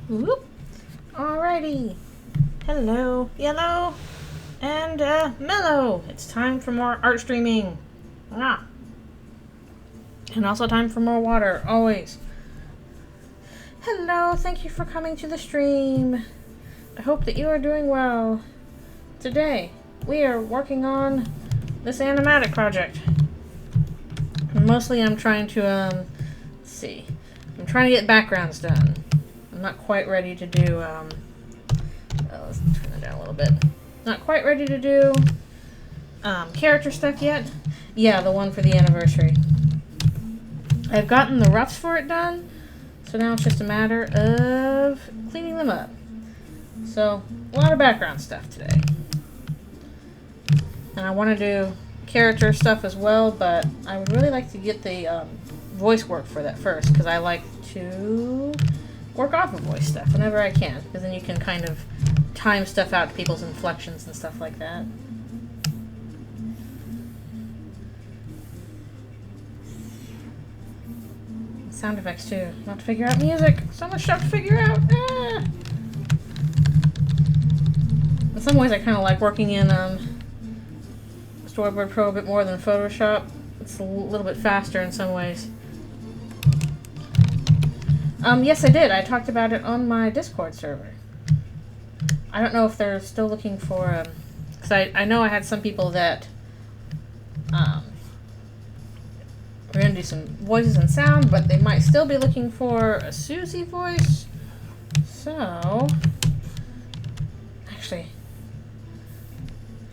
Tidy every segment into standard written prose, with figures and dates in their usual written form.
Whoop. Alrighty. Hello, Yellow, and Mellow. It's time for more art streaming. Ah. And also time for more water, always. Hello, thank you for coming to the stream. I hope that you are doing well. Today, we are working on this animatic project. Mostly I'm trying to, let's see. I'm trying to get backgrounds done. I'm not quite ready to do, let's turn it down a little bit. Not quite ready to do, character stuff yet. Yeah, the one for the anniversary. I've gotten the roughs for it done, so now it's just a matter of cleaning them up. So, a lot of background stuff today. And I want to do character stuff as well, but I would really like to get the voice work for that first, because I like to work off of voice stuff whenever I can, because then you can kind of time stuff out to people's inflections and stuff like that. Sound effects too. Not to figure out music. So much stuff to figure out. Ah! In some ways I kind of like working in Storyboard Pro a bit more than Photoshop. It's a little bit faster in some ways. Yes, I did. I talked about it on my Discord server. I don't know if they're still looking for, because I know I had some people that, we're going to do some voices and sound, but they might still be looking for a Susie voice. So, actually,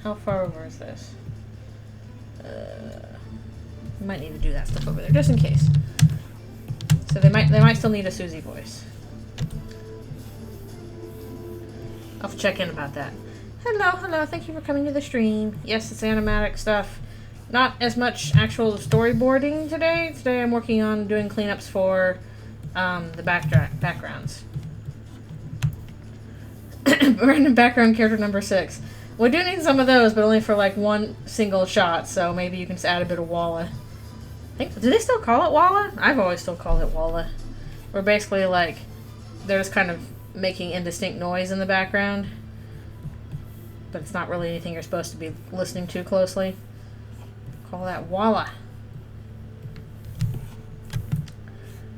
how far over is this? We might need to do that stuff over there, just in case. So they might still need a Susie voice. I'll have to check in about that. Hello, thank you for coming to the stream. Yes, it's animatic stuff. Not as much actual storyboarding today. Today I'm working on doing cleanups for the backgrounds. Random background character number 6. We do need some of those, but only for like one single shot, so maybe you can just add a bit of Walla. Do they still call it Walla? I've always still called it Walla. Where basically like they're just kind of making indistinct noise in the background, but it's not really anything you're supposed to be listening to closely. Call that Walla.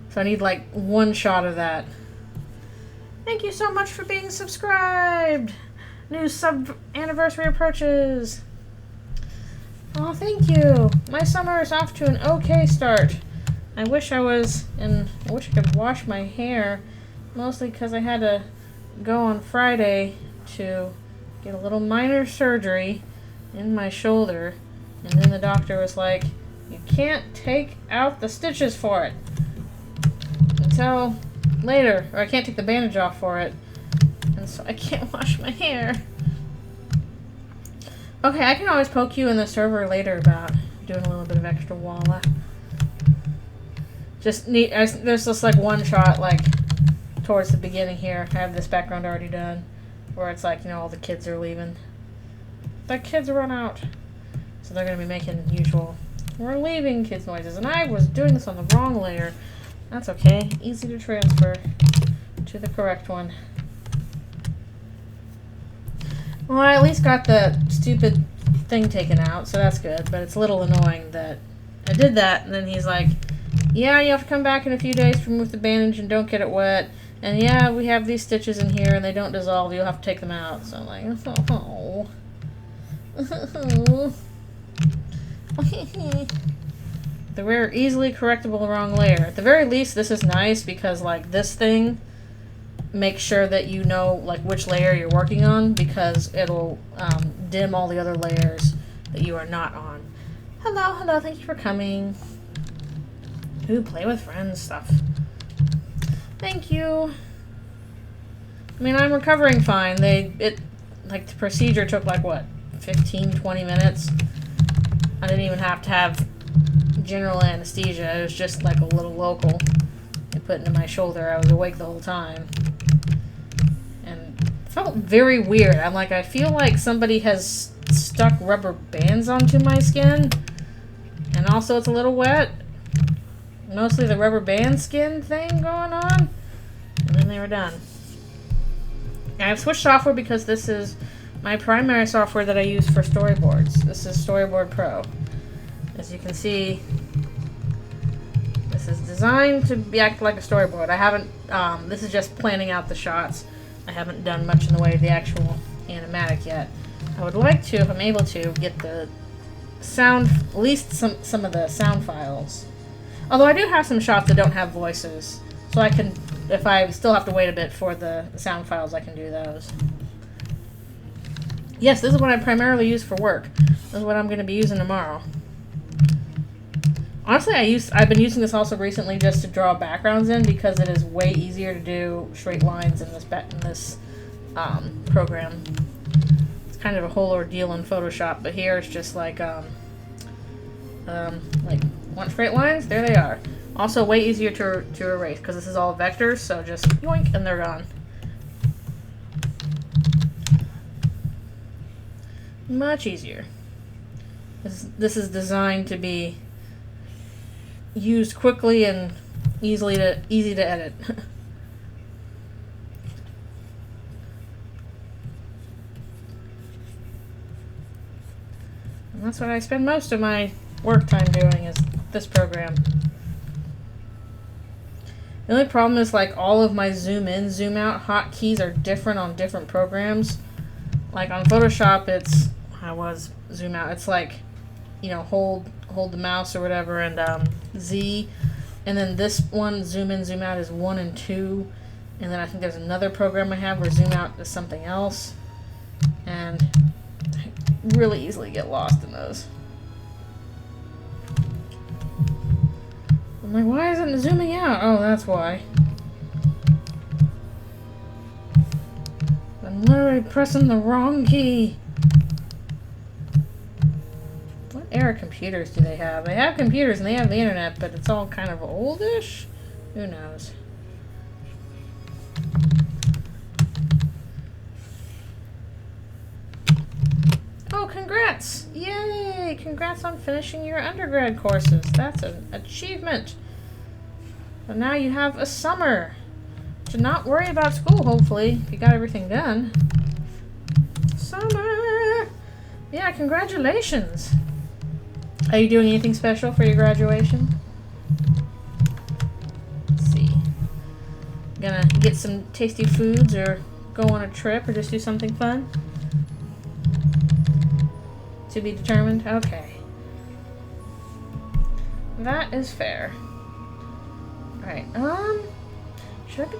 So I need like one shot of that. Thank you so much for being subscribed. New sub anniversary approaches. Oh, thank you. My summer is off to an okay start. I wish I could wash my hair, mostly because I had to go on Friday to get a little minor surgery in my shoulder. And then the doctor was like, you can't take out the stitches for it until later, or I can't take the bandage off for it. And so I can't wash my hair. Okay, I can always poke you in the server later about doing a little bit of extra Walla. There's just like one shot, like, towards the beginning here. I have this background already done, where it's like, you know, all the kids are leaving. The kids run out. So they're going to be making usual, we're leaving kids noises. And I was doing this on the wrong layer. That's okay. Easy to transfer to the correct one. Well, I at least got the stupid thing taken out, so that's good. But it's a little annoying that I did that, and then he's like, yeah, you have to come back in a few days to remove the bandage and don't get it wet. And yeah, we have these stitches in here, and they don't dissolve. You'll have to take them out. So I'm like, oh. The rare, easily correctable wrong layer. At the very least, this is nice because, like, this thing makes sure that you know, like, which layer you're working on, because it'll dim all the other layers that you are not on. Hello, thank you for coming. Ooh, play with friends stuff. Thank you. I mean, I'm recovering fine. The procedure took, like, what, 15, 20 minutes? I didn't even have to have general anesthesia. It was just like a little local. They put into my shoulder. I was awake the whole time. And it felt very weird. I'm like, I feel like somebody has stuck rubber bands onto my skin. And also it's a little wet. Mostly the rubber band skin thing going on. And then they were done. I've switched software because this is my primary software that I use for storyboards. This is Storyboard Pro. As you can see, this is designed to act like a storyboard. I haven't, this is just planning out the shots. I haven't done much in the way of the actual animatic yet. I would like to, if I'm able to, get the sound, at least some of the sound files. Although I do have some shots that don't have voices, so I can, if I still have to wait a bit for the sound files, I can do those. Yes, this is what I primarily use for work. This is what I'm going to be using tomorrow. Honestly, I've been using this also recently just to draw backgrounds in because it is way easier to do straight lines in this program. It's kind of a whole ordeal in Photoshop, but here it's just like want straight lines? There they are. Also, way easier to erase because this is all vectors, so just yoink and they're gone. Much easier. This is designed to be used quickly and easy to edit. And that's what I spend most of my work time doing, is this program. The only problem is, like, all of my zoom in, zoom out hotkeys are different on different programs. Like on Photoshop, it's zoom out. It's like, you know, hold the mouse or whatever, and Z, and then this one, zoom in, zoom out, is 1 and 2, and then I think there's another program I have where zoom out is something else, and I really easily get lost in those. I'm like, why isn't it zooming out? Oh, that's why. I'm literally pressing the wrong key. What era computers do they have? They have computers and they have the internet, but it's all kind of oldish? Who knows? Oh, congrats! Yay! Congrats on finishing your undergrad courses. That's an achievement. But now you have a summer to not worry about school, hopefully, if you got everything done. Summer! Yeah, congratulations! Are you doing anything special for your graduation? Let's see. Gonna get some tasty foods or go on a trip or just do something fun? To be determined? Okay. That is fair. Alright, should I be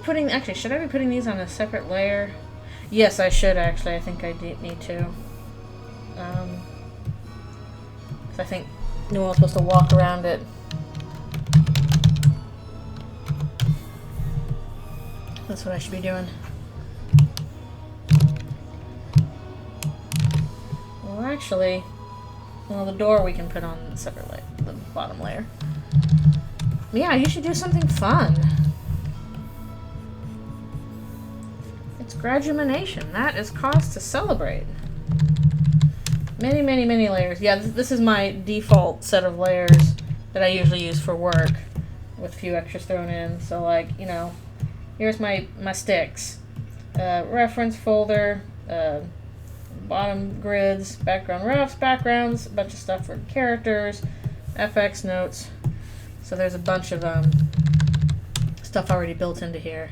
putting these on a separate layer? Yes, I should actually. I think I need to. 'Cause I think no one's supposed to walk around it. That's what I should be doing. Well, actually, the door we can put on a separate layer, the bottom layer. Yeah, you should do something fun. It's graduation. That is cause to celebrate. Many, many, many layers. Yeah, this is my default set of layers that I usually use for work, with a few extras thrown in. So, like, you know, here's my sticks. Reference folder, bottom grids, background roughs, backgrounds, a bunch of stuff for characters, FX notes. So there's a bunch of stuff already built into here.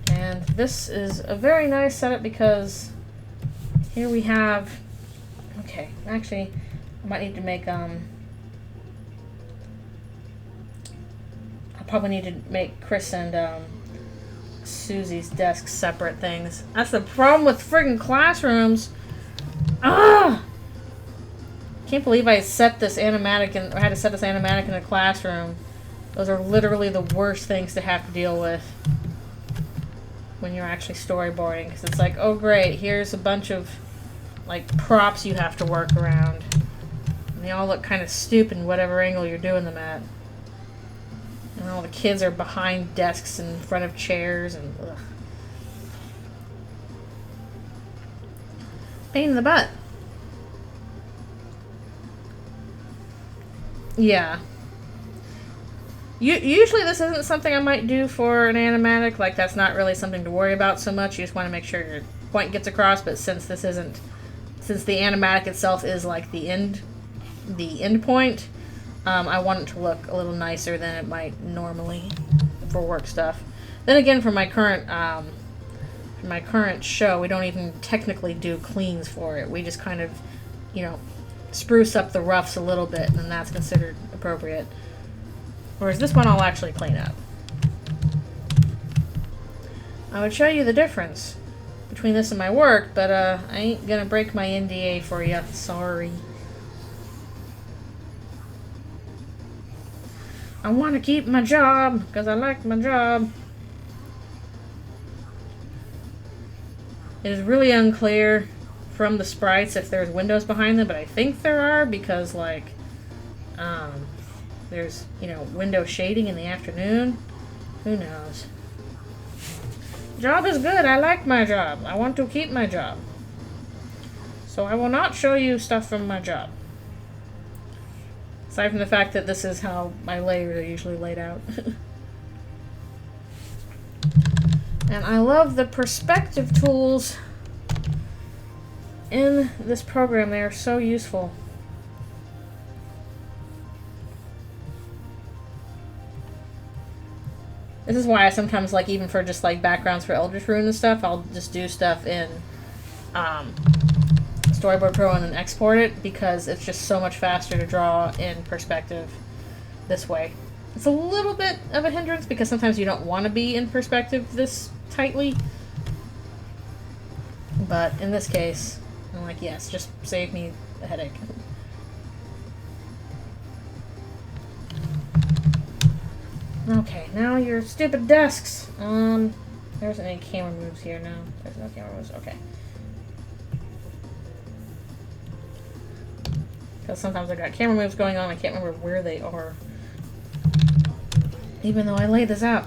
And this is a very nice setup because here we have, okay, actually I might need to make, I'll probably need to make Chris and Susie's desks separate things. That's the problem with friggin' classrooms. Ah! Can't believe I set this animatic I had to set this animatic in a classroom. Those are literally the worst things to have to deal with when you're actually storyboarding, because it's like, oh great, here's a bunch of like props you have to work around, and they all look kind of stupid in whatever angle you're doing them at. And all the kids are behind desks in front of chairs, and ugh. Pain in the butt. Yeah. Usually this isn't something I might do for an animatic. Like, that's not really something to worry about so much. You just want to make sure your point gets across. But since this isn't, since the animatic itself is like the end point, I want it to look a little nicer than it might normally for work stuff. Then again, for my current show, we don't even technically do cleans for it. We just kind of, you know, spruce up the roughs a little bit, and then that's considered appropriate. Whereas this one I'll actually clean up. I would show you the difference between this and my work, but I ain't gonna break my NDA for you. Sorry. I want to keep my job because I like my job. It is really unclear from the sprites if there's windows behind them, but I think there are because, like, there's, you know, window shading in the afternoon. Who knows? Job is good. I like my job. I want to keep my job. So I will not show you stuff from my job. Aside from the fact that this is how my layers are usually laid out. And I love the perspective tools in this program. They are so useful. This is why I sometimes, like, even for just like backgrounds for Eldritch Rune and stuff, I'll just do stuff in Storyboard Pro and then export it, because it's just so much faster to draw in perspective this way. It's a little bit of a hindrance because sometimes you don't want to be in perspective this tightly. But in this case, I'm like, yes, just save me a headache. Okay, now your stupid desks. There isn't any camera moves here now. There's no camera moves. Okay. Because sometimes I got camera moves going on, I can't remember where they are. Even though I laid this out.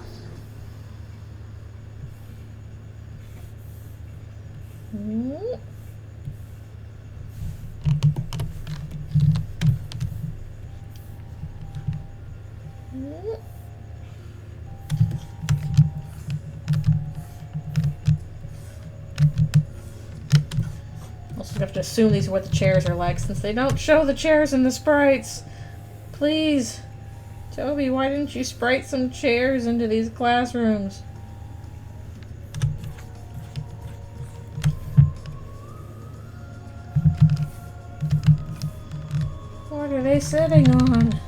Also have to assume these are what the chairs are like, since they don't show the chairs in the sprites. Please, Toby, why didn't you sprite some chairs into these classrooms? What are they sitting on?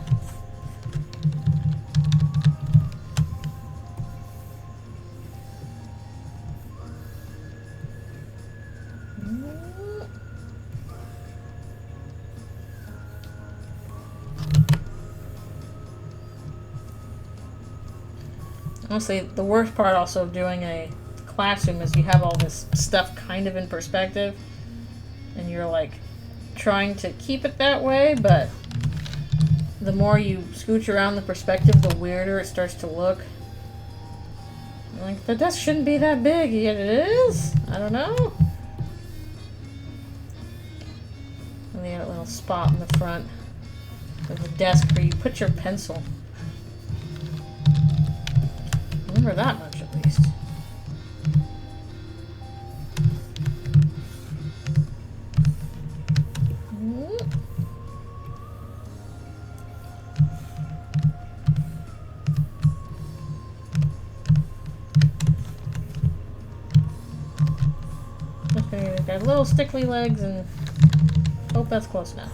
Honestly, the worst part also of doing a classroom is you have all this stuff kind of in perspective, and you're like trying to keep it that way, but the more you scooch around the perspective, the weirder it starts to look. Like, the desk shouldn't be that big, yet it is? I don't know. And they have a little spot in the front of the desk where you put your pencil. Remember that much, at least. Okay, got little stickly legs, and hope that's close enough.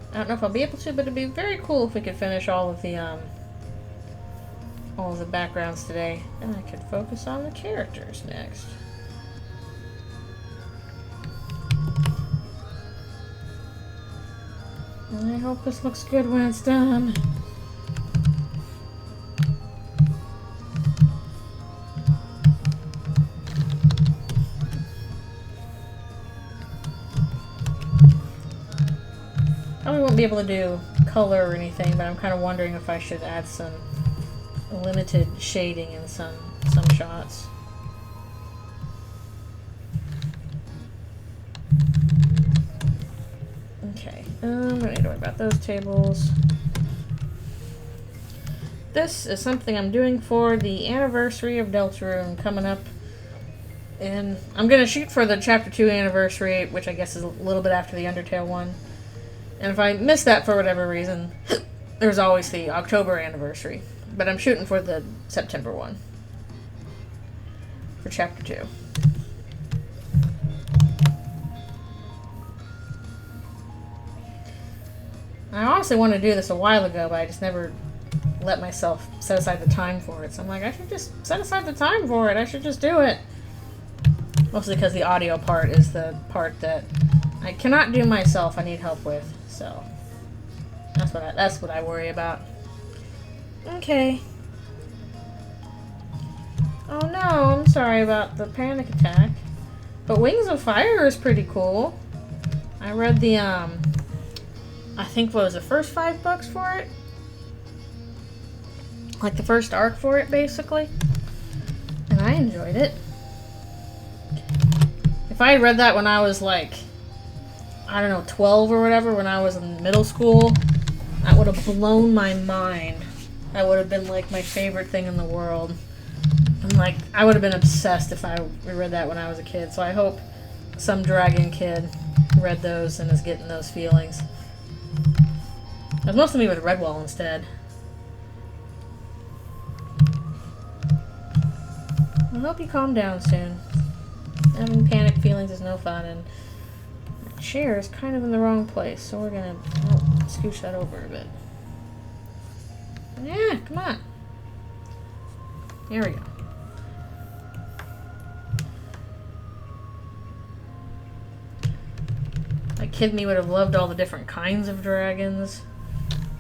I don't know if I'll be able to, but it'd be very cool if we could finish all of the backgrounds today. And I could focus on the characters next. And I hope this looks good when it's done. I won't be able to do color or anything, but I'm kind of wondering if I should add some limited shading in some shots. Okay, I don't need to worry about those tables. This is something I'm doing for the anniversary of Deltarune coming up. And I'm going to shoot for the Chapter 2 anniversary, which I guess is a little bit after the Undertale one. And if I miss that for whatever reason, there's always the October anniversary. But I'm shooting for the September one. For Chapter 2. I honestly wanted to do this a while ago, but I just never let myself set aside the time for it. So I'm like, I should just set aside the time for it. I should just do it. Mostly because the audio part is the part that I cannot do myself. I need help with. So that's what I worry about. Okay. Oh no, I'm sorry about the panic attack. But Wings of Fire is pretty cool. I read the I think what was the first 5 books for it? Like the first arc for it, basically. And I enjoyed it. If I had read that when I was like, I don't know, 12 or whatever, when I was in middle school, that would have blown my mind. That would have been like my favorite thing in the world. And like, I would have been obsessed if I read that when I was a kid. So I hope some dragon kid read those and is getting those feelings. It was mostly me with Redwall instead. I hope you calm down soon. Having panic feelings is no fun, and my chair is kind of in the wrong place, so we're gonna scooch that over a bit. Yeah, come on. Here we go. My kid me would have loved all the different kinds of dragons.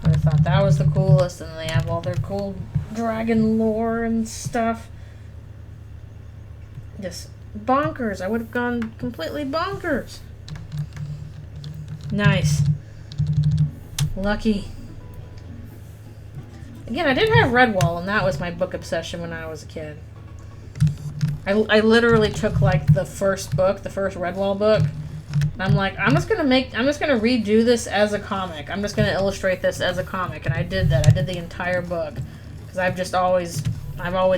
I would have thought that was the coolest, and they have all their cool dragon lore and stuff. Just bonkers. I would have gone completely bonkers. Nice. Lucky. Again, I did have Redwall, and that was my book obsession when I was a kid. I literally took like the first book, the first Redwall book, and I'm like, I'm just gonna redo this as a comic. I'm just gonna illustrate this as a comic, and I did that. I did the entire book because I've always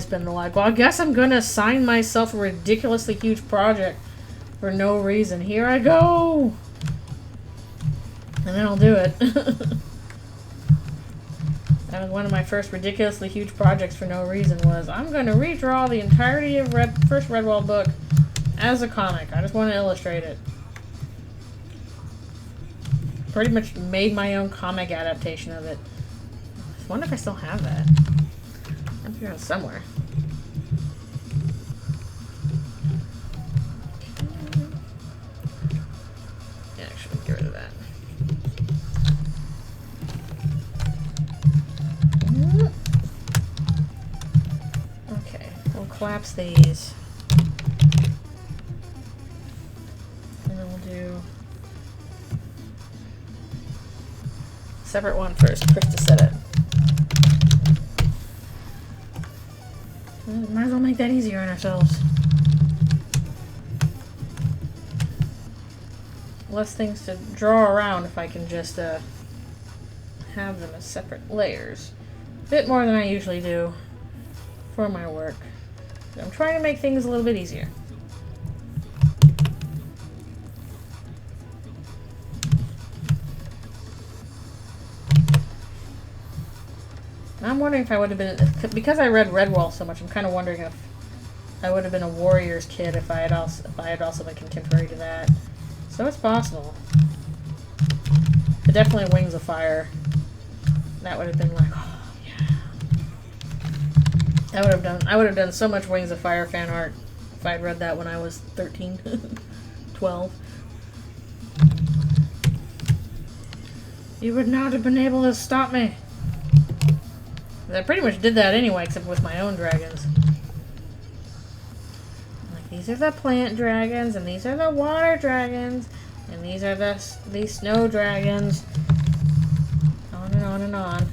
been like, well, I guess I'm gonna assign myself a ridiculously huge project for no reason. Here I go, and then I'll do it. That was one of my first ridiculously huge projects for no reason. Was I'm gonna redraw the entirety of first Redwall book as a comic. I just want to illustrate it. Pretty much made my own comic adaptation of it. I wonder if I still have that. I'm here somewhere. Yeah, actually, get rid of that. Okay, we'll collapse these. And then we'll do separate one first. First to set it. Might as well make that easier on ourselves. Less things to draw around if I can just have them as separate layers. A bit more than I usually do for my work. I'm trying to make things a little bit easier. I'm wondering if I would have been, because I read Redwall so much, I'm kind of wondering if I would have been a Warriors kid if I had also been contemporary to that. So it's possible. But definitely Wings of Fire. That would have been like, oh yeah. I would have done so much Wings of Fire fan art if I'd read that when I was 13, 12. You would not have been able to stop me. I pretty much did that anyway, except with my own dragons. Like, these are the plant dragons, and these are the water dragons, and these are the snow dragons. On and on and on.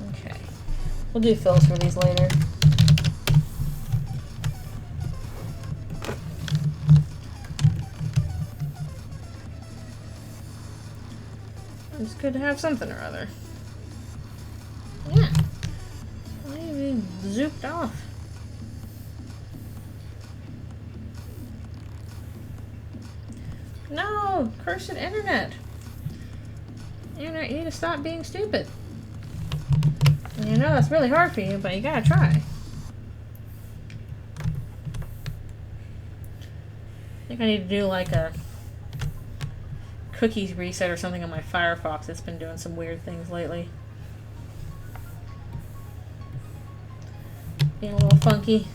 Okay. We'll do fills for these later. It's good to have something or other. Yeah. Maybe zooped off. No! Cursed internet! Internet, you need to stop being stupid. And you know that's really hard for you, but you gotta try. I think I need to do like a cookies reset or something on my Firefox. It's been doing some weird things lately. Being a little funky.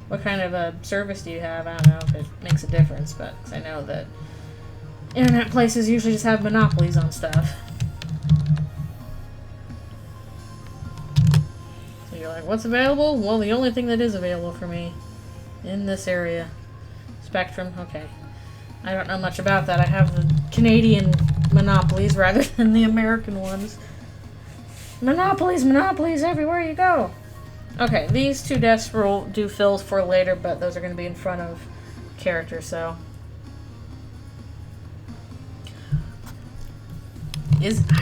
What kind of a service do you have? I don't know if it makes a difference, but 'cause I know that internet places usually just have monopolies on stuff. So you're like, what's available? Well, the only thing that is available for me in this area. Spectrum, okay. I don't know much about that. I have the Canadian monopolies rather than the American ones. Monopolies, monopolies everywhere you go. Okay, these two desks will do fills for later, but those are going to be in front of characters, so.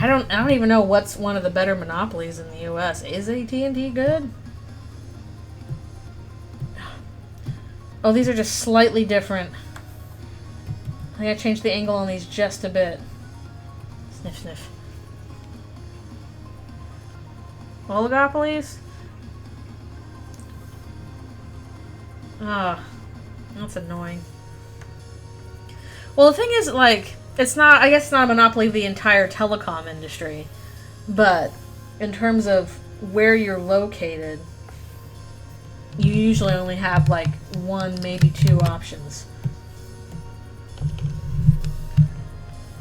I don't even know what's one of the better monopolies in the US. Is AT&T good? Oh, these are just slightly different. I think I changed the angle on these just a bit. Sniff, sniff. Oligopolies? Ah, that's annoying. Well, the thing is, like, it's not, I guess it's not a monopoly of the entire telecom industry, but in terms of where you're located, you usually only have, like, one, maybe two options.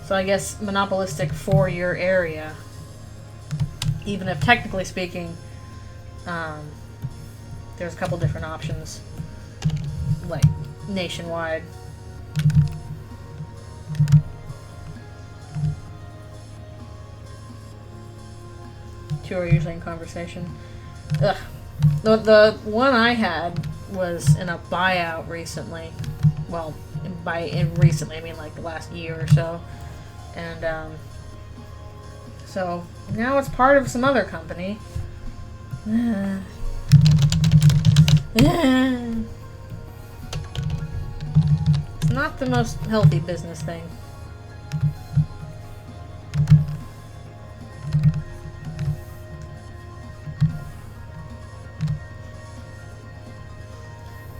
So I guess monopolistic for your area, even if technically speaking, there's a couple different options. Like, nationwide. Two are usually in conversation. Ugh. The one I had was in a buyout recently. Well, recently, I mean like the last year or so. And, so, now it's part of some other company. It's not the most healthy business thing.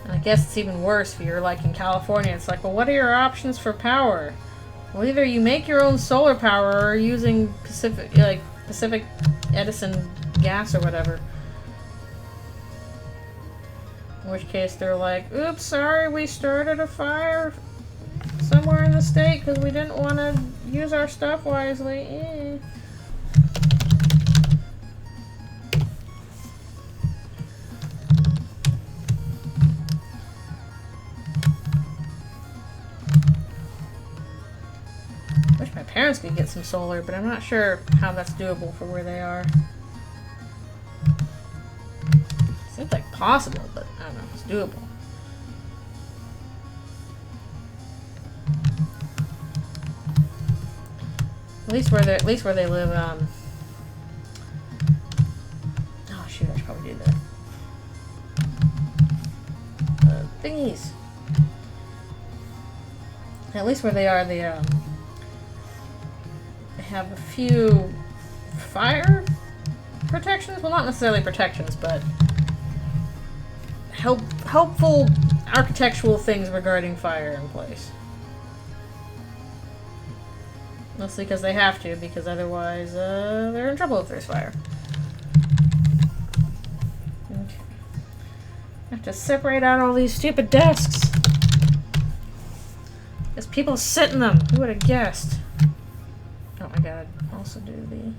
And I guess it's even worse if you're like in California. It's like, well, what are your options for power? Well, either you make your own solar power or using Pacific Edison gas or whatever. In which case they're like, oops, sorry, we started a fire somewhere in the state because we didn't want to use our stuff wisely. Wish my parents could get some solar, but I'm not sure how that's doable for where they are. Seems like possible, but I don't know, it's doable. At least where they live, oh shoot, I should probably do the thingies. At least where they are, they have a few fire protections. Well, not necessarily protections, but helpful architectural things regarding fire in place. Mostly because they have to, because otherwise they're in trouble if there's fire. Okay. I have to separate out all these stupid desks. There's people sit in them. Who would have guessed? Oh my god. Also do the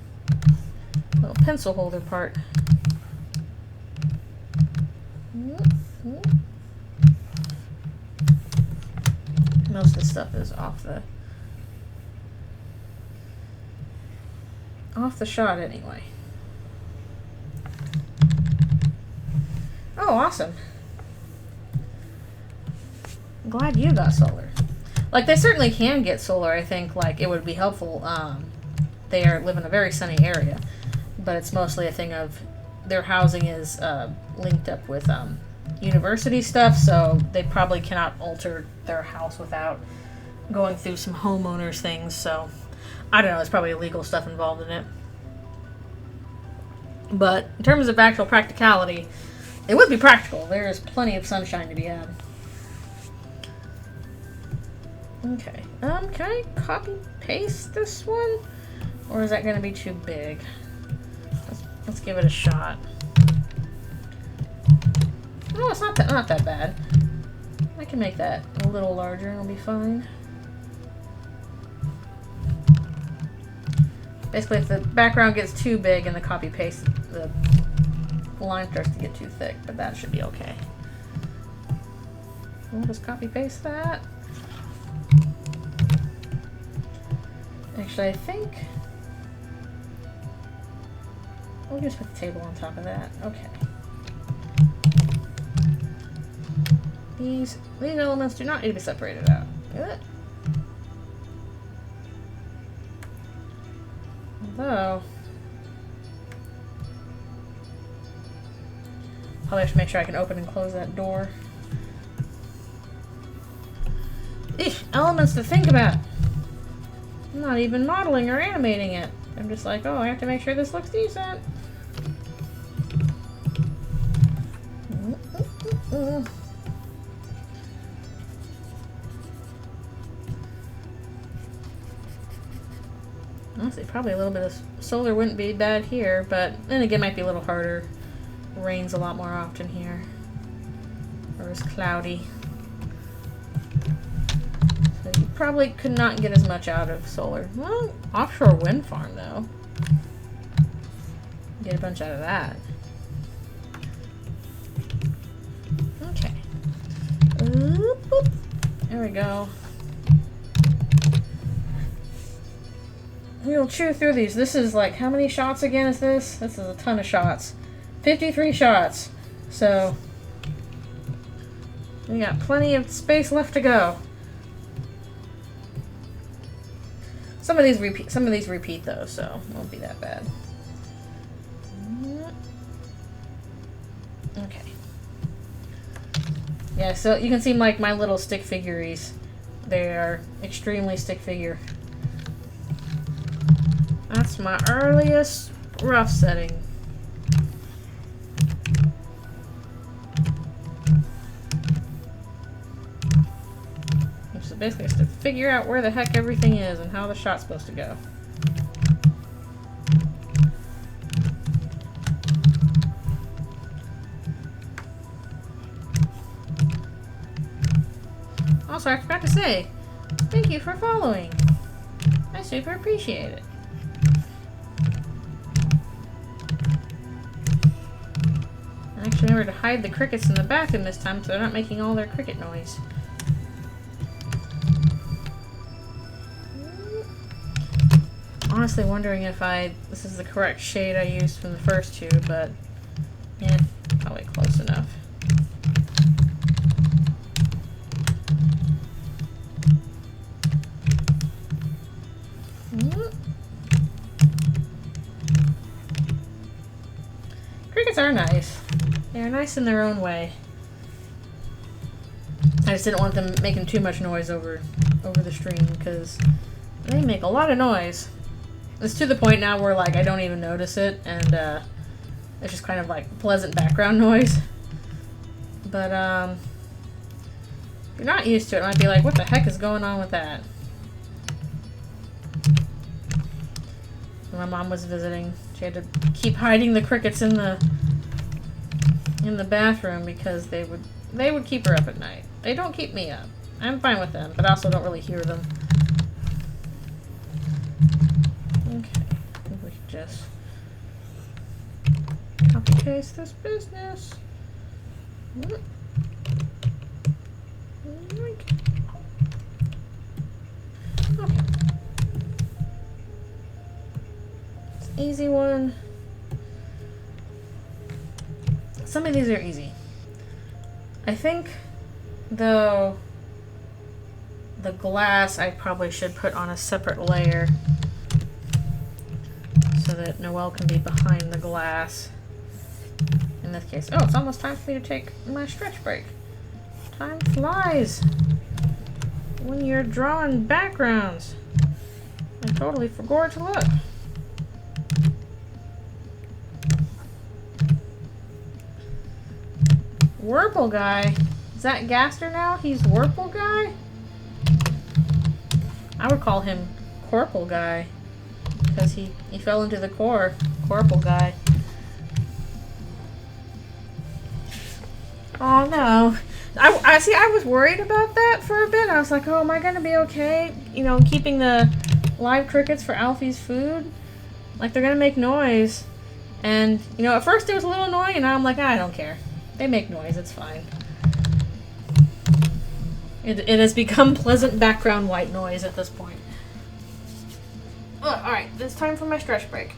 little pencil holder part. Most of the stuff is off the shot anyway. Oh, awesome. I'm glad you got solar. Like, they certainly can get solar. I think, like, it would be helpful. They live in a very sunny area, but it's mostly a thing of their housing is linked up with university stuff, so they probably cannot alter their house without going through some homeowners things. So I don't know, there's probably illegal stuff involved in it. But in terms of actual practicality, it would be practical. There is plenty of sunshine to be had. Okay. Can I copy paste this one? Or is that going to be too big? Let's give it a shot. Oh, it's not that bad. I can make that a little larger and it'll be fine. Basically, if the background gets too big and the copy paste, the line starts to get too thick, but that should be okay. We'll just copy paste that. Actually, I think we'll just put the table on top of that. Okay. These elements do not need to be separated out. Good. Although, probably have to make sure I can open and close that door. Eesh, elements to think about. I'm not even modeling or animating it. I'm just like, oh, I have to make sure this looks decent. Honestly, probably a little bit of solar wouldn't be bad here, but then again, it might be a little harder. It rains a lot more often here. Or it's cloudy. So you probably could not get as much out of solar. Well, offshore wind farm, though. Get a bunch out of that. Okay. Oop, oop. There we go. We'll chew through these. This is like, how many shots again is this? This is a ton of shots. 53 shots. So, we got plenty of space left to go. Some of these repeat though, so it won't be that bad. Okay. Yeah, so you can see like my little stick figures. They are extremely stick figure. That's my earliest rough setting. So basically just to figure out where the heck everything is and how the shot's supposed to go. Also, I forgot to say, thank you for following. I super appreciate it. I actually remember to hide the crickets in the bathroom this time so they're not making all their cricket noise. Honestly wondering if this is the correct shade I used from the first two, but yeah, probably close enough. Crickets are nice. They're nice in their own way. I just didn't want them making too much noise over the stream because they make a lot of noise. It's to the point now where like I don't even notice it, and it's just kind of like pleasant background noise. But if you're not used to it, it might be like, what the heck is going on with that? When my mom was visiting, she had to keep hiding the crickets in the bathroom because they would keep her up at night. They don't keep me up. I'm fine with them, but I also don't really hear them. Okay, I think we should just copy paste this business. Okay. It's an easy one. Some of these are easy. I think, though, the glass I probably should put on a separate layer so that Noelle can be behind the glass. In this case. Oh, it's almost time for me to take my stretch break. Time flies when you're drawing backgrounds. I totally forgot to look. Whirple guy. Is that Gaster now? He's Whirple guy? I would call him Corporal guy. Because he fell into the core. Corporal guy. Oh no. I see, I was worried about that for a bit. I was like, oh, am I going to be okay? You know, keeping the live crickets for Alfie's food? Like, they're going to make noise. And, you know, at first it was a little annoying, and now I'm like, I don't care. They make noise, it's fine. It has become pleasant background white noise at this point. Alright, it's time for my stretch break.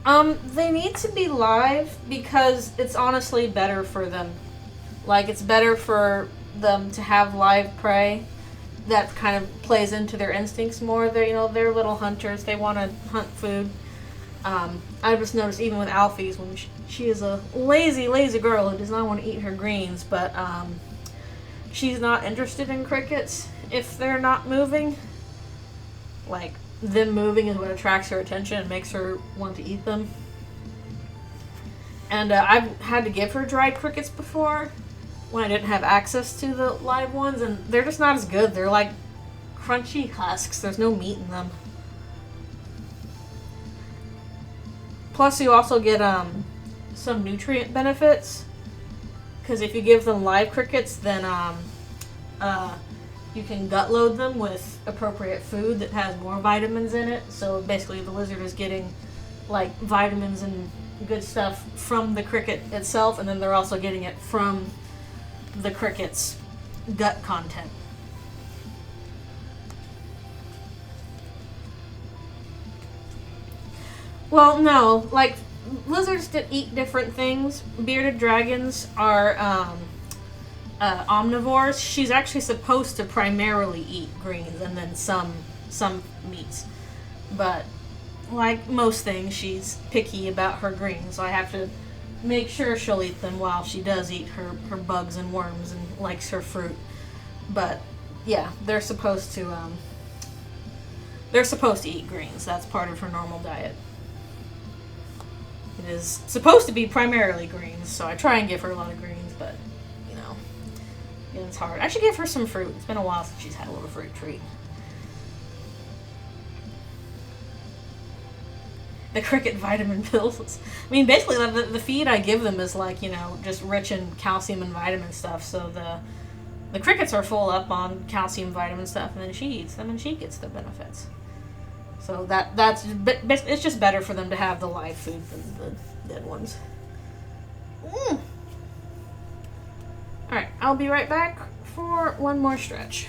They need to be live because it's honestly better for them. Like, it's better for them to have live prey. That kind of plays into their instincts more. They're, you know, they're little hunters. They want to hunt food. I just noticed even with Alfie's, when she is a lazy girl who does not want to eat her greens, but, she's not interested in crickets if they're not moving. Like, them moving is what attracts her attention and makes her want to eat them. And I've had to give her dried crickets before when I didn't have access to the live ones, and they're just not as good. They're like crunchy husks. There's no meat in them. Plus, you also get some nutrient benefits, because if you give them live crickets, then you can gut load them with appropriate food that has more vitamins in it. So basically the lizard is getting like vitamins and good stuff from the cricket itself, and then they're also getting it from the cricket's gut content. Well, no, like lizards that eat different things. Bearded dragons are omnivores. She's actually supposed to primarily eat greens and then some meats. But like most things, she's picky about her greens, so I have to make sure she'll eat them while she does eat her bugs and worms and likes her fruit. But yeah, they're supposed to eat greens. That's part of her normal diet. It is supposed to be primarily greens, so I try and give her a lot of greens, but you know, it's hard. I should give her some fruit. It's been a while since she's had a little fruit treat. The cricket vitamin pills. I mean, basically, the feed I give them is like, you know, just rich in calcium and vitamin stuff. So the crickets are full up on calcium, vitamin stuff, and then she eats them and she gets the benefits. So it's just better for them to have the live food than the dead ones. All right, I'll be right back for one more stretch.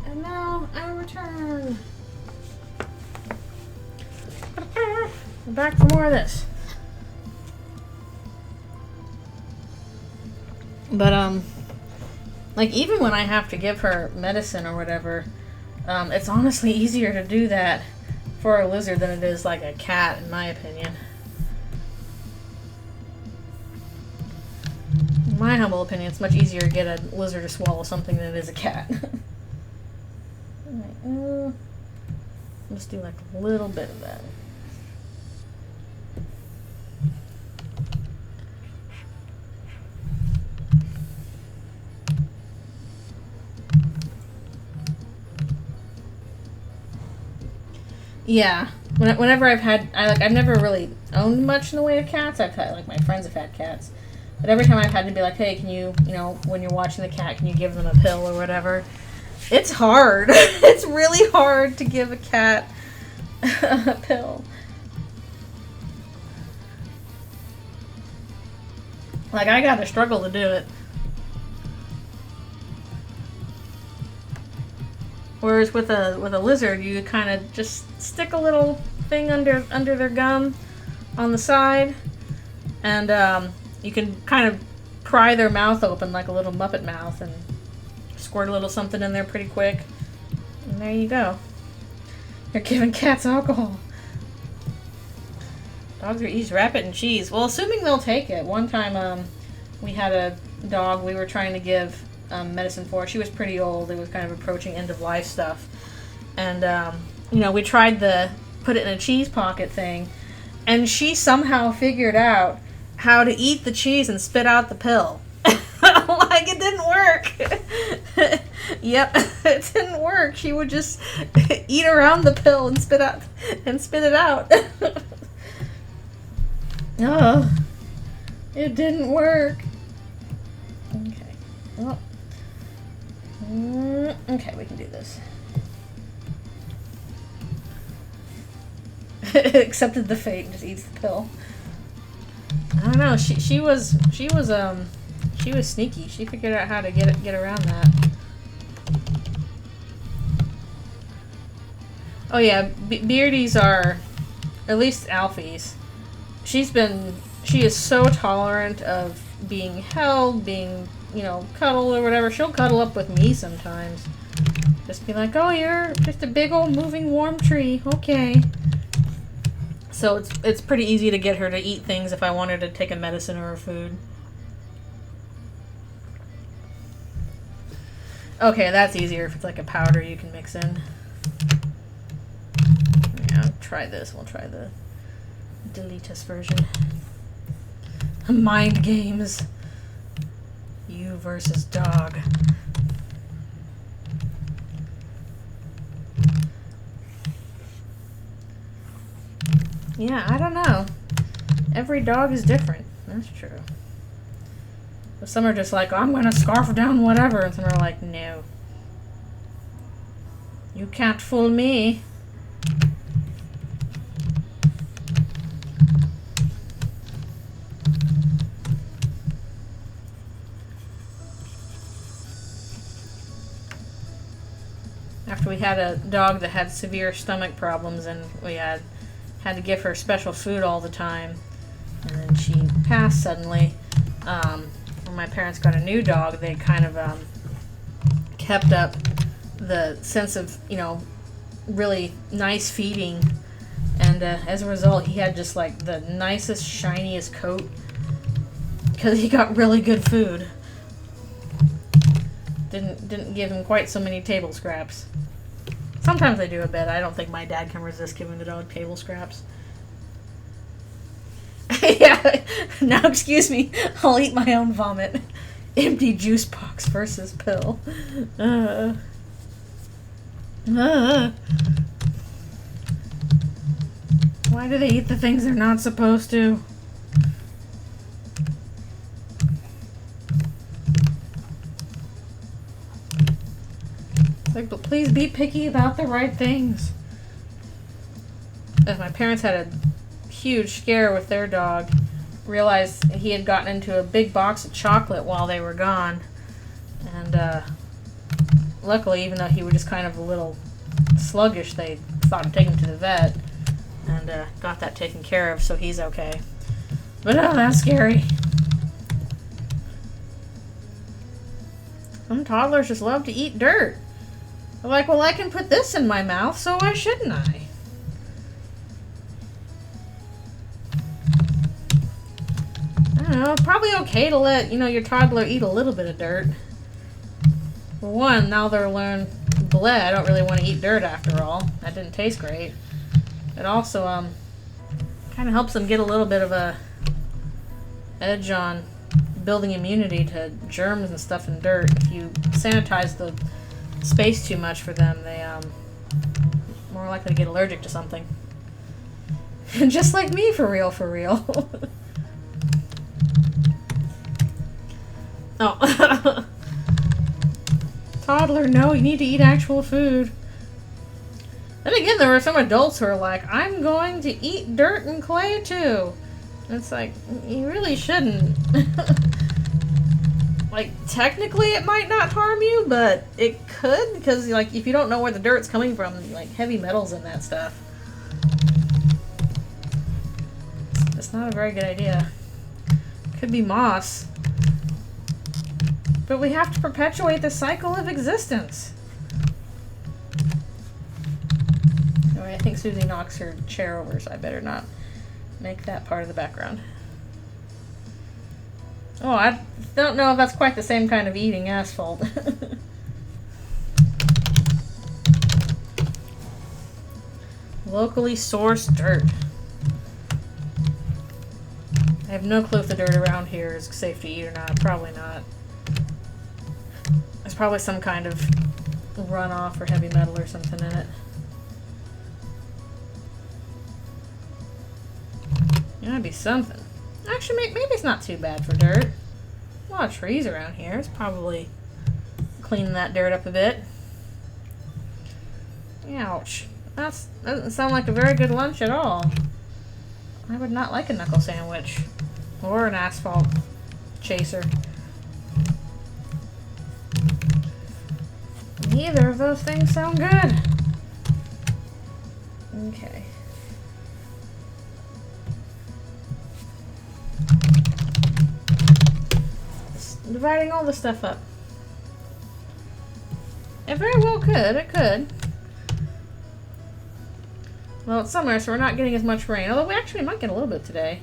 And now I return. I'm back for more of this. But like even when I have to give her medicine or whatever, it's honestly easier to do that for a lizard than it is like a cat, in my opinion. In my humble opinion, it's much easier to get a lizard to swallow something than it is a cat. Alright, just do like a little bit of that. Yeah. Whenever I've never really owned much in the way of cats. I've had, like, my friends have had cats. But every time I've had to be like, hey, can you, when you're watching the cat, can you give them a pill or whatever? It's hard. It's really hard to give a cat a pill. Like, I gotta struggle to do it. Whereas with a lizard, you kind of just stick a little thing under their gum on the side, and you can kind of pry their mouth open like a little Muppet mouth and squirt a little something in there pretty quick. And there you go. You're giving cats alcohol. Dogs are eat rabbit and cheese. Well, assuming they'll take it. One time, we had a dog we were trying to give medicine for. She was pretty old. It was kind of approaching end of life stuff. And, we tried the put it in a cheese pocket thing, and she somehow figured out how to eat the cheese and spit out the pill. Like, it didn't work. Yep, it didn't work. She would just eat around the pill and spit it out. Oh, it didn't work. Okay. Well, okay, we can do this. Accepted the fate and just eats the pill. I don't know. She was sneaky. She figured out how to get around that. Oh yeah, Beardies are, at least Alfie's. She is so tolerant of being held, being, cuddled or whatever. She'll cuddle up with me sometimes. Just be like, oh, you're just a big old moving warm tree. Okay. So it's pretty easy to get her to eat things if I want her to take a medicine or a food. Okay, that's easier if it's like a powder you can mix in. Yeah, try this. We'll try the Deletus version. Mind games. You versus dog. Yeah, I don't know. Every dog is different. That's true. But some are just like, oh, I'm going to scarf down whatever. And some are like, no. You can't fool me. After we had a dog that had severe stomach problems and we had to give her special food all the time, and then she passed suddenly. When my parents got a new dog, they kind of kept up the sense of, really nice feeding, and as a result, he had just like the nicest, shiniest coat because he got really good food. Didn't give him quite so many table scraps. Sometimes I do a bit. I don't think my dad can resist giving the dog table scraps. Yeah, now excuse me, I'll eat my own vomit. Empty juice box versus pill. Why do they eat the things they're not supposed to? Like, but please be picky about the right things. As my parents had a huge scare with their dog, realized he had gotten into a big box of chocolate while they were gone, and luckily, even though he was just kind of a little sluggish, they thought to take him to the vet and got that taken care of, so he's okay. But oh, that's scary. Some toddlers just love to eat dirt. They're like, well, I can put this in my mouth, so why shouldn't I? I don't know, probably okay to let, your toddler eat a little bit of dirt. For one, now they're learned, bleh, I don't really want to eat dirt after all. That didn't taste great. It also, kind of helps them get a little bit of a edge on building immunity to germs and stuff in dirt. If you sanitize the space too much for them, they more likely to get allergic to something. Just like me, for real, for real. Oh. Toddler, no, you need to eat actual food. Then again, there were some adults who are like, I'm going to eat dirt and clay too. And it's like, you really shouldn't. Like, technically it might not harm you, but it could, because, like, if you don't know where the dirt's coming from, like, heavy metals in that stuff. It's not a very good idea. Could be moss. But we have to perpetuate the cycle of existence. Anyway, I think Susie knocks her chair over, so I better not make that part of the background. Oh, I don't know if that's quite the same kind of eating asphalt. Locally sourced dirt. I have no clue if the dirt around here is safe to eat or not. Probably not. There's probably some kind of runoff or heavy metal or something in it. That'd be something. Actually, maybe it's not too bad for dirt. A lot of trees around here. It's probably cleaning that dirt up a bit. Ouch. That doesn't sound like a very good lunch at all. I would not like a knuckle sandwich. Or an asphalt chaser. Neither of those things sound good. Okay. Dividing all the stuff up. It very well could. It could. Well, it's summer, so we're not getting as much rain. Although we actually might get a little bit today.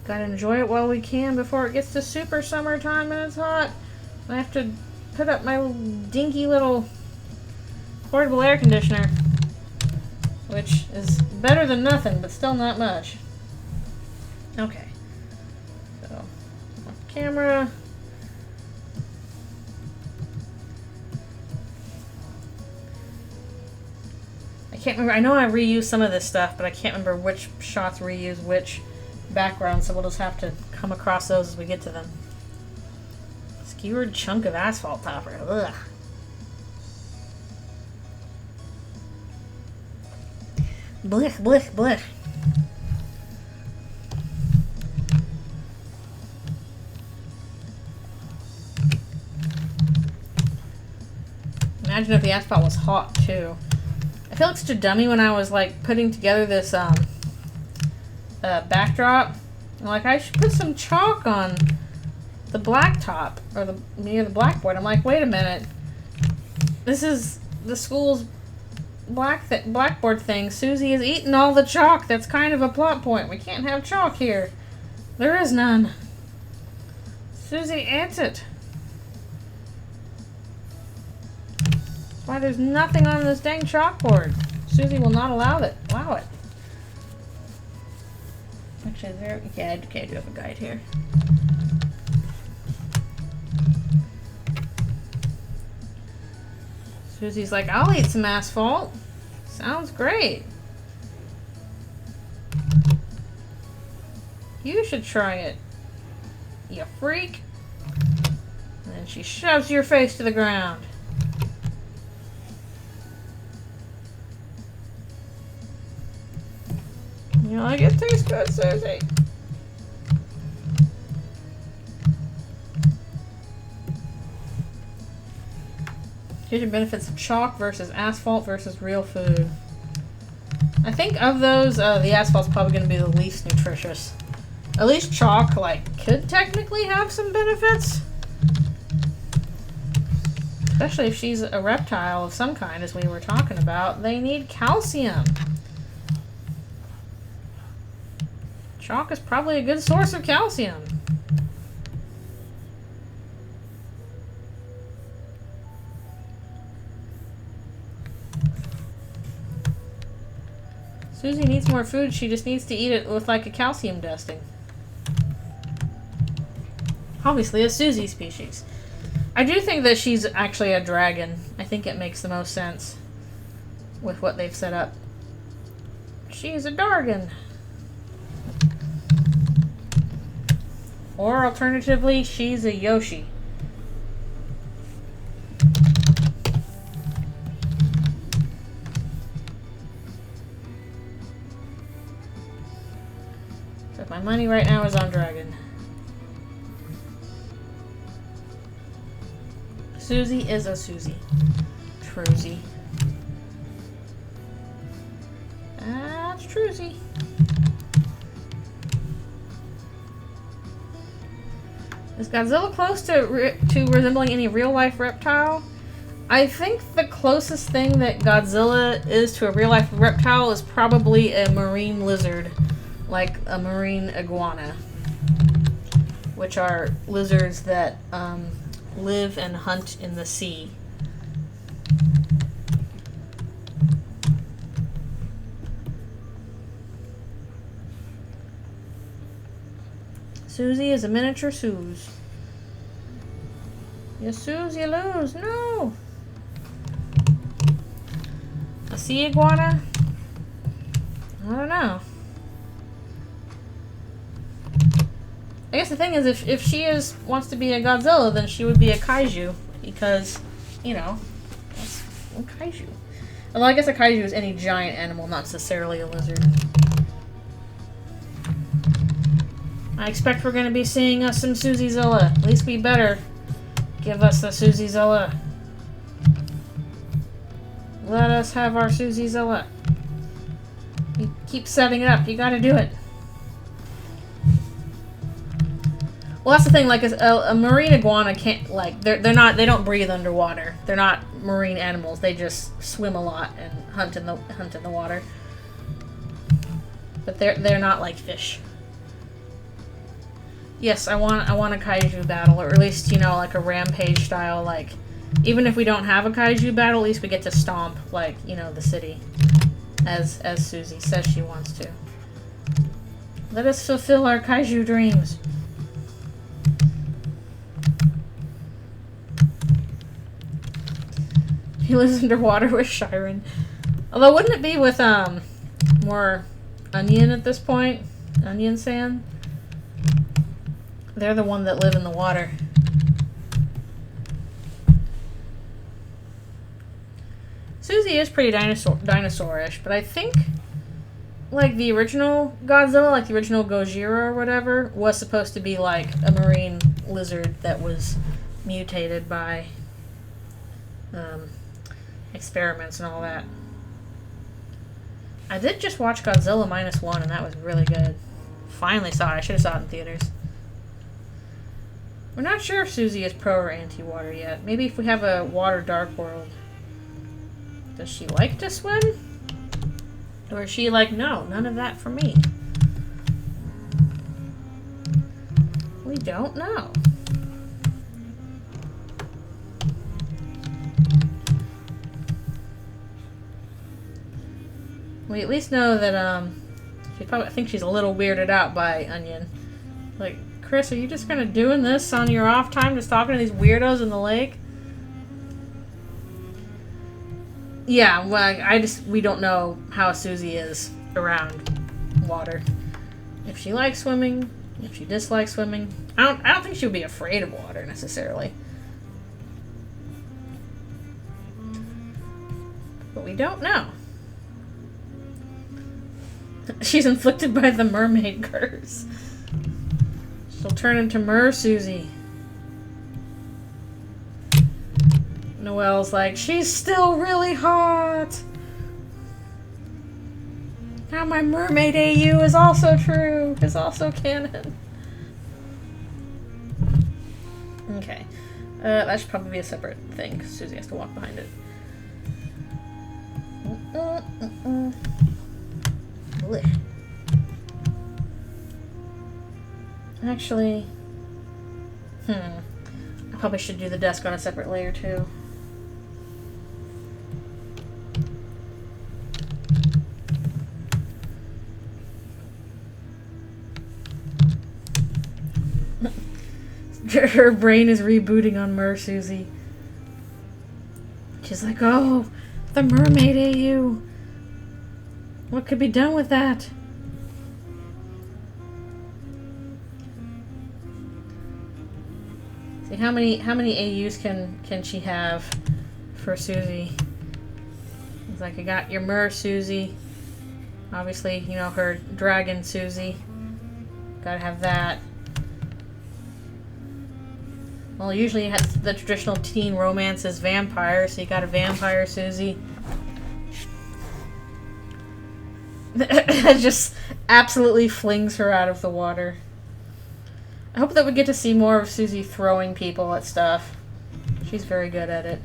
Gotta enjoy it while we can before it gets to super summertime and it's hot. I have to put up my dinky little portable air conditioner. Which is better than nothing, but still not much. Okay. So, camera. I can't remember. I know I reused some of this stuff, but I can't remember which shots reuse which background, so we'll just have to come across those as we get to them. Skewered chunk of asphalt topper. Ugh. Blech, blech, blech. Imagine if the asphalt was hot too. I feel like such a dummy when I was like putting together this backdrop. I'm like, I should put some chalk on the blacktop or near the blackboard. I'm like, wait a minute. This is the school's blackboard thing. Susie is eating all the chalk. That's kind of a plot point. We can't have chalk here. There is none. Susie ate it. That's why there's nothing on this dang chalkboard. Susie will not allow it. Actually, there. Yeah, okay, I do have a guide here. Susie's like, I'll eat some asphalt. Sounds great. You should try it, you freak. And then she shoves your face to the ground. You're like, it tastes good, Susie. Here's your benefits of chalk versus asphalt versus real food. I think of those, the asphalt's probably going to be the least nutritious. At least chalk, like, could technically have some benefits. Especially if she's a reptile of some kind, as we were talking about. They need calcium. Chalk is probably a good source of calcium. Susie needs more food. She just needs to eat it with like a calcium dusting. Obviously a Susie species. I do think that she's actually a dragon. I think it makes the most sense with what they've set up. She's a Dargon. Or alternatively, she's a Yoshi. So my money right now is on Dragon. Susie is a Susie. Truzy. That's Truzy. Is Godzilla close to resembling any real-life reptile? I think the closest thing that Godzilla is to a real-life reptile is probably a marine lizard, like a marine iguana, which are lizards that live and hunt in the sea. Susie is a miniature Suze. You Suze, you lose. No! A sea iguana? I don't know. I guess the thing is, if she wants to be a Godzilla, then she would be a kaiju. Because, you know, that's a kaiju. Although I guess a kaiju is any giant animal, not necessarily a lizard. I expect we're going to be seeing us some Susie-zilla. At least we better give us the Susie-zilla. Let us have our Susie-zilla. You keep setting it up. You got to do it. Well, that's the thing. Like a marine iguana can't they don't breathe underwater. They're not marine animals. They just swim a lot and hunt in the water. But they're not like fish. Yes, I want a kaiju battle, or at least, you know, like a rampage style, like, even if we don't have a kaiju battle, at least we get to stomp, like, you know, the city, as Susie says she wants to. Let us fulfill our kaiju dreams. He lives underwater with Shiren. Although, wouldn't it be with, more Onion at this point? Onion Sand? They're the one that live in the water. Susie is pretty dinosaurish, but I think, like, the original Godzilla, like the original Gojira or whatever, was supposed to be like a marine lizard that was mutated by experiments and all that. I did just watch Godzilla -1, and that was really good. Finally saw it. I should have saw it in theaters. We're not sure if Susie is pro or anti-water yet. Maybe if we have a water dark world. Does she like to swim? Or is she like, no, none of that for me? We don't know. We at least know that, I think she's a little weirded out by Onion. Like, Chris, are you just kind of doing this on your off time, just talking to these weirdos in the lake? Yeah, well, we don't know how Susie is around water. If she likes swimming, if she dislikes swimming. I don't think she would be afraid of water, necessarily. But we don't know. She's inflicted by the mermaid curse. She'll turn into Mer Susie. Noelle's like, she's still really hot. Now my mermaid AU is also true. Is also canon. Okay. That should probably be a separate thing, because Susie has to walk behind it. Blech. Actually, I probably should do the desk on a separate layer too. Her brain is rebooting on Mer Susie. She's like, oh, the mermaid AU. What could be done with that? See, how many AUs can she have for Susie? It's like, I got your Mer Susie. Obviously, you know, her dragon Susie. Gotta have that. Well, usually it has the traditional teen romance is vampire, so you got a vampire Susie. It just absolutely flings her out of the water. I hope that we get to see more of Susie throwing people at stuff. She's very good at it.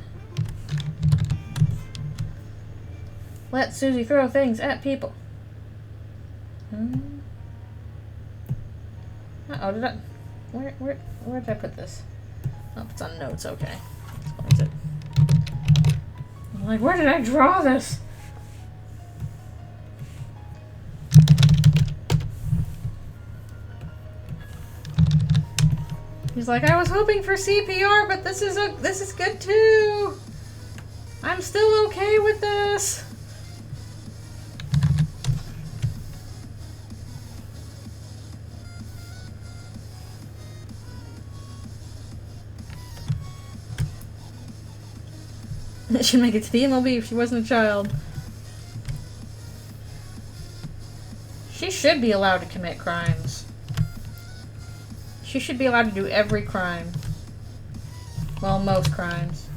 Let Susie throw things at people. Uh-oh, did I... Where did I put this? Oh, it's on notes, okay. Explains it. I'm like, where did I draw this? He's like, I was hoping for CPR, but this is good too. I'm still okay with this. She'd make it to the MLB if she wasn't a child. She should be allowed to commit crimes. She should be allowed to do every crime. Well, most crimes.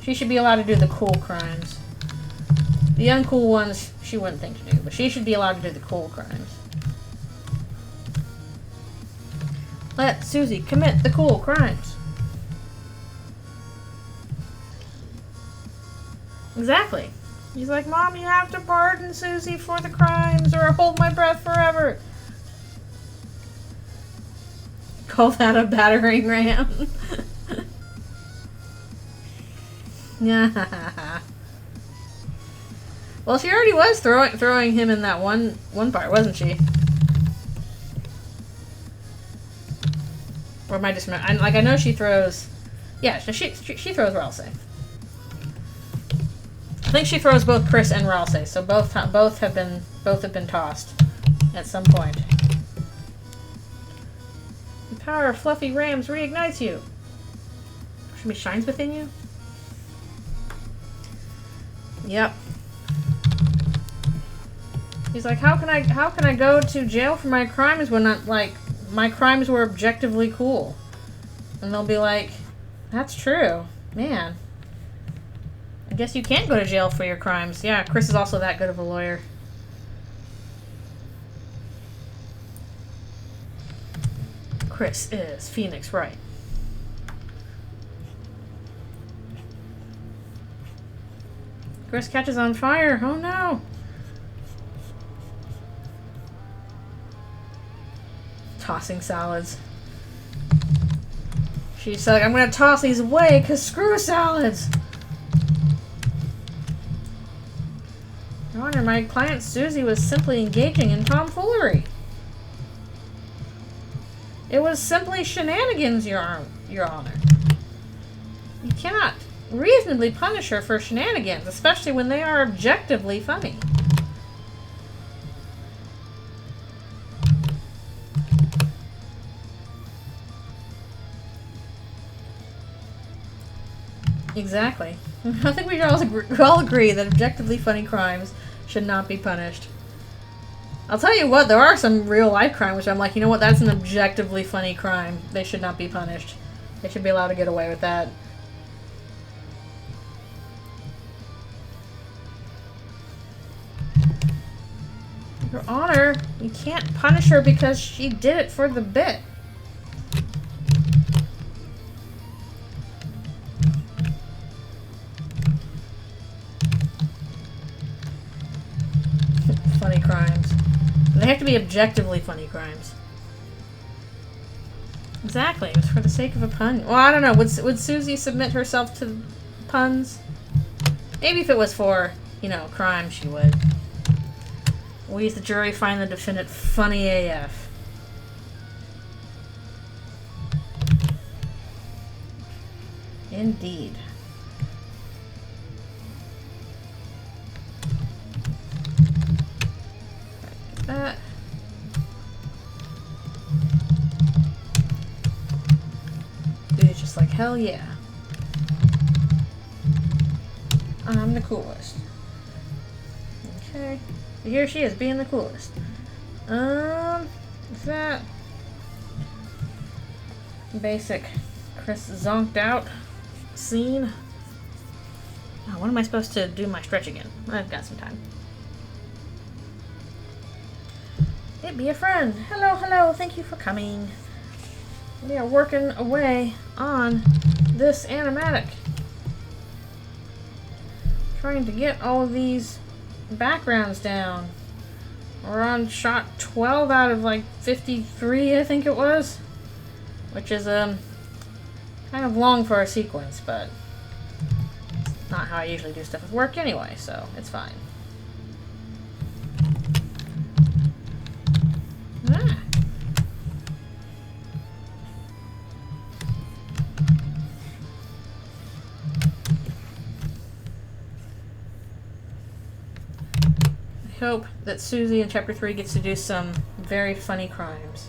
She should be allowed to do the cool crimes. The uncool ones, she wouldn't think to do, but she should be allowed to do the cool crimes. Let Susie commit the cool crimes. Exactly. He's like, Mom, you have to pardon Susie for the crimes or hold my breath forever. Call that a battering ram. Yeah. Well, she already was throwing him in that one part, wasn't she? Or am I just... I know she throws... Yeah, she throws Ralsei. I think she throws both Chris and Ralsei, so both have been tossed at some point. The power of fluffy rams reignites you. Should be shines within you. Yep. He's like, how can I go to jail for my crimes when my crimes were objectively cool? And they'll be like, that's true, man. I guess you can't go to jail for your crimes. Yeah, Chris is also that good of a lawyer. Chris is Phoenix Wright. Chris catches on fire. Oh no. Tossing salads. She's like, I'm gonna toss these away because screw salads. Your Honor, my client Susie was simply engaging in tomfoolery. It was simply shenanigans, Your Honor. You cannot reasonably punish her for shenanigans, especially when they are objectively funny. Exactly. I think we all agree that objectively funny crimes should not be punished. I'll tell you what, there are some real life crimes which I'm like, you know what, that's an objectively funny crime. They should not be punished. They should be allowed to get away with that. Your Honor, you can't punish her because she did it for the bit. Funny crimes. They have to be objectively funny crimes. Exactly. It was for the sake of a pun. Well, I don't know. Would Susie submit herself to puns? Maybe if it was for, you know, crime, she would. We, as the jury, find the defendant funny AF. Indeed. Get that. Dude's just like, hell yeah. I'm the coolest. Okay. Here she is, being the coolest. Is that basic Chris zonked out scene? Oh, when am I supposed to do my stretch again? I've got some time. It be a friend. Hello, hello, thank you for coming. We are working away on this animatic. Trying to get all of these backgrounds down. We're on shot 12 out of like 53, I think it was. Which is kind of long for a sequence, but it's not how I usually do stuff with work anyway, so it's fine. Ah. I hope that Susie in Chapter 3 gets to do some very funny crimes.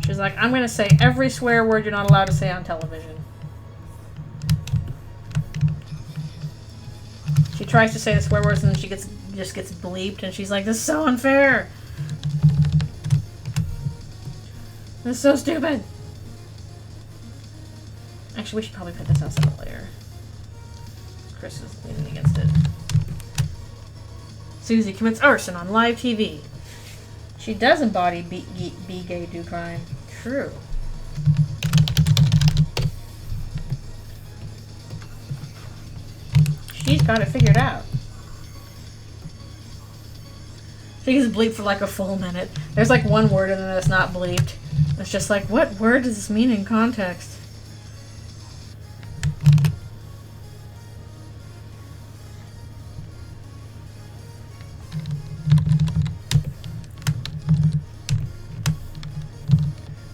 She's like, I'm going to say every swear word you're not allowed to say on television. She tries to say the swear words and then she just gets bleeped and she's like, this is so unfair. This is so stupid. Actually, we should probably put this on some later. Chris is leaning against it. Susie commits arson on live TV. She does embody be gay, do crime. True. She's got it figured out. She gets bleeped for like a full minute. There's like one word in it that's not bleeped. It's just like, what word does this mean in context?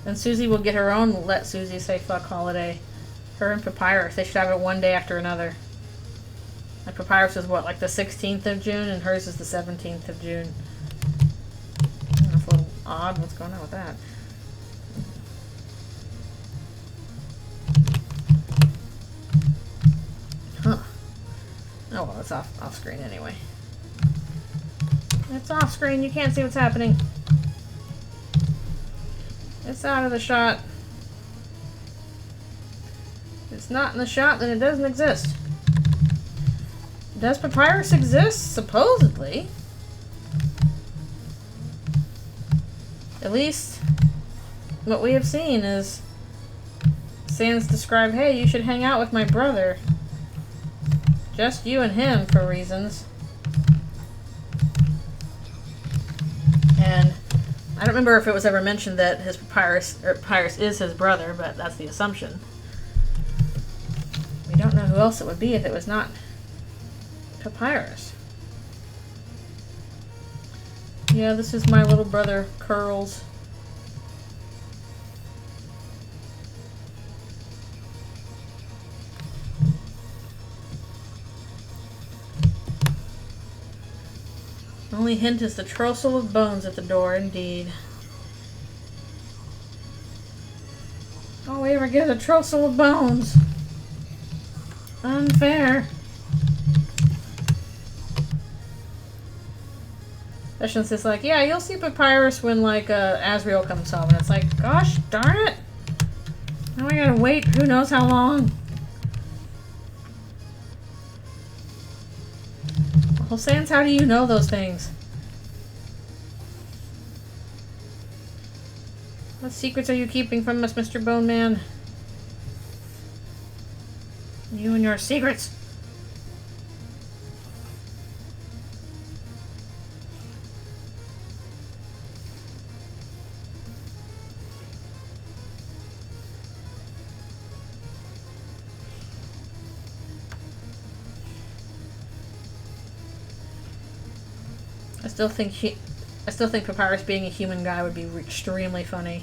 And Susie will get her own Let Susie Say Fuck holiday. Her and Papyrus. They should have it one day after another. Like Papyrus is what, like the 16th of June, and hers is the 17th of June. That's a little odd. What's going on with that? Huh. Oh well, it's off screen anyway. It's off screen. You can't see what's happening. It's out of the shot. If it's not in the shot, then it doesn't exist. Does Papyrus exist? Supposedly. At least, what we have seen is Sans describe, hey, you should hang out with my brother. Just you and him for reasons. And I don't remember if it was ever mentioned that his Papyrus is his brother, but that's the assumption. We don't know who else it would be if it was not Papyrus. Yeah, this is my little brother, Curls. Only hint is the trousseau of bones at the door, indeed. All we ever get is a trousseau of bones. Unfair. Especially it's like, yeah, you'll see Papyrus when, like, Asriel comes home. And it's like, gosh darn it. Now I gotta wait who knows how long. Well, Sans, how do you know those things? What secrets are you keeping from us, Mr. Bone Man? You and your secrets. I still think Papyrus being a human guy would be extremely funny.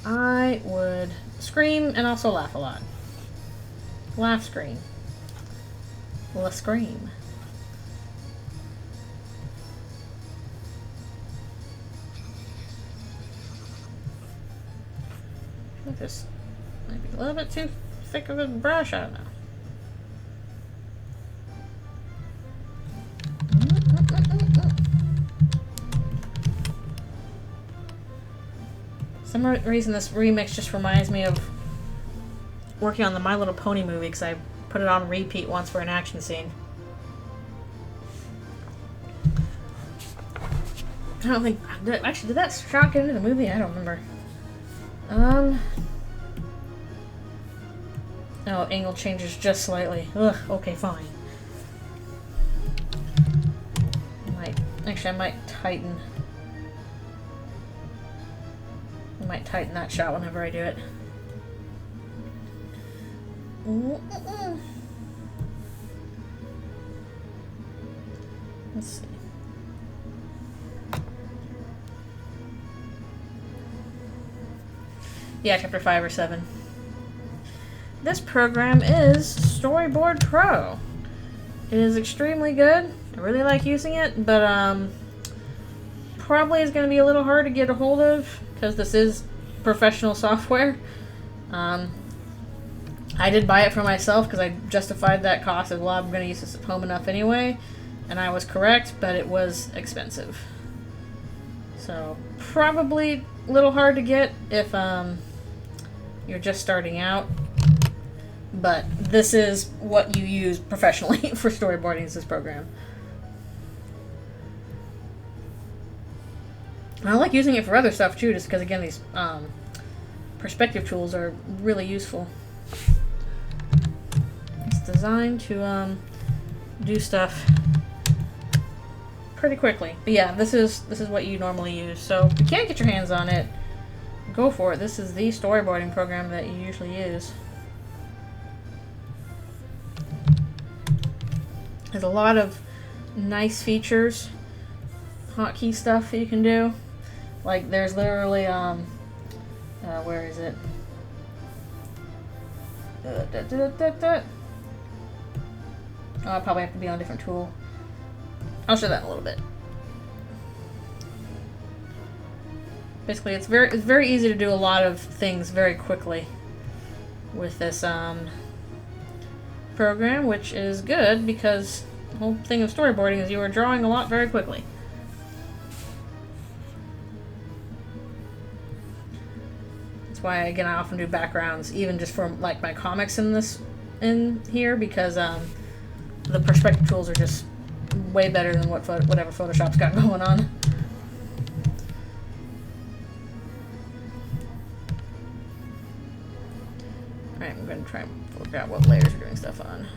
I would scream and also laugh a lot. Laugh, scream. Let's scream. I think this might be a little bit too thick of a brush. I don't know. For some reason this remix just reminds me of working on the My Little Pony movie because I put it on repeat once for an action scene. I don't think... Actually, did that shot get into the movie? I don't remember. Oh, angle changes just slightly. Ugh, okay, fine. Actually, I might tighten... I might tighten that shot whenever I do it. Let's see. Yeah, chapter 5 or 7. This program is Storyboard Pro. It is extremely good. I really like using it, but probably is going to be a little hard to get a hold of because this is professional software. I did buy it for myself because I justified that cost as well. I'm going to use this at home enough anyway, and I was correct, but it was expensive. So probably a little hard to get if you're just starting out. But this is what you use professionally for storyboarding, is this program. And I like using it for other stuff too, just because again these perspective tools are really useful. It's designed to do stuff pretty quickly. But yeah, this is what you normally use. So if you can't get your hands on it, go for it. This is the storyboarding program that you usually use. There's a lot of nice features, hotkey stuff that you can do. Like there's literally where is it? Oh, I probably have to be on a different tool. I'll show that in a little bit. Basically, it's very easy to do a lot of things very quickly with this program, which is good because the whole thing of storyboarding is you are drawing a lot very quickly. That's why, again, I often do backgrounds, even just for like my comics in here, because the perspective tools are just way better than whatever Photoshop's got going on. Alright, I'm going to try and figure out what layers we're doing stuff on.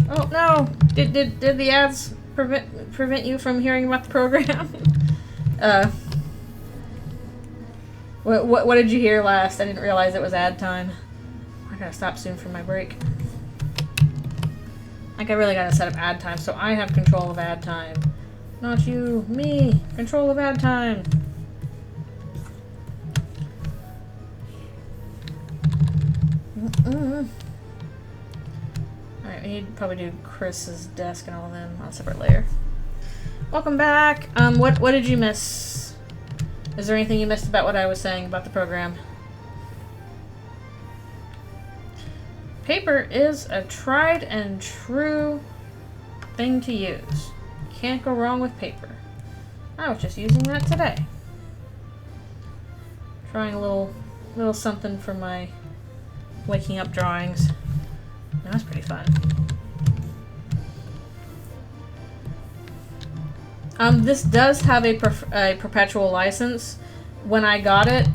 Oh no! Did the ads prevent you from hearing about the program? What did you hear last? I didn't realize it was ad time. I gotta stop soon for my break. Like, I really gotta set up ad time so I have control of ad time. Not you, me. Control of ad time. Alright, we need to probably do Chris's desk and all of them on a separate layer. Welcome back. What did you miss? Is there anything you missed about what I was saying about the program? Paper is a tried and true thing to use. Can't go wrong with paper. I was just using that today. Drawing a little something for my waking up drawings. That's pretty fun. This does have a perpetual license. When I got it,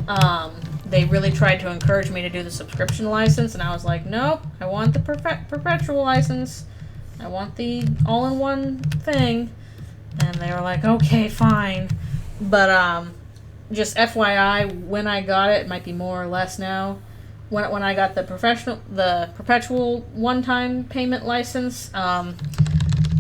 they really tried to encourage me to do the subscription license, and I was like, nope, I want the perpetual license. I want the all-in-one thing. And they were like, okay, fine. But just FYI, when I got it, it might be more or less now. When I got the perpetual one-time payment license,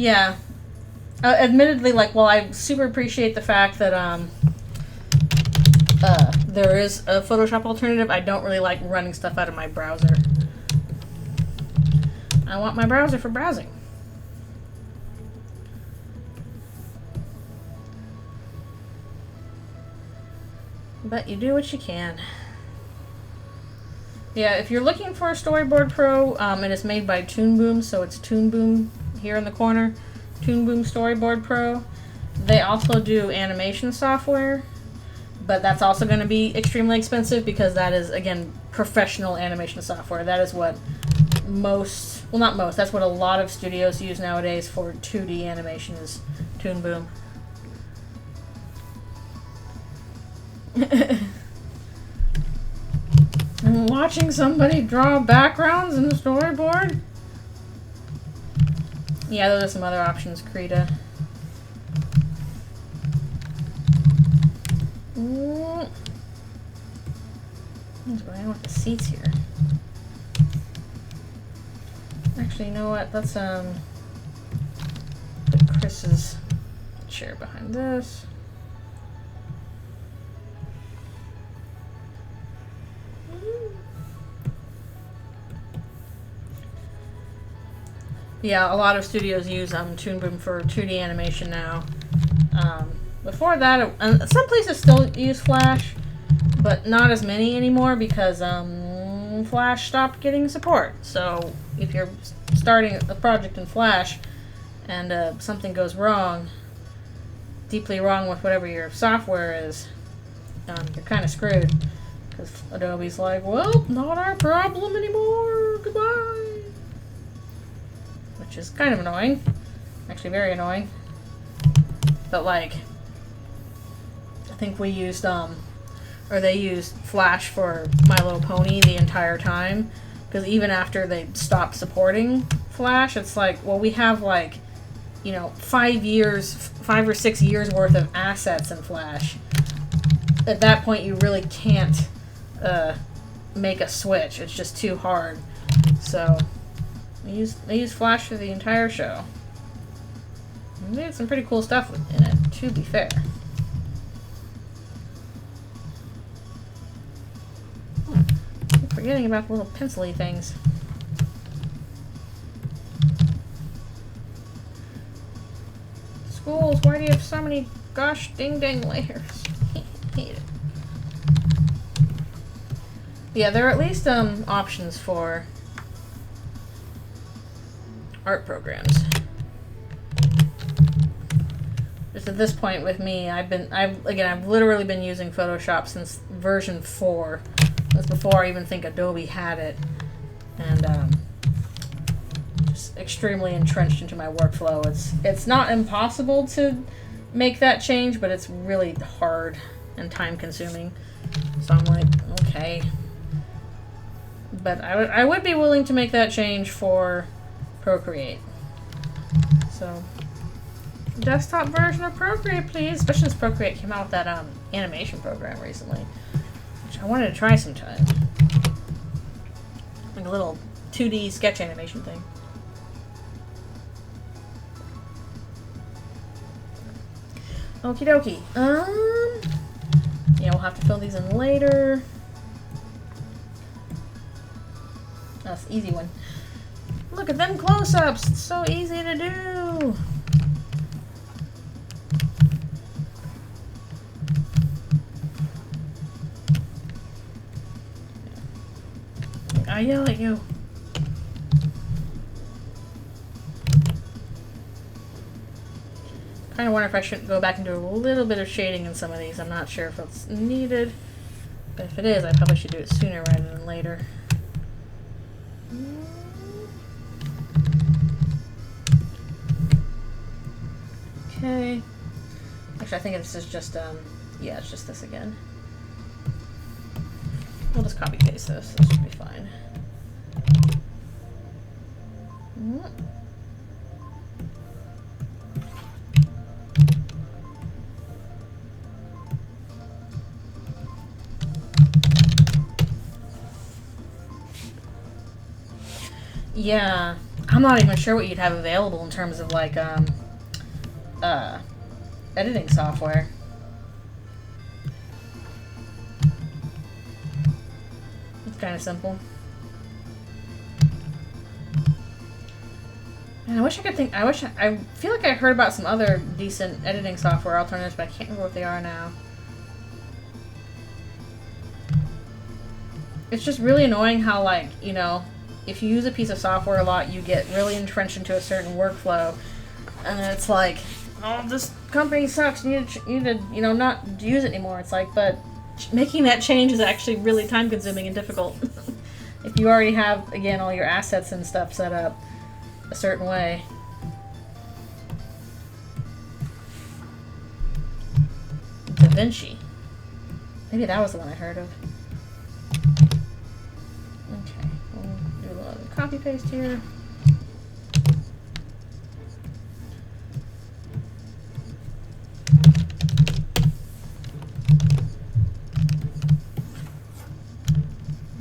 Yeah. Admittedly, like, while I super appreciate the fact that there is a Photoshop alternative, I don't really like running stuff out of my browser. I want my browser for browsing. But you do what you can. Yeah, if you're looking for a Storyboard Pro, and it's made by Toon Boom, so it's Toon Boom here in the corner, Toon Boom Storyboard Pro. They also do animation software, but that's also going to be extremely expensive because that is, again, professional animation software. That is what most, well, not most, that's what a lot of studios use nowadays for 2D animation is Toon Boom. I'm watching somebody draw backgrounds in the storyboard. Yeah, those are some other options, Krita. What's going on with the seats here? Actually, you know what? Let's put Chris's chair behind this. Yeah, a lot of studios use Toon Boom for 2D animation now. Before that, some places still use Flash, but not as many anymore because Flash stopped getting support. So if you're starting a project in Flash and something goes wrong, deeply wrong with whatever your software is, you're kind of screwed because Adobe's like, well, not our problem anymore. Goodbye. Which is kind of annoying. Actually, very annoying. But, like, I think we used, or they used Flash for My Little Pony the entire time. Because even after they stopped supporting Flash, it's like, well, we have, like, you know, 5 or 6 years worth of assets in Flash. At that point, you really can't make a switch. It's just too hard. So they used Flash for the entire show. And they had some pretty cool stuff in it, to be fair. I'm forgetting about the little pencil-y things. Schools, why do you have so many gosh ding-dang layers? Hate it. Yeah, there are at least options for art programs. Just at this point with me, I've literally been using Photoshop since version 4. That's before I even think Adobe had it. And just extremely entrenched into my workflow. It's not impossible to make that change, but it's really hard and time consuming. So I'm like, okay. But I would be willing to make that change for Procreate. So, desktop version of Procreate, please. Especially since Procreate came out with that animation program recently, which I wanted to try sometime. Like a little 2D sketch animation thing. Okie dokie. Yeah, we'll have to fill these in later. That's an easy one. Look at them close-ups. It's so easy to do. I yell at you. Kind of wonder if I should go back and do a little bit of shading in some of these. I'm not sure if it's needed, but if it is, I probably should do it sooner rather than later. Okay. Actually, I think this is just, yeah, it's just this again. We'll just copy paste this. This should be fine. Yeah. I'm not even sure what you'd have available in terms of like editing software. It's kind of simple. And I wish I could think. I feel like I heard about some other decent editing software alternatives, but I can't remember what they are now. It's just really annoying how, like, you know, if you use a piece of software a lot, you get really entrenched into a certain workflow, and it's like, oh, this company sucks. You need to, you know, not use it anymore. It's like, but making that change is actually really time-consuming and difficult. If you already have, again, all your assets and stuff set up a certain way. Da Vinci. Maybe that was the one I heard of. Okay, we'll do a little copy paste here.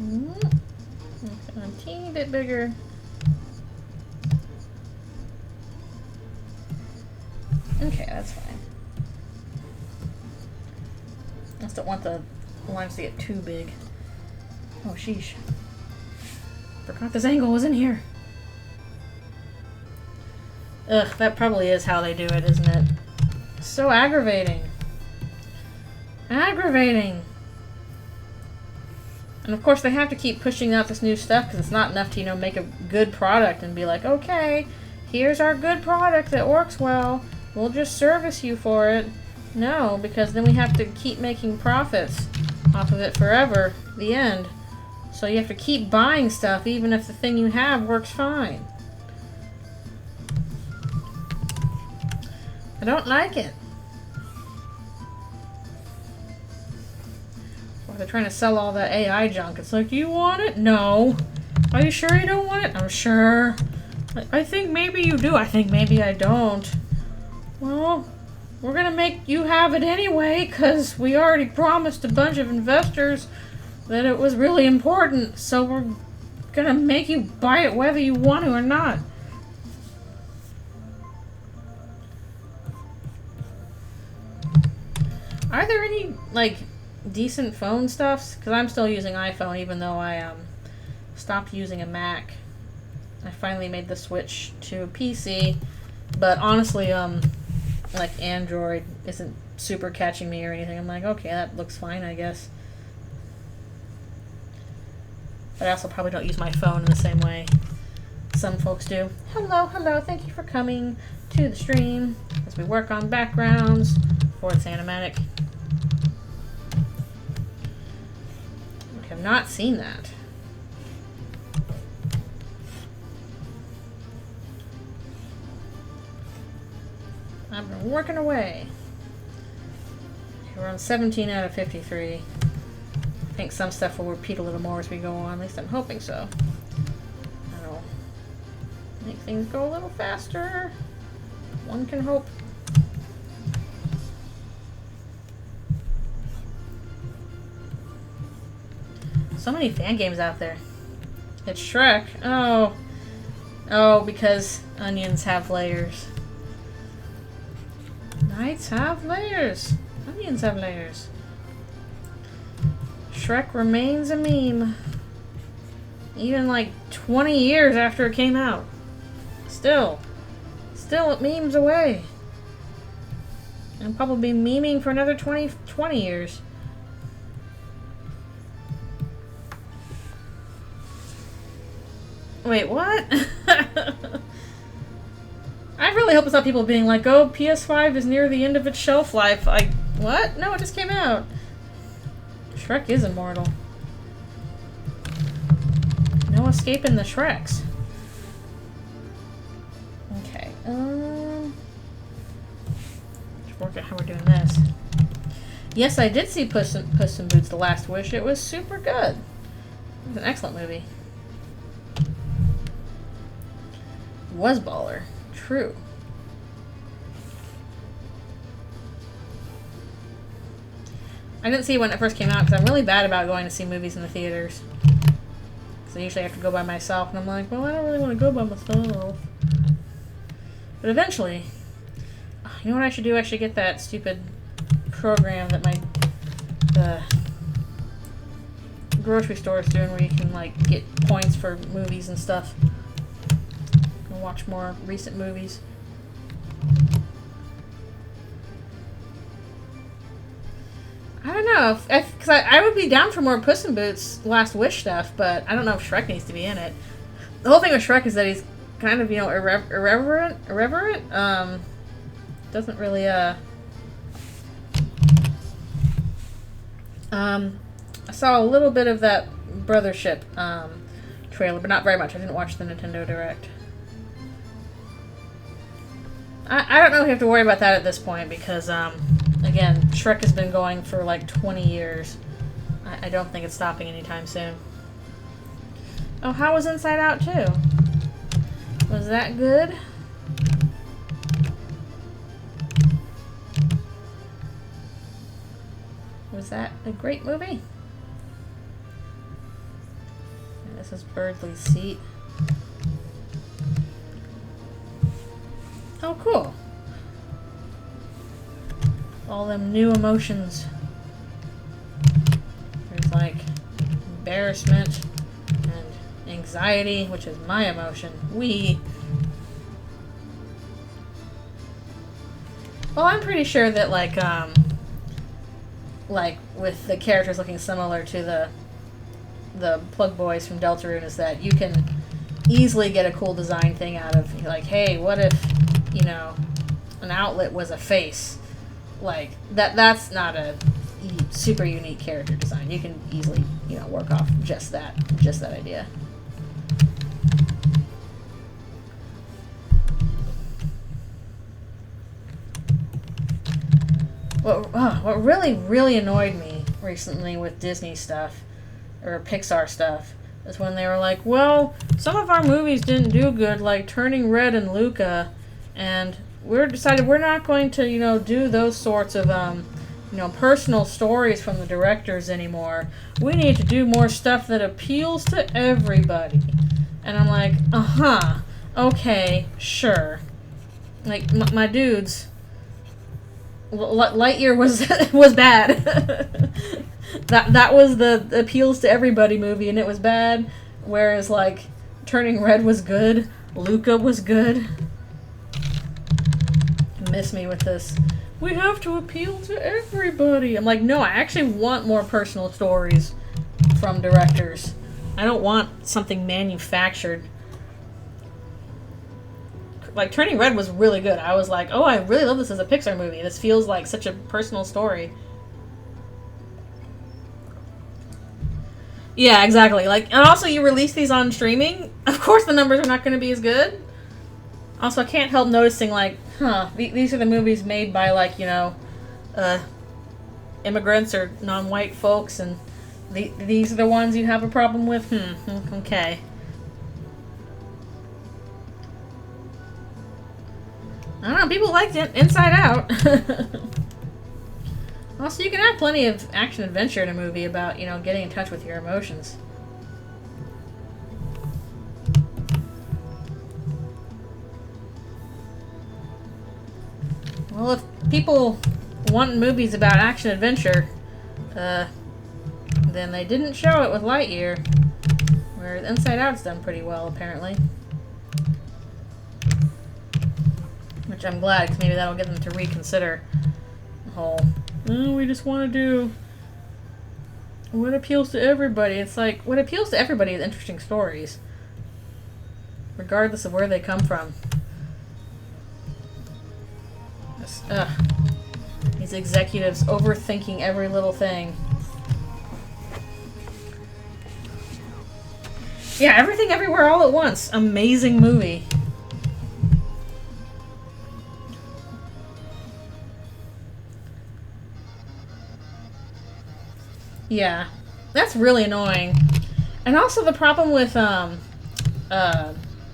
Okay, a teeny bit bigger. Okay, that's fine. I just don't want the lines to get too big. Oh, sheesh. Forgot this angle was in here. Ugh, that probably is how they do it, isn't it? So aggravating. Aggravating! And of course they have to keep pushing out this new stuff because it's not enough to, you know, make a good product and be like, okay, here's our good product that works well. We'll just service you for it. No, because then we have to keep making profits off of it forever. The end. So you have to keep buying stuff even if the thing you have works fine. I don't like it. Well, they're trying to sell all that AI junk. It's like, do you want it? No. Are you sure you don't want it? I'm sure. I think maybe you do. I think maybe I don't. Well, we're gonna make you have it anyway, because we already promised a bunch of investors that it was really important, so we're gonna make you buy it whether you want to or not. Are there any, like, decent phone stuffs? Because I'm still using iPhone, even though I stopped using a Mac. I finally made the switch to a PC, but honestly, like, Android isn't super catching me or anything. I'm like, okay, that looks fine, I guess. But I also probably don't use my phone in the same way some folks do. Hello, hello, thank you for coming to the stream as we work on backgrounds for this animatic. I have not seen that. I've been working away. We're on 17 out of 53. I think some stuff will repeat a little more as we go on. At least I'm hoping so. That'll make things go a little faster. One can hope. So many fan games out there. It's Shrek. Oh. Oh, because onions have layers. Knights have layers. Onions have layers. Shrek remains a meme. Even like 20 years after it came out. Still it memes away. And probably be memeing for another 20 years. Wait, what? I really hope it's not people being like, oh, PS5 is near the end of its shelf life. What? No, it just came out. Shrek is immortal. No escaping the Shreks. Okay, just work out how we're doing this. Yes, I did see Puss in Boots: The Last Wish. It was super good. It was an excellent movie. It was baller. True. I didn't see it when it first came out because I'm really bad about going to see movies in the theaters. Because So usually I have to go by myself, and I'm like, well, I don't really want to go by myself. But eventually, you know what I should do? I should get that stupid program that my grocery store is doing, where you can like get points for movies and stuff, and watch more recent movies. I don't know, because I would be down for more Puss in Boots Last Wish stuff, but I don't know if Shrek needs to be in it. The whole thing with Shrek is that he's kind of, you know, irreverent. Doesn't really, I saw a little bit of that Brothership trailer, but not very much. I didn't watch the Nintendo Direct. I don't know if you have to worry about that at this point, because, again, Shrek has been going for like 20 years. I don't think it's stopping anytime soon. Oh, how was Inside Out 2? Was that good? Was that a great movie? And this is Birdley's seat. Oh, cool. All them new emotions. There's like embarrassment and anxiety, which is my emotion. Well, I'm pretty sure that like with the characters looking similar to the Plug Boys from Deltarune, is that you can easily get a cool design thing out of, like, hey, what if, you know, an outlet was a face? Like, that's not a super unique character design. You can easily, you know, work off just that idea. What really annoyed me recently with Disney stuff, or Pixar stuff, is when they were like, well, some of our movies didn't do good, like Turning Red and Luca, and we're decided we're not going to, you know, do those sorts of, you know, personal stories from the directors anymore. We need to do more stuff that appeals to everybody. And I'm like, okay, sure. Like, my dudes, Lightyear was bad. that was the appeals to everybody movie, and it was bad. Whereas, like, Turning Red was good, Luca was good. Miss me with this, we have to appeal to everybody. I'm like, no, I actually want more personal stories from directors. I don't want something manufactured. Like, Turning Red was really good. I was like, oh, I really love this as a Pixar movie. This feels like such a personal story. Yeah, exactly. Like, and also you release these on streaming, of course the numbers are not going to be as good. Also, I can't help noticing, like, these are the movies made by, like, you know, immigrants or non-white folks, and these are the ones you have a problem with? Okay. I don't know, people liked Inside Out. Also, you can have plenty of action-adventure in a movie about, you know, getting in touch with your emotions. Well, if people want movies about action-adventure, then they didn't show it with Lightyear, where Inside Out's done pretty well, apparently. Which I'm glad, because maybe that'll get them to reconsider the whole, oh, we just want to do what appeals to everybody. It's like, what appeals to everybody is interesting stories, regardless of where they come from. These executives overthinking every little thing. Yeah, Everything Everywhere All at Once. Amazing movie. Yeah, that's really annoying. And also the problem with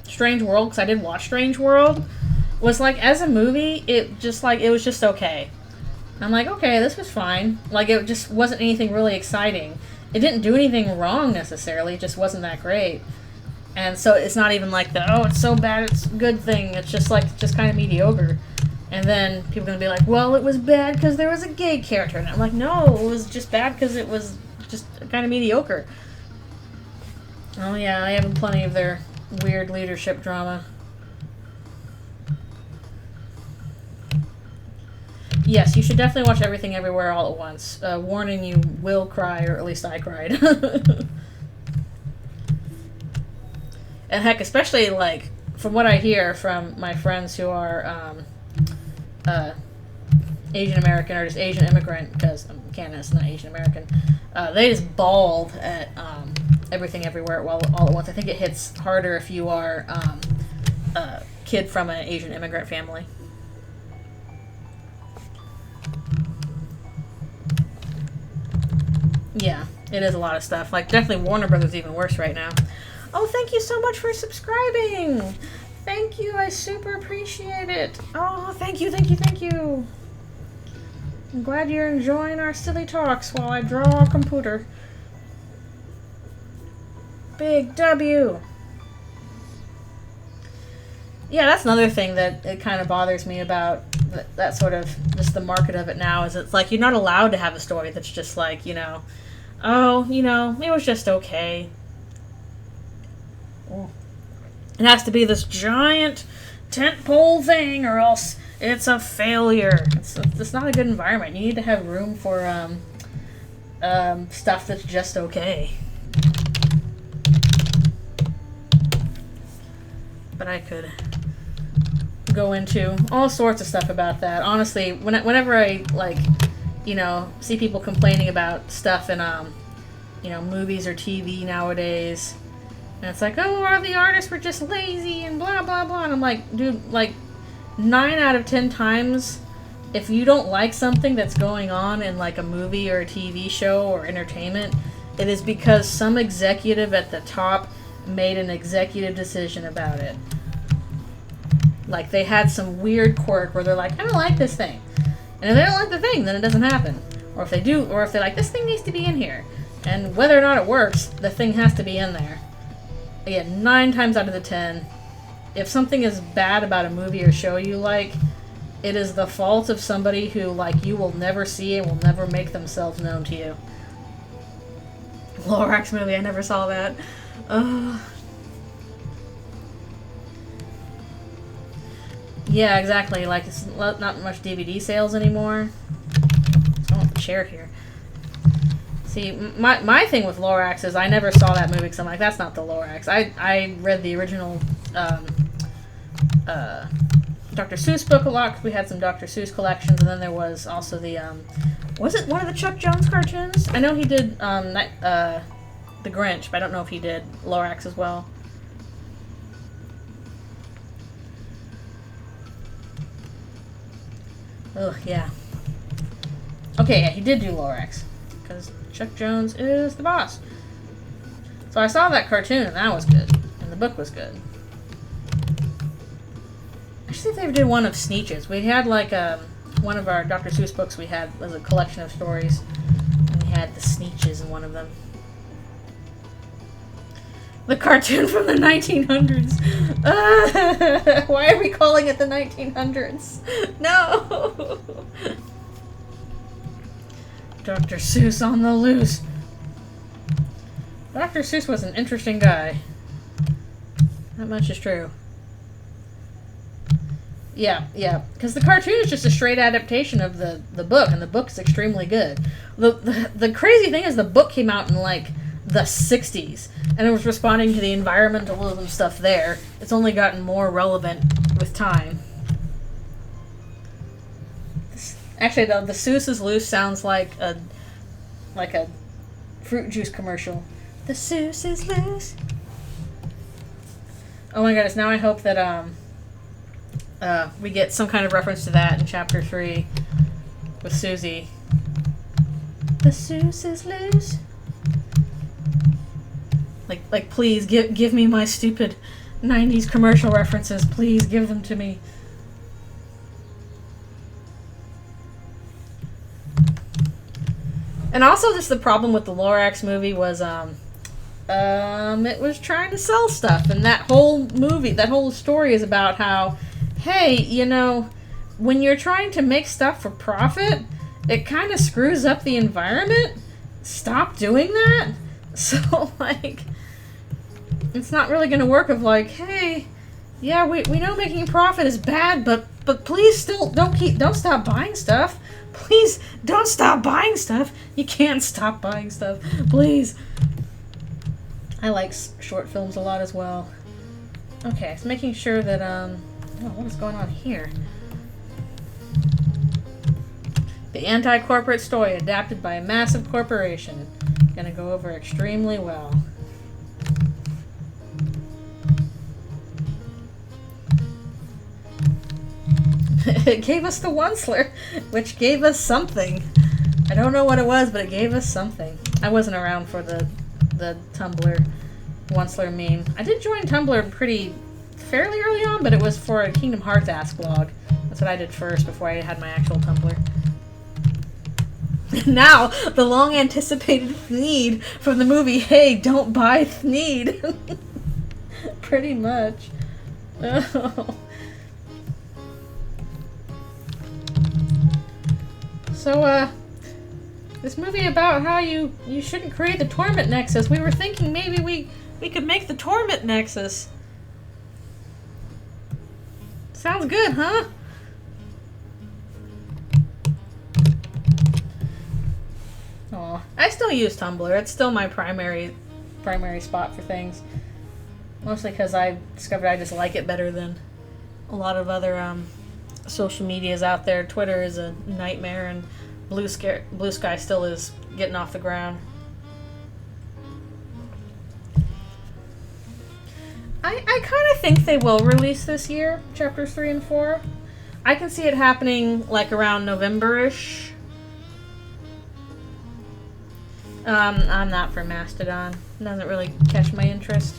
Strange World, because I did watch Strange World, was like, as a movie, it was just okay. I'm like, okay, this was fine. Like, it just wasn't anything really exciting. it didn't do anything wrong necessarily. It just wasn't that great. And so it's not even like the, oh, it's so bad, it's a good thing. It's just like, just kind of mediocre. And then people are going to be like, well, it was bad because there was a gay character. And I'm like, no, it was just bad because it was just kind of mediocre. Oh yeah, I have plenty of their weird leadership drama. Yes, you should definitely watch Everything Everywhere All at Once. Warning, you will cry, or at least I cried. And heck, especially, like, from what I hear from my friends who are Asian American or just Asian immigrant, because Canada's not Asian American, they just bawled at Everything Everywhere all at Once. I think it hits harder if you are a kid from an Asian immigrant family. Yeah, it is a lot of stuff. Like, definitely Warner Brothers even worse right now. Oh, thank you so much for subscribing! Thank you, I super appreciate it. Oh, thank you, thank you, thank you. I'm glad you're enjoying our silly talks while I draw a computer. Big W. Yeah, that's another thing that it kind of bothers me about that sort of, just the market of it now, is it's like, you're not allowed to have a story that's just like, you know, oh, you know, it was just okay. It has to be this giant tentpole thing, or else it's a failure. It's not a good environment. You need to have room for stuff that's just okay. But I could go into all sorts of stuff about that. Honestly, whenever I, like, you know, see people complaining about stuff in you know, movies or TV nowadays, and it's like, oh, all the artists were just lazy and blah blah blah, and I'm like, dude, like, 9 out of 10 times, if you don't like something that's going on in, like, a movie or a TV show or entertainment, it is because some executive at the top made an executive decision about it. Like, they had some weird quirk where they're like, I don't like this thing. And if they don't like the thing, then it doesn't happen. Or if they do, or if they're like, this thing needs to be in here. And whether or not it works, the thing has to be in there. Again, 9 times out of the 10, if something is bad about a movie or show you like, it is the fault of somebody who, like, you will never see and will never make themselves known to you. Lorax movie, I never saw that. Yeah, exactly. Like, it's not much DVD sales anymore. I want the chair here. See, my thing with Lorax is I never saw that movie because I'm like, that's not the Lorax. I read the original Dr. Seuss book a lot because we had some Dr. Seuss collections, and then there was also the was it one of the Chuck Jones cartoons? I know he did the Grinch, but I don't know if he did Lorax as well. Ugh, yeah. Okay, yeah, he did do Lorax, because Chuck Jones is the boss. So I saw that cartoon, and that was good, and the book was good. I should see if they ever did one of Sneetches. We had, like, one of our Dr. Seuss books we had was a collection of stories, and we had the Sneetches in one of them. The cartoon from the 1900s. Why are we calling it the 1900s? No! Dr. Seuss on the loose. Dr. Seuss was an interesting guy. That much is true. Yeah, because the cartoon is just a straight adaptation of the book, and the book's extremely good. The crazy thing is the book came out in, like, the 60s, and it was responding to the environmentalism stuff there. It's only gotten more relevant with time. Actually, though, the Seuss is loose sounds like a fruit juice commercial. The Seuss is loose. Oh my goodness, now I hope that we get some kind of reference to that in chapter 3 with Susie. The Seuss is loose. Like, please give me my stupid 90s commercial references. Please give them to me. And also, just the problem with the Lorax movie was, it was trying to sell stuff, and that whole movie, that whole story is about how, hey, you know, when you're trying to make stuff for profit, it kind of screws up the environment. Stop doing that. So, like, it's not really going to work of like, hey, yeah, we know making a profit is bad, but please still don't stop buying stuff. Please don't stop buying stuff. You can't stop buying stuff. Please. I like short films a lot as well. Okay, so making sure that, oh, what is going on here? The anti-corporate story adapted by a massive corporation. Gonna go over extremely well. It gave us the Onceler, which gave us something. I don't know what it was, but it gave us something. I wasn't around for the Tumblr Onceler meme. I did join Tumblr fairly early on, but it was for a Kingdom Hearts Ask blog. That's what I did first before I had my actual Tumblr. Now, the long-anticipated Thneed from the movie, hey, don't buy Thneed. Pretty much. Oh. So, this movie about how you shouldn't create the Torment Nexus. We were thinking maybe we could make the Torment Nexus. Sounds good, huh? Aw, I still use Tumblr. It's still my primary spot for things. Mostly because I discovered I just like it better than a lot of other social medias out there. Twitter is a nightmare, and Blue Sky still is getting off the ground. I kind of think they will release this year, chapters 3 and 4. I can see it happening like around November-ish. I'm not for Mastodon. It doesn't really catch my interest.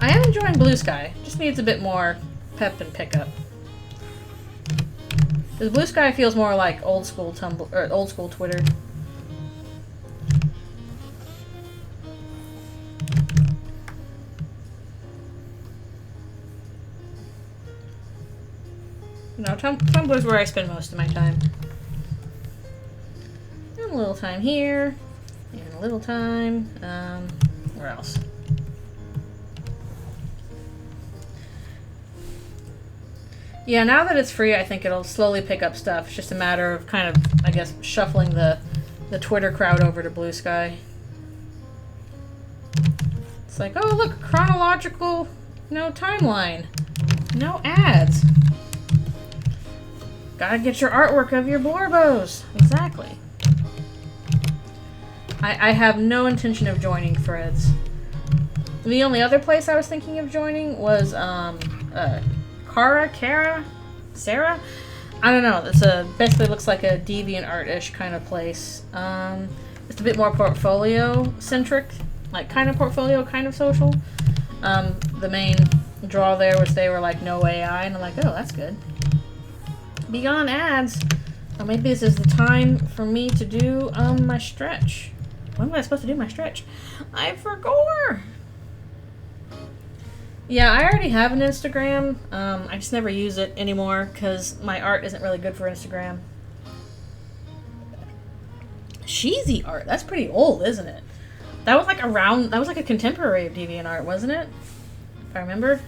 I am enjoying Blue Sky. Just needs a bit more pep and pickup. Because Blue Sky feels more like old school Tumblr or old school Twitter. No, Tumblr's where I spend most of my time. And a little time here. And a little time, where else? Yeah, now that it's free, I think it'll slowly pick up stuff. It's just a matter of kind of, I guess, shuffling the Twitter crowd over to Blue Sky. It's like, oh, look, chronological, timeline. No ads. Gotta get your artwork of your Blorbos. Exactly. I have no intention of joining Threads. The only other place I was thinking of joining was, Sarah? I don't know. It's basically looks like a DeviantArt-ish kind of place. Just a bit more portfolio-centric. Like, kind of portfolio, kind of social. The main draw there was they were like, no AI, and I'm like, oh, that's good. Beyond ads. Oh, maybe this is the time for me to do my stretch. When am I supposed to do my stretch? I forgot. Yeah, I already have an Instagram. I just never use it anymore because my art isn't really good for Instagram. Cheesy art. That's pretty old, isn't it? That was like a contemporary of DeviantArt, wasn't it? If I remember.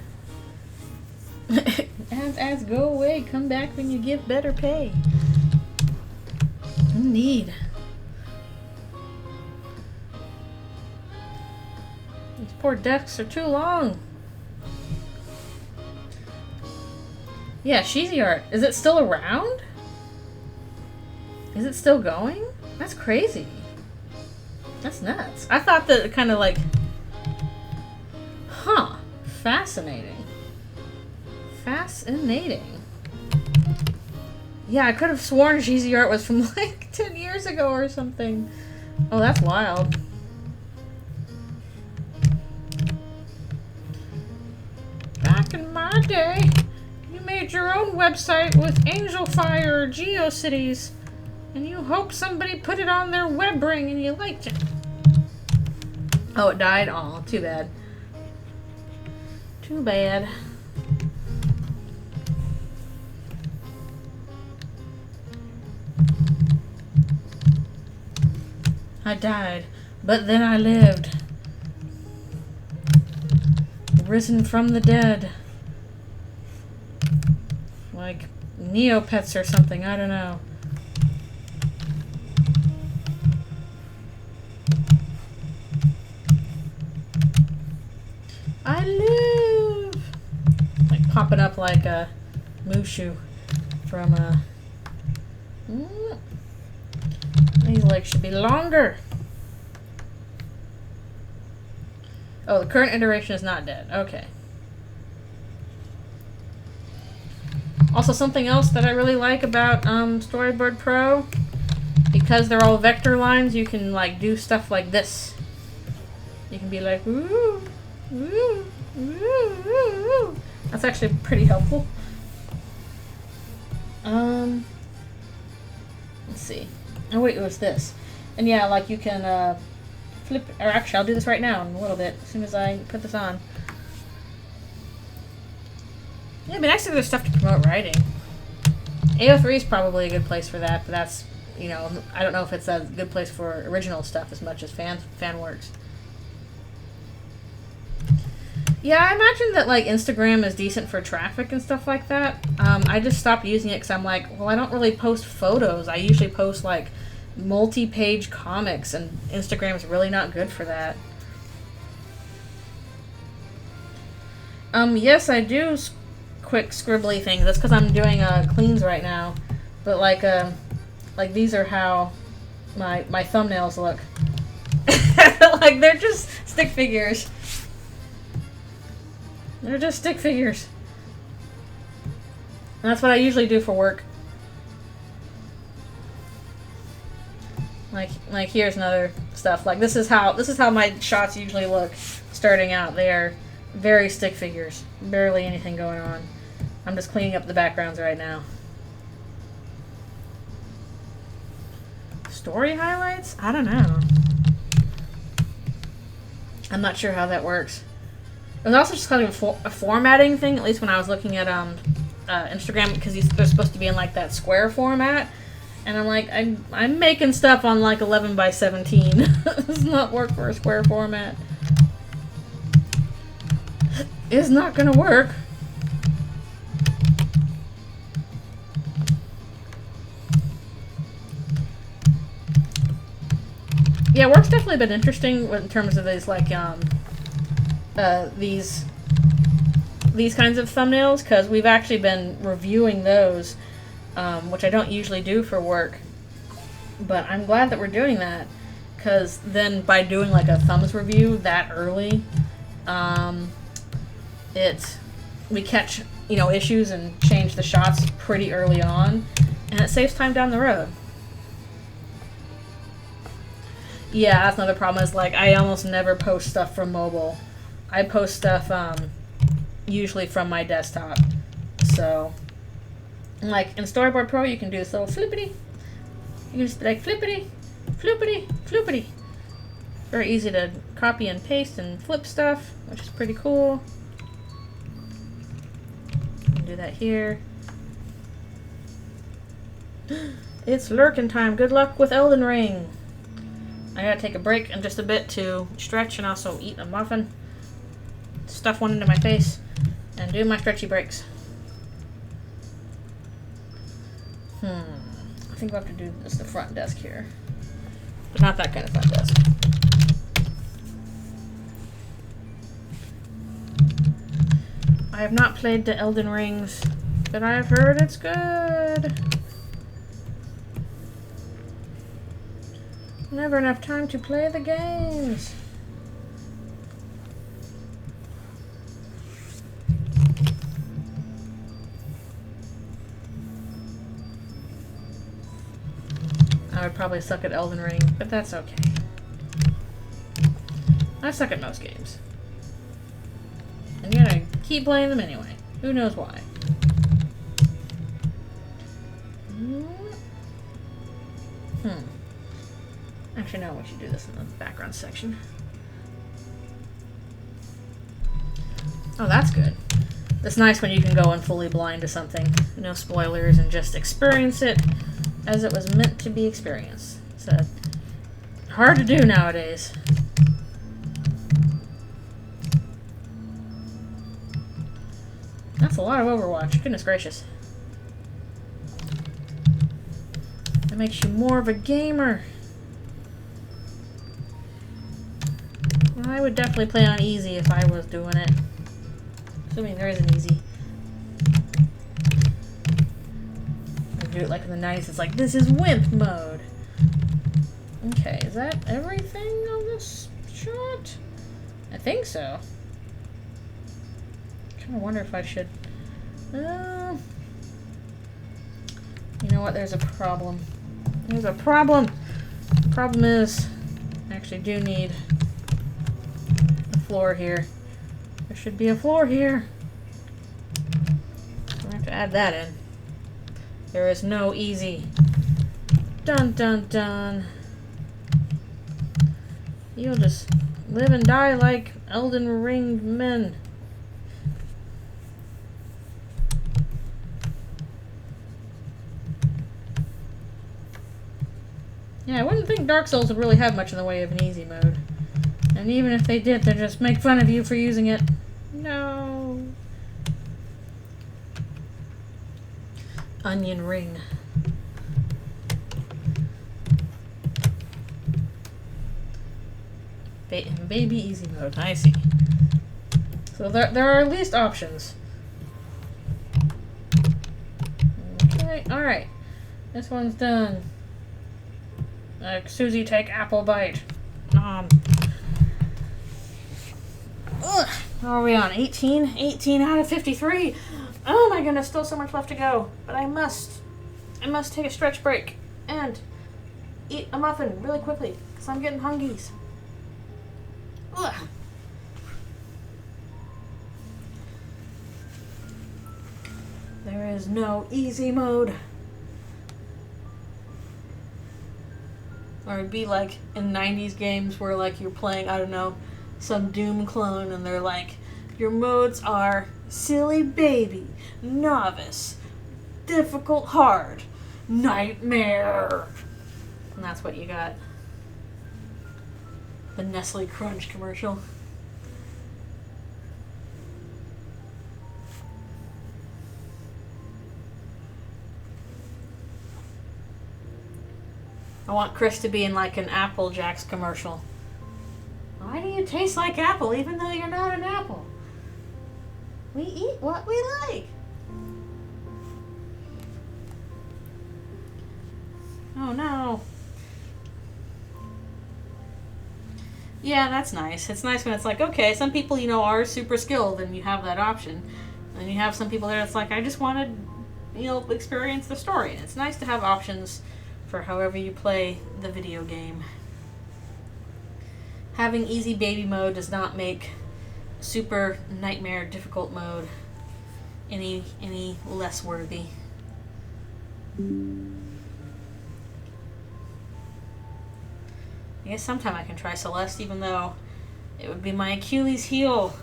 Ads, go away. Come back when you give better pay. Indeed. These poor desks are too long. Yeah, Cheesy Art. Is it still around? Is it still going? That's crazy. That's nuts. I thought that kind of like... Huh. Fascinating. Fascinating. Yeah, I could have sworn Cheesy Art was from like 10 years ago or something. Oh, that's wild. Back in my day, You made your own website with Angel Fire or GeoCities, and you hope somebody put it on their web ring and you liked it. Oh, it died? Aw, too bad. Too bad. I died, but then I lived. Risen from the dead. Like Neopets or something, I don't know. I live! Like popping up like a Mushu from these legs should be longer. Oh, the current iteration is not dead. Okay. Also, something else that I really like about Storyboard Pro, because they're all vector lines, you can like do stuff like this. You can be like, ooh, ooh, ooh, ooh. That's actually pretty helpful. Let's see. Oh wait, it was this. And yeah, like you can flip, or actually I'll do this right now in a little bit, as soon as I put this on. Yeah, it'd be nice if there's stuff to promote writing. AO3 is probably a good place for that, but that's, you know, I don't know if it's a good place for original stuff as much as fan works. Yeah, I imagine that like Instagram is decent for traffic and stuff like that. I just stopped using it because I'm like, well, I don't really post photos. I usually post like multi-page comics, and Instagram's really not good for that. Yes, I do quick scribbly things. That's because I'm doing cleans right now. But like these are how my thumbnails look. Like they're just stick figures. They're just stick figures. And that's what I usually do for work. Like here's another stuff. Like this is how my shots usually look starting out. They are very stick figures. Barely anything going on. I'm just cleaning up the backgrounds right now. Story highlights? I don't know. I'm not sure how that works. It was also just kind of a formatting thing, at least when I was looking at Instagram, because they're supposed to be in like that square format. And I'm like, I'm making stuff on like 11 by 17. This does not work for a square format. It's not gonna work. Yeah, work's definitely been interesting in terms of these like these kinds of thumbnails, because we've actually been reviewing those, which I don't usually do for work, but I'm glad that we're doing that, because then by doing like a thumbs review that early, we catch, you know, issues and change the shots pretty early on, and it saves time down the road. Yeah, that's another problem, is like I almost never post stuff from mobile. I post stuff usually from my desktop. So like in Storyboard Pro you can do this little flippity. You can just be like flippity, flippity, flippity. Very easy to copy and paste and flip stuff, which is pretty cool. You can do that here. It's lurking time. Good luck with Elden Ring. I gotta take a break in just a bit to stretch and also eat a muffin, stuff one into my face, and do my stretchy breaks. I think we'll have to do this the front desk here, but not that kind of front desk. I have not played the Elden Rings, but I've heard it's good. Never enough time to play the games. I would probably suck at Elden Ring, but that's okay. I suck at most games. And yet I keep playing them anyway. Who knows why? Actually, no, we should do this in the background section. Oh, that's good. It's nice when you can go in fully blind to something. No spoilers and just experience it as it was meant to be experienced. It's hard to do nowadays. That's a lot of Overwatch. Goodness gracious. That makes you more of a gamer. I would definitely play on easy if I was doing it. Assuming there is an easy. I do it like in the 90s. It's like, this is WIMP mode. Okay, is that everything on this shot? I think so. I kind of wonder if I should... you know what? There's a problem. There's a problem. The problem is, I actually do need a floor here. There should be a floor here. So I have to add that in. There is no easy. Dun dun dun. You'll just live and die like Elden Ring men. Yeah, I wouldn't think Dark Souls would really have much in the way of an easy mode. And even if they did, they'd just make fun of you for using it. No. Onion ring. Baby easy mode. I see. So there are at least options. Okay, alright. This one's done. Susie, take apple bite. Ugh. How are we on? 18? 18 out of 53. Oh my goodness, still so much left to go. But I must take a stretch break and eat a muffin really quickly because I'm getting hungies. Ugh. There is no easy mode. Or it'd be like in 90s games where like you're playing, I don't know, some Doom clone and they're like, your modes are silly baby, novice, difficult hard, nightmare. And that's what you got. The Nestle Crunch commercial. I want Chris to be in like an Apple Jacks commercial. Why do you taste like apple even though you're not an apple? We eat what we like. Oh no. Yeah, that's nice. It's nice when it's like, okay, some people, you know, are super skilled and you have that option. And you have some people there that's like, I just want to, you know, experience the story. And it's nice to have options for however you play the video game. Having easy baby mode does not make super nightmare difficult mode any less worthy. I guess sometime I can try Celeste, even though it would be my Achilles heel.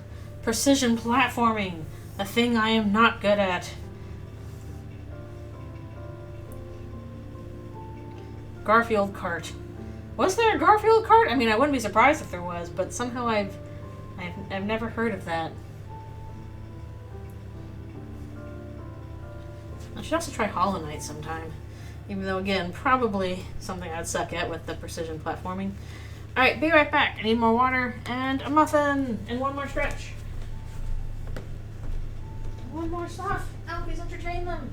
Precision platforming, a thing I am not good at. Garfield cart. Was there a Garfield cart? I mean, I wouldn't be surprised if there was, but somehow I've never heard of that. I should also try Hollow Knight sometime. Even though, again, probably something I'd suck at with the precision platforming. Alright, be right back. I need more water and a muffin and one more stretch. One more stuff. Oh, please entertain them.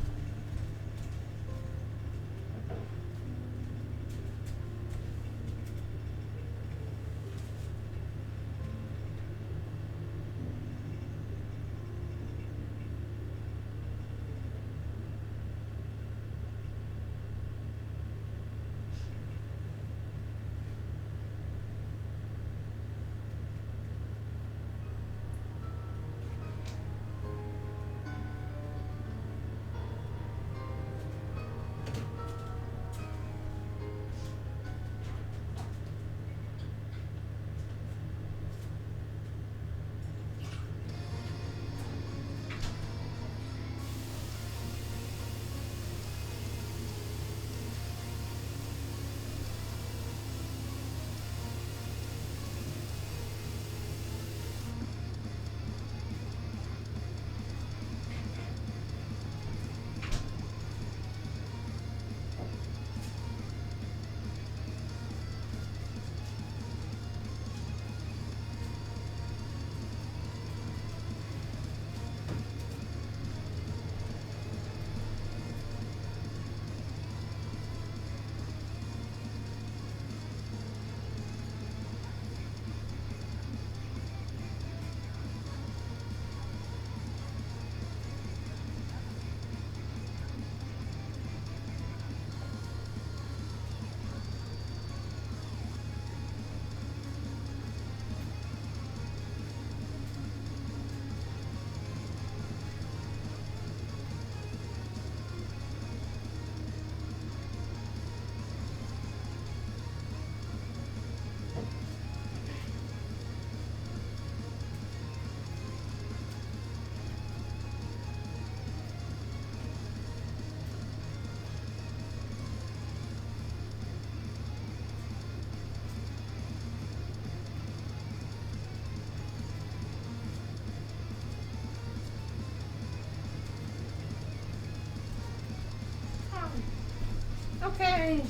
Okay.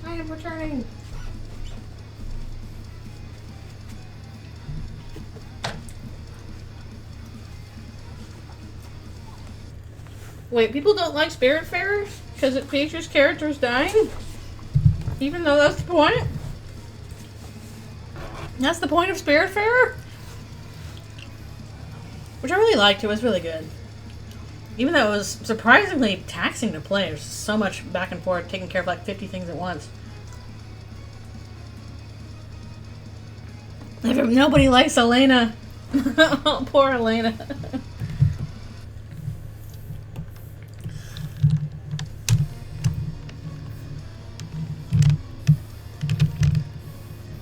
I am returning. Wait, people don't like Spiritfarers? Because it features characters dying? Even though that's the point? That's the point of Spiritfarer? Which I really liked. It was really good. Even though it was surprisingly taxing to play. There's so much back and forth, taking care of like 50 things at once. Nobody likes Elena. Oh, poor Elena.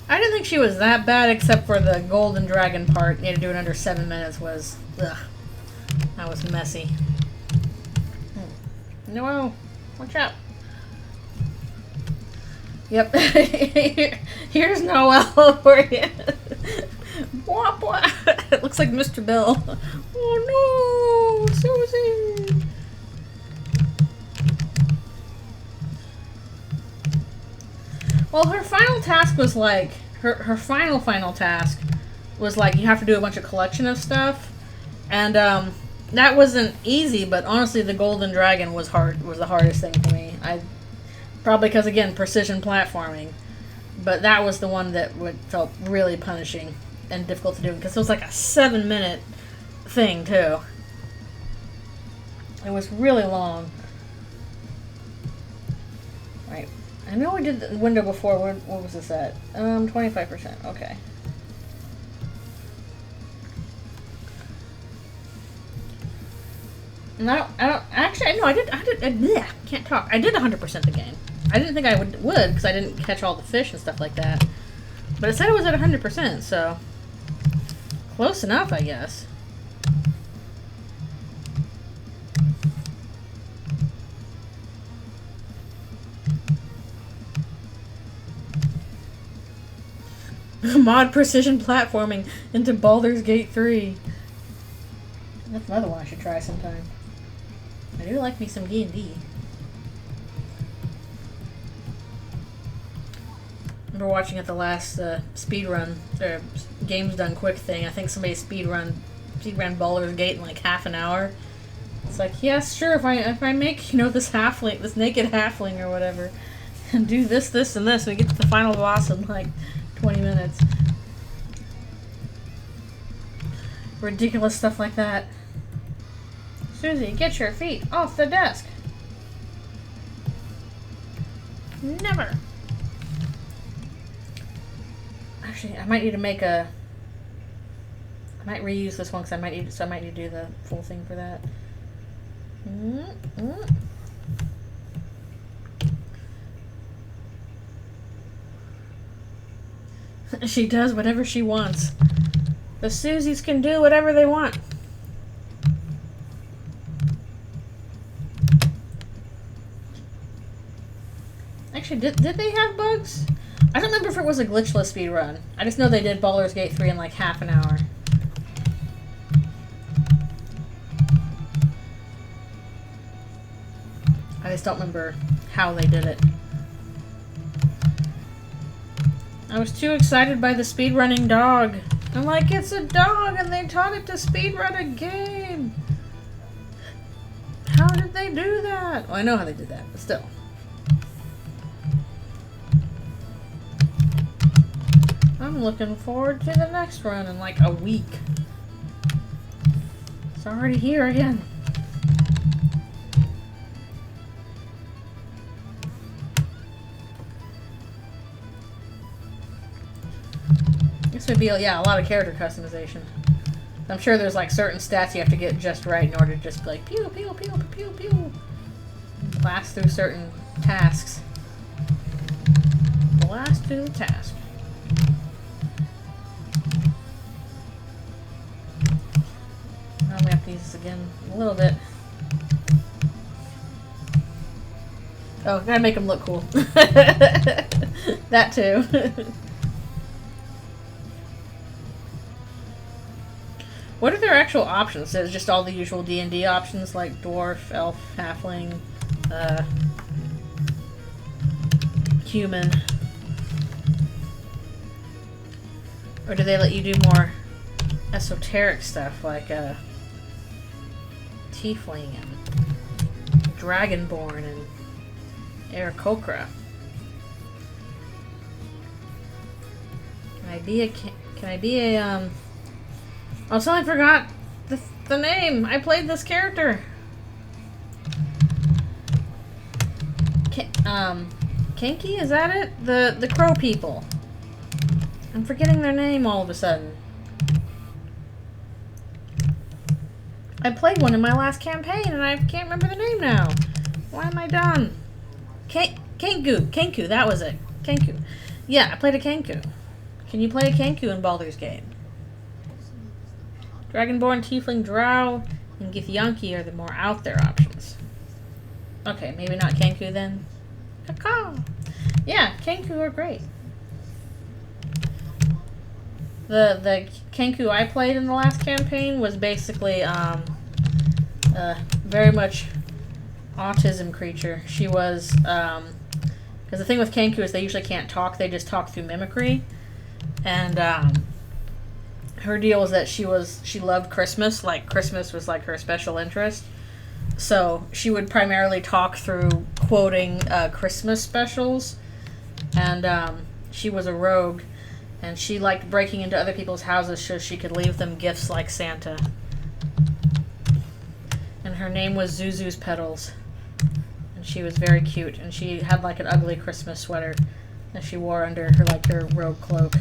I didn't think she was that bad, except for the golden dragon part. You had to do it under 7 minutes. Was ugh, that was messy. No, watch out. Yep. Here's Noelle for you. Blah, blah. It looks like Mr. Bill. Oh no, Susie. Well, her final task was like, her final task was like, you have to do a bunch of collection of stuff. And that wasn't easy, but honestly the golden dragon was the hardest thing for me. Probably because, again, precision platforming. But that was the one that felt really punishing and difficult to do, because it was like a 7-minute thing, too. It was really long. Right. I know we did the window before. What was this at? 25%. Okay. No, I don't. Actually, no, I did. Bleh, can't talk. I did 100% the game. I didn't think I would because I didn't catch all the fish and stuff like that. But it said it was at 100%, so close enough, I guess. Mod precision platforming into Baldur's Gate 3. That's another one I should try sometime. I do like me some D&D. I remember watching at the last speedrun, or games done quick thing. I think somebody speedrun Baldur's Gate in like half an hour. It's like, yes, sure, if I make, you know, this halfling, this naked halfling or whatever, and do this, and this, we get to the final boss in like 20 minutes. Ridiculous stuff like that. Susie, get your feet off the desk. Never. Actually, I might need to make a... I might reuse this one because I might need to do the full thing for that. She does whatever she wants. The Susies can do whatever they want. Actually, did they have bugs? I don't remember if it was a glitchless speedrun. I just know they did Baldur's Gate 3 in like half an hour. I just don't remember how they did it. I was too excited by the speedrunning dog. I'm like, it's a dog and they taught it to speedrun a game. How did they do that? Well, I know how they did that, but still. I'm looking forward to the next run in like a week. It's already here again. This would be, yeah, a lot of character customization. I'm sure there's like certain stats you have to get just right in order to just be like pew pew pew pew pew. Blast through certain tasks. Blast through the task. Now we have to use this again a little bit. Oh, gotta make them look cool. That too. What are their actual options? Is it just all the usual D&D options like dwarf, elf, halfling, human? Or do they let you do more esoteric stuff like tiefling and dragonborn and Aarakocra? Can I be a oh, so I forgot the name. I played this character. Kinky, is that it? The crow people. I'm forgetting their name all of a sudden. I played one in my last campaign and I can't remember the name now. Why am I dumb? Kenku, that was it. Kenku. Yeah, I played a Kenku. Can you play a Kenku in Baldur's Gate? Dragonborn, Tiefling, Drow, and Githyanki are the more out there options. Okay, maybe not Kenku then. Caw. Yeah, Kenku are great. The Kenku I played in the last campaign was basically very much autism creature. She was because the thing with Kenku is they usually can't talk; they just talk through mimicry. And her deal was that she loved Christmas. Like Christmas was like her special interest. So she would primarily talk through quoting Christmas specials, and she was a rogue. And she liked breaking into other people's houses so she could leave them gifts like Santa. And her name was Zuzu's Petals. And she was very cute. And she had like an ugly Christmas sweater that she wore under her robe cloak.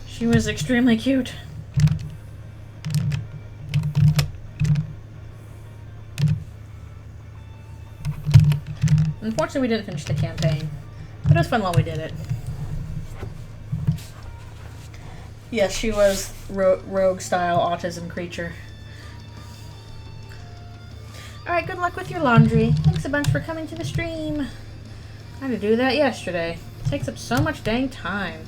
She was extremely cute. Unfortunately, we didn't finish the campaign. But it was fun while we did it. Yes, she was rogue-style autism creature. Alright, good luck with your laundry. Thanks a bunch for coming to the stream. I had to do that yesterday. It takes up so much dang time.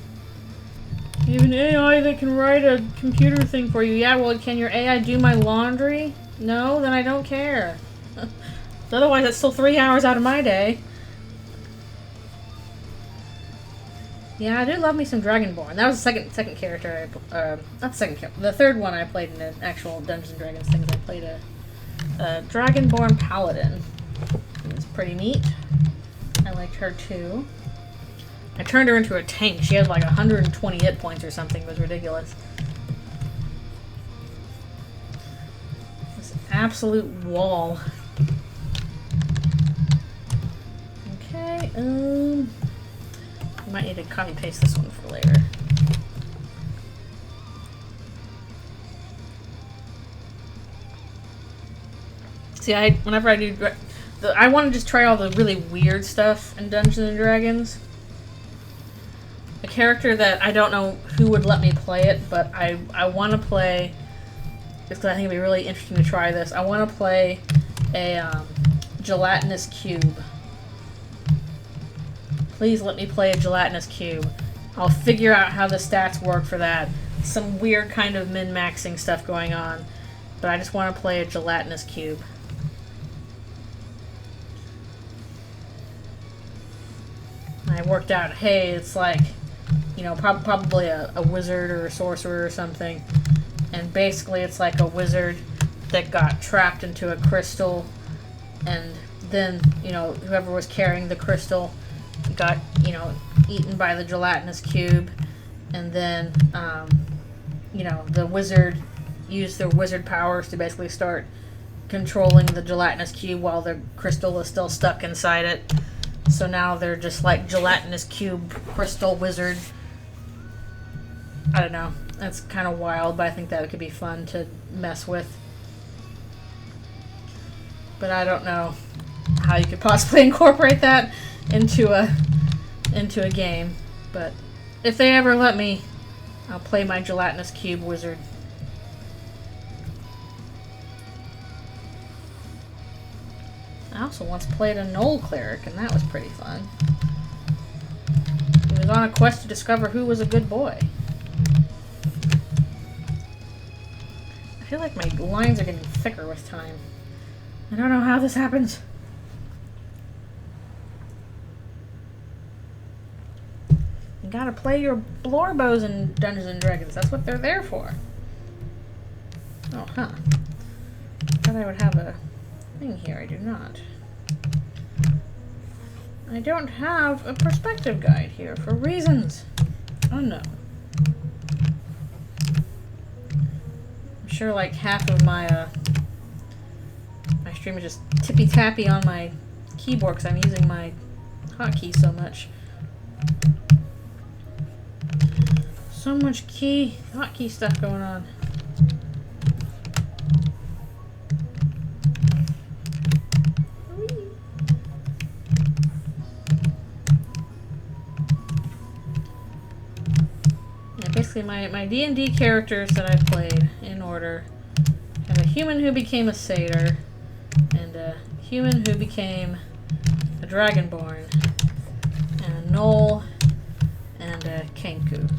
You have an AI that can write a computer thing for you. Yeah, well, can your AI do my laundry? No? Then I don't care. Otherwise, that's still 3 hours out of my day. Yeah, I do love me some Dragonborn. That was the second character. Not the second character. The third one I played in an actual Dungeons & Dragons things. I played a Dragonborn Paladin. It was pretty neat. I liked her too. I turned her into a tank. She had like 120 hit points or something. It was ridiculous. This absolute wall. Okay, might need to copy paste this one for later. See, whenever I do, I want to just try all the really weird stuff in Dungeons and Dragons. A character that I don't know who would let me play it, but I want to play. Because I think it'd be really interesting to try this. I want to play a gelatinous cube. Please let me play a gelatinous cube. I'll figure out how the stats work for that. Some weird kind of min-maxing stuff going on. But I just want to play a gelatinous cube. I worked out, hey, it's like, you know, probably a wizard or a sorcerer or something. And basically it's like a wizard that got trapped into a crystal. And then, you know, whoever was carrying the crystal got, you know, eaten by the gelatinous cube, and then, you know, the wizard used their wizard powers to basically start controlling the gelatinous cube while the crystal is still stuck inside it. So now they're just like gelatinous cube crystal wizard. I don't know. That's kind of wild, but I think that could be fun to mess with. But I don't know how you could possibly incorporate that into a game, but if they ever let me, I'll play my gelatinous cube wizard. I also once played a Knoll cleric, and that was pretty fun. He was on a quest to discover who was a good boy. I feel like my lines are getting thicker with time. I don't know how this happens. gotta play your lore bows in Dungeons and Dragons. That's what they're there for. Oh, huh. Thought I would have a thing here. I do not. I don't have a perspective guide here for reasons unknown. I'm sure like half of my my stream is just tippy-tappy on my keyboard because I'm using my hotkey so much. So much hotkey stuff going on. Yeah, basically my D&D characters that I've played in order have a human who became a satyr, and a human who became a dragonborn, and a gnoll, and a kenku.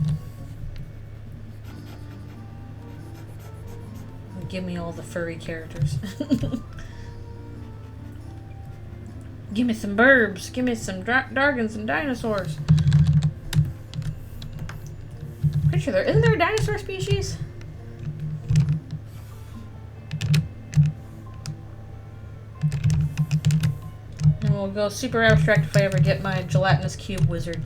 Give me all the furry characters. Give me some burbs. Give me some dragons and dinosaurs. Pretty sure isn't there a dinosaur species? And we'll go super abstract if I ever get my gelatinous cube wizard.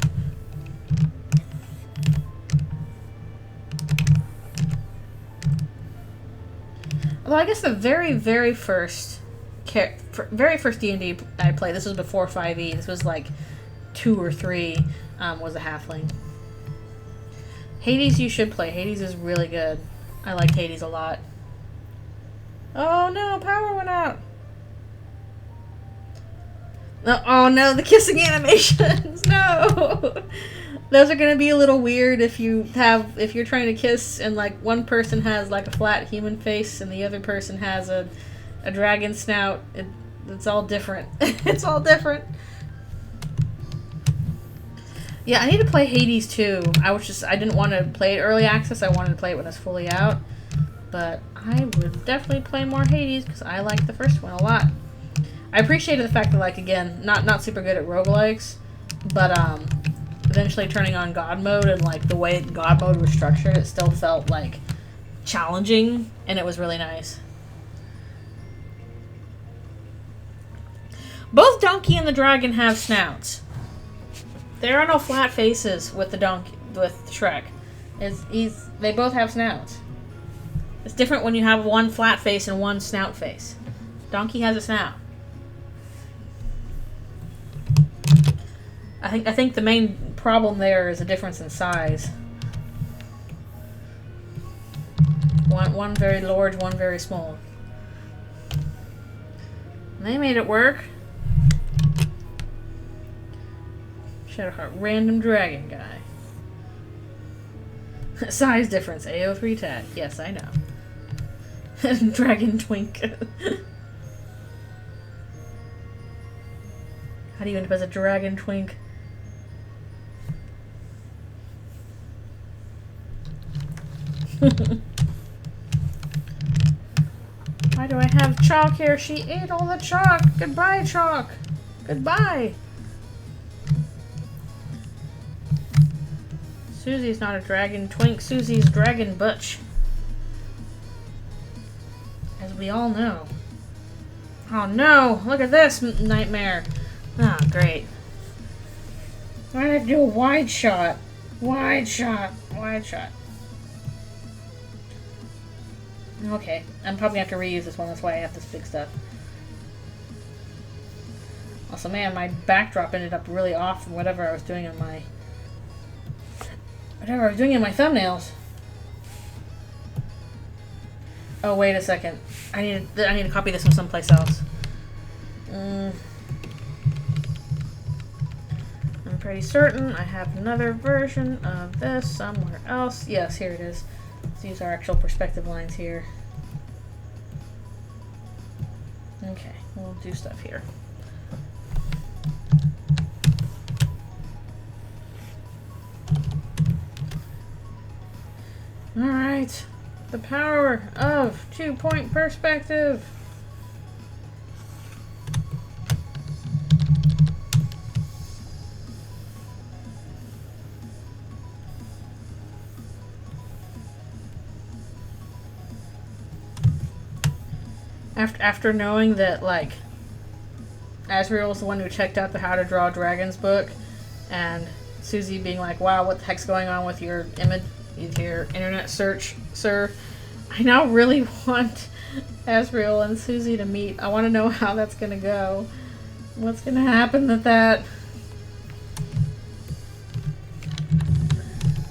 Although I guess the very first D&D I played, this was before 5e, this was like 2 or 3, was a halfling. Hades you should play. Hades is really good. I like Hades a lot. Oh no, power went out! No, oh no, the kissing animations! No! Those are gonna be a little weird if you're trying to kiss and like one person has like a flat human face and the other person has a dragon snout. It's all different. It's all different. Yeah, I need to play Hades too. I didn't want to play it early access. I wanted to play it when it's fully out. But I would definitely play more Hades because I like the first one a lot. I appreciated the fact that, like, again, not super good at roguelikes, but eventually turning on God mode and like the way God mode was structured, it still felt like challenging, and it was really nice. Both Donkey and the Dragon have snouts. There are no flat faces with the donkey with Shrek. They both have snouts. It's different when you have one flat face and one snout face. Donkey has a snout. I think the main problem there is a difference in size. One very large, one very small. And they made it work. Shadowheart, random dragon guy. Size difference, AO3 tag. Yes, I know. Dragon twink. How do you end up as a dragon twink? Why do I have chalk here? She ate all the chalk. Goodbye, chalk. Goodbye. Susie's not a dragon twink. Susie's dragon butch. As we all know. Oh no! Look at this nightmare. Ah, oh, great. Why did I do a wide shot? Wide shot. Wide shot. Okay, I'm probably going to have to reuse this one. That's why I have this big stuff. Also, man, my backdrop ended up really off from whatever I was doing in my... thumbnails. Oh, wait a second. I need to copy this from someplace else. I'm pretty certain I have another version of this somewhere else. Yes, here it is. Let's use our actual perspective lines here. Okay, we'll do stuff here. Alright, the power of 2-point perspective. After knowing that, like, Asriel was the one who checked out the How to Draw Dragons book, and Susie being like, wow, what the heck's going on with your image, with your internet search, sir? I now really want Asriel and Susie to meet. I want to know how that's going to go. What's going to happen with that?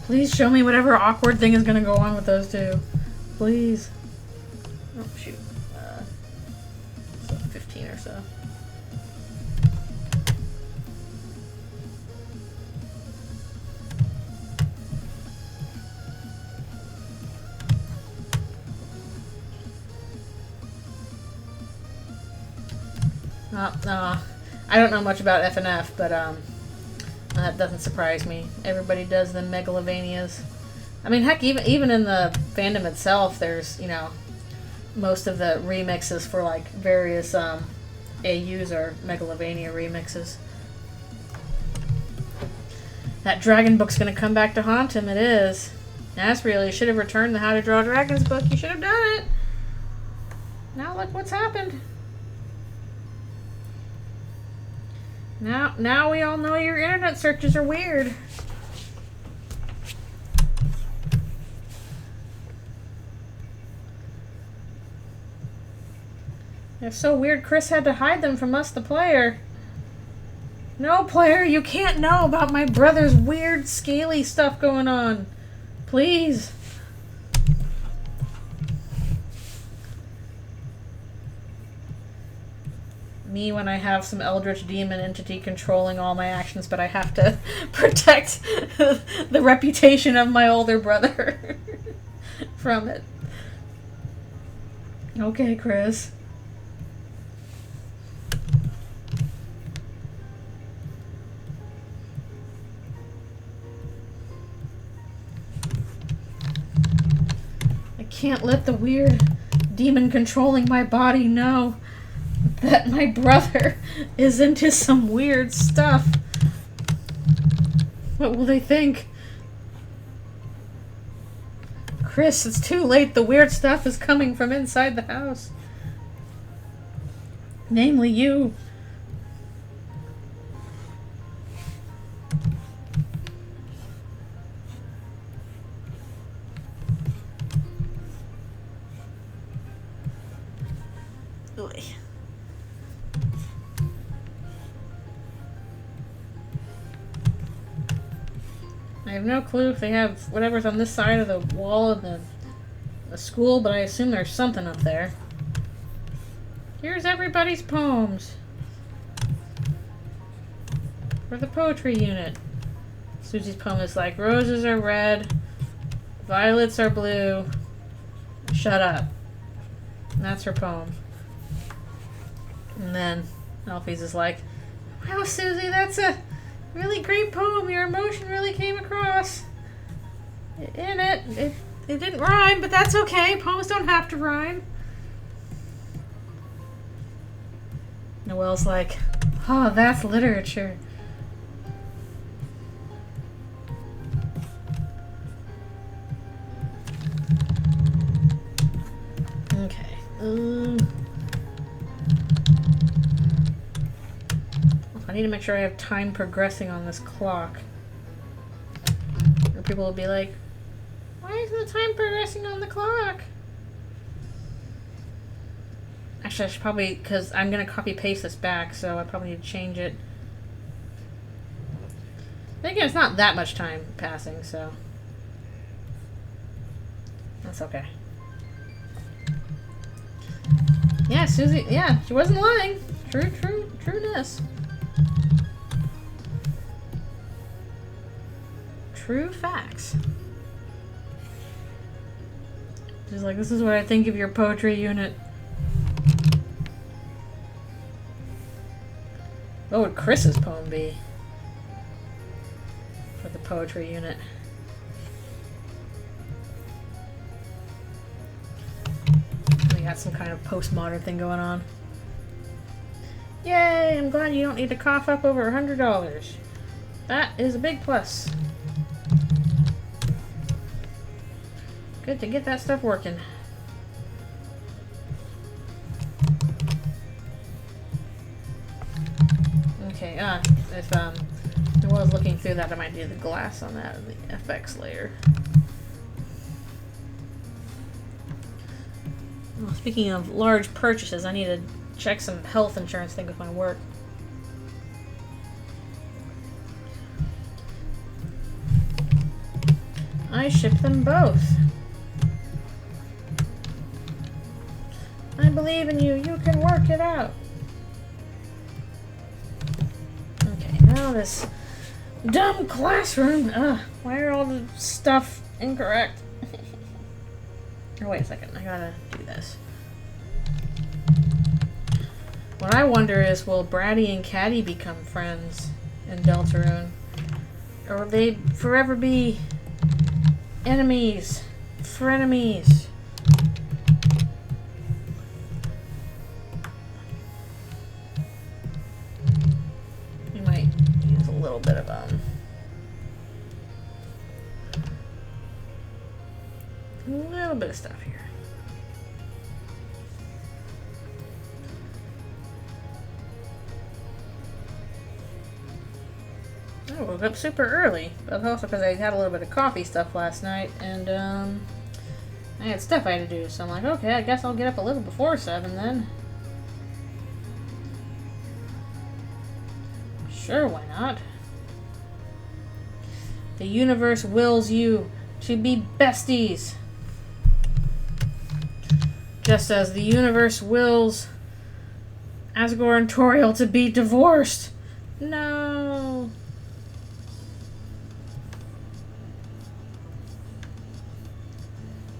Please show me whatever awkward thing is going to go on with those two. Please. Oh, shoot. So 15 or so. I don't know much about FNF, but that doesn't surprise me. Everybody does the megalovanias. I mean, heck, even in the fandom itself, there's, you know, most of the remixes for, like, various AUs are megalovania remixes. That dragon book's gonna come back to haunt him, it is. Asriel, you should have returned the How to Draw Dragons book. You should have done it. Now look what's happened. Now we all know your internet searches are weird. They're so weird, Chris had to hide them from us, the player. No, player, you can't know about my brother's weird, scaly stuff going on. Please. Me when I have some eldritch demon entity controlling all my actions, but I have to protect the reputation of my older brother from it. Okay, Chris. I can't let the weird demon controlling my body know that my brother is into some weird stuff. What will they think? Chris, it's too late. The weird stuff is coming from inside the house. Namely you. Oy. I have no clue if they have whatever's on this side of the wall of the school, but I assume there's something up there. Here's everybody's poems for the poetry unit. Susie's poem is like, roses are red, violets are blue, shut up. And that's her poem. And then Alfie's is like, wow, Susie, that's a really great poem. Your emotion really came across in it. It didn't rhyme, but that's okay. Poems don't have to rhyme. Noelle's like, oh, that's literature. Okay. I need to make sure I have time progressing on this clock. Or people will be like, why isn't the time progressing on the clock? Actually, I should probably, because I'm going to copy paste this back, so I probably need to change it. Then again, it's not that much time passing, so that's okay. Yeah, Susie, yeah, she wasn't lying. Trueness. True facts. She's like, this is what I think of your poetry unit. What would Chris's poem be for the poetry unit? We got some kind of postmodern thing going on. Yay! I'm glad you don't need to cough up over $100. That is a big plus. Good to get that stuff working. Okay, if I was looking through that, I might do the glass on that and the FX layer. Oh, speaking of large purchases, I need to check some health insurance thing with my work. I ship them both. I believe in you. You can work it out. Okay, now this dumb classroom. Why are all the stuff incorrect? Oh, wait a second. I gotta do this. What I wonder is, will Bratty and Caddy become friends in Deltarune? Or will they forever be enemies? Frenemies? We might use a little bit of a little bit of stuff here. I woke up super early, but also because I had a little bit of coffee stuff last night, and I had stuff I had to do, so I'm like, okay, I guess I'll get up a little before 7 then. Sure, why not? The universe wills you to be besties. Just as the universe wills Asgore and Toriel to be divorced. No.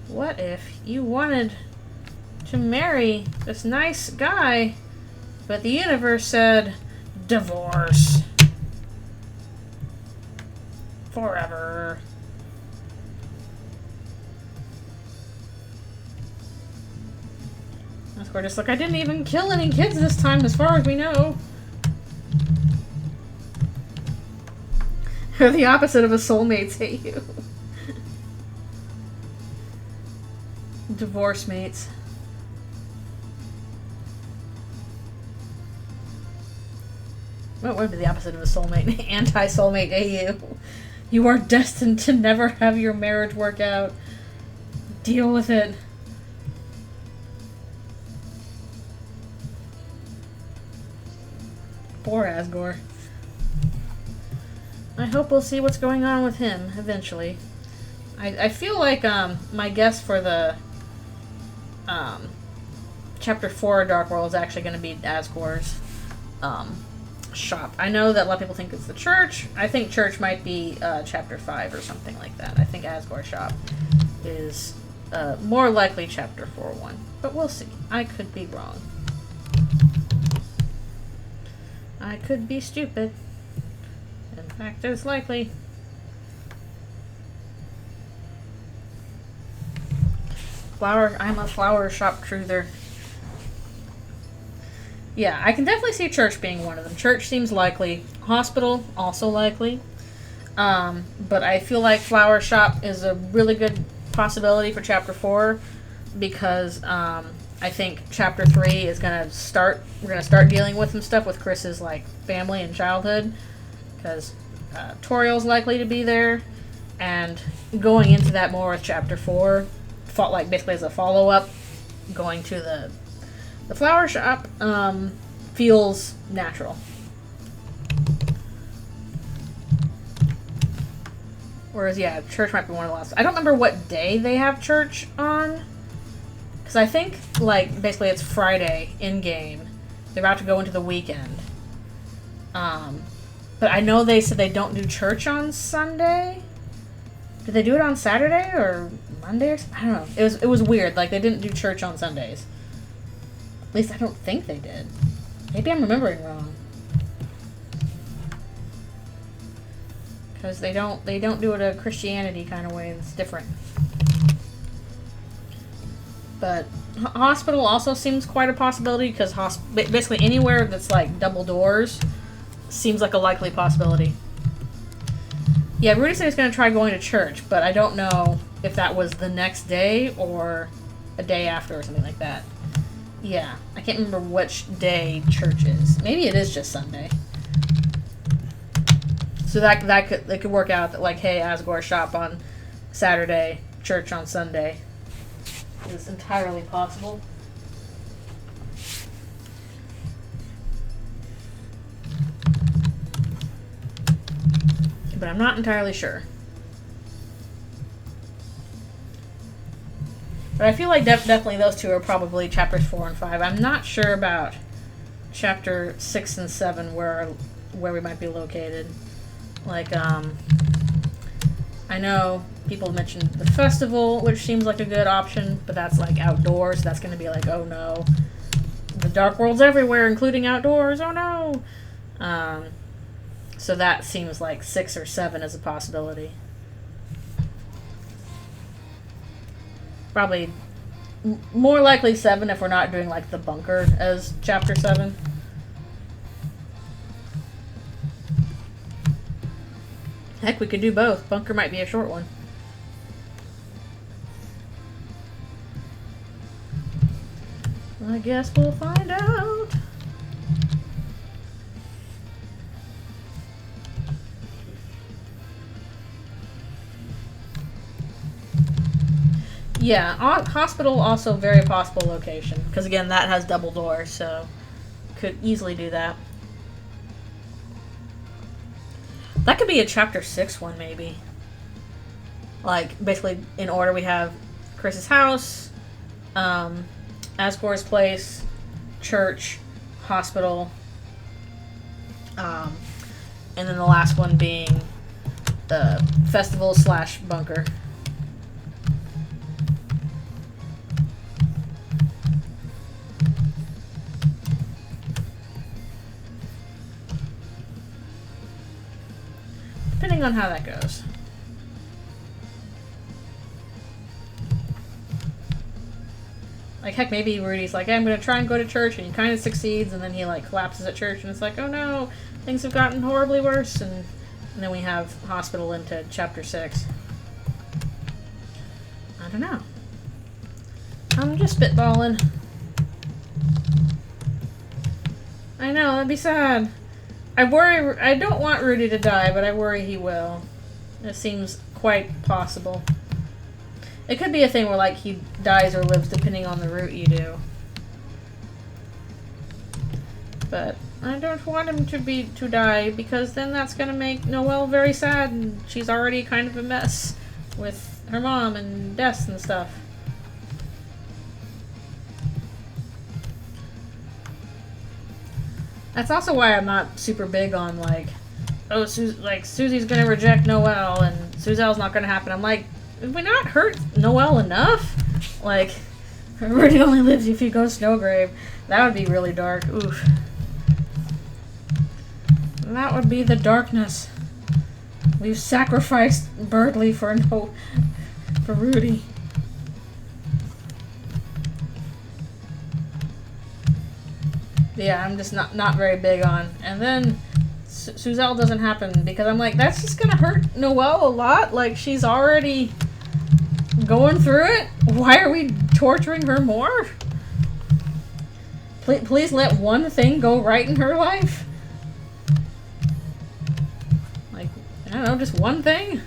What if you wanted to marry this nice guy, but the universe said, divorce. Forever. Asgore just like, I didn't even kill any kids this time, as far as we know. They're the opposite of a soulmates hate you. Divorce mates. What would be the opposite of a soulmate? Anti-soulmate AU. You are destined to never have your marriage work out. Deal with it. Poor Asgore. I hope we'll see what's going on with him eventually. I feel like my guess for the Chapter 4 of Dark World is actually going to be Asgore's shop. I know that a lot of people think it's the church. I think church might be Chapter 5 or something like that. I think Asgore's shop is more likely Chapter 4-1. But we'll see. I could be wrong. I could be stupid. In fact, it's likely. I'm a flower shop truther. Yeah, I can definitely see church being one of them. Church seems likely. Hospital, also likely. But I feel like flower shop is a really good possibility for Chapter 4 because I think Chapter 3 is going to start... We're going to start dealing with some stuff with Chris's, like, family and childhood. Because Toriel's likely to be there. And going into that more with Chapter 4... like basically as a follow-up, going to the flower shop feels natural. Whereas, yeah, church might be one of the last. I don't remember what day they have church on. Because I think, like, basically it's Friday in-game. They're about to go into the weekend. But I know they said they don't do church on Sunday. Did they do it on Saturday or Monday or something? I don't know. It was weird. Like, they didn't do church on Sundays. At least I don't think they did. Maybe I'm remembering wrong. Because they don't do it a Christianity kind of way. It's different. But hospital also seems quite a possibility because basically anywhere that's like double doors seems like a likely possibility. Yeah, Rudy said he's going to try going to church, but I don't know if that was the next day or a day after or something like that. Yeah, I can't remember which day church is. Maybe it is just Sunday. So that could work out that, like, hey, Asgore shop on Saturday, church on Sunday. Is entirely possible. But I'm not entirely sure. But I feel like definitely those two are probably chapters 4 and 5. I'm not sure about chapter 6 and 7 where we might be located. Like, I know people mentioned the festival, which seems like a good option, but that's like outdoors. That's going to be like, oh no, the dark world's everywhere, including outdoors. Oh no. So that seems like 6 or 7 is a possibility. Probably more likely 7 if we're not doing like the bunker as chapter 7. Heck, we could do both. Bunker might be a short one. I guess we'll find out. Yeah, hospital also very possible location. Because again, that has double doors, so could easily do that. That could be a chapter 6 one, maybe. Like, basically, in order, we have Chris's house, Asgore's place, church, hospital, and then the last one being the festival / bunker. Depending on how that goes. Like, heck, maybe Rudy's like, hey, I'm going to try and go to church, and he kind of succeeds, and then he, like, collapses at church, and it's like, oh no, things have gotten horribly worse, and then we have hospital into chapter 6. I don't know. I'm just spitballing. I know, that'd be sad. I don't want Rudy to die, but I worry he will. It seems quite possible. It could be a thing where, like, he dies or lives depending on the route you do. But I don't want him to die, because then that's gonna make Noelle very sad, and she's already kind of a mess with her mom and deaths and stuff. That's also why I'm not super big on, like, oh, Susie's gonna reject Noelle, and Suzelle's not gonna happen. I'm like, did we not hurt Noelle enough? Like, Rudy only lives if he goes Snowgrave. That would be really dark. Oof. That would be the darkness. We've sacrificed Birdley for Rudy. Yeah, I'm just not very big on. And then Suzelle doesn't happen because I'm like, that's just gonna hurt Noelle a lot. Like, she's already going through it. Why are we torturing her more? Please let one thing go right in her life. Like, I don't know, just one thing.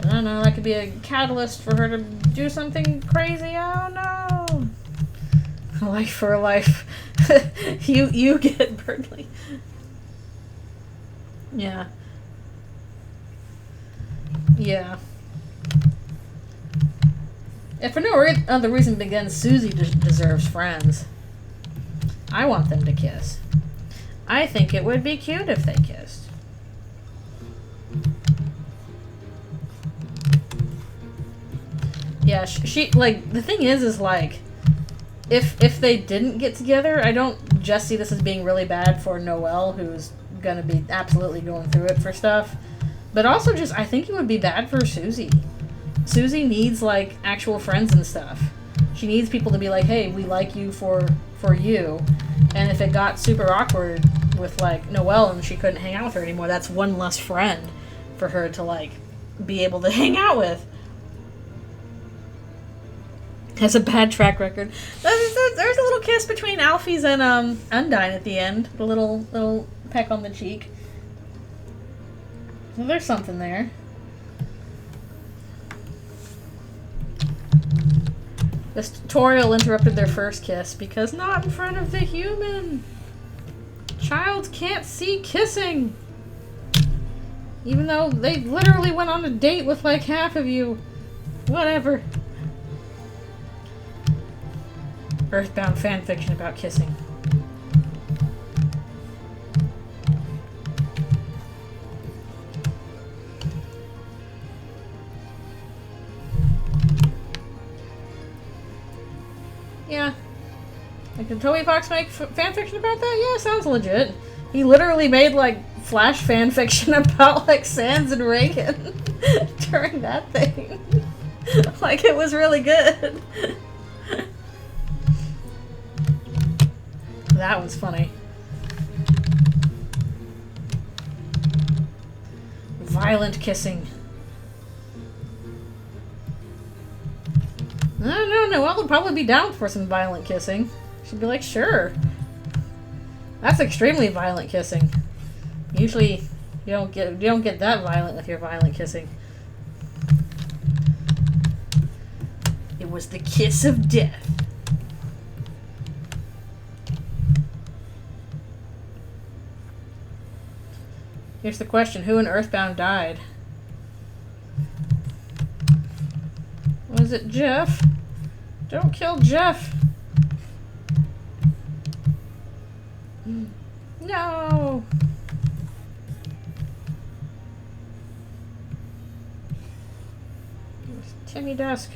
I don't know, that could be a catalyst for her to do something crazy. I don't know. Life for a life. you get Birdley. Yeah. Yeah. If for no other reason again, Susie deserves friends. I want them to kiss. I think it would be cute if they kissed. Yeah, she like, the thing is like, if they didn't get together, I don't just see this as being really bad for Noelle, who's gonna be absolutely going through it for stuff, but also just, I think it would be bad for Susie. Susie needs, like, actual friends and stuff. She needs people to be like, hey, we like you for you. And if it got super awkward with, like, Noelle and she couldn't hang out with her anymore, that's one less friend for her to, like, be able to hang out with. Has a bad track record. There's a little kiss between Alfie's and Undyne at the end. A little peck on the cheek. Well, there's something there. This tutorial interrupted their first kiss because not in front of the human. Child can't see kissing. Even though they literally went on a date with like half of you. Whatever. Earthbound fanfiction about kissing. Yeah. Like, did Toby Fox make fanfiction about that? Yeah, sounds legit. He literally made, like, Flash fanfiction about, like, Sans and Reagan during that thing. Like, it was really good. That one's funny. Violent kissing. No, Noelle would probably be down for some violent kissing. She'd be like, sure. That's extremely violent kissing. Usually, you don't get that violent with your violent kissing. It was the kiss of death. Here's the question: who in Earthbound died? Was it Jeff? Don't kill Jeff. No. Timmy Dusk.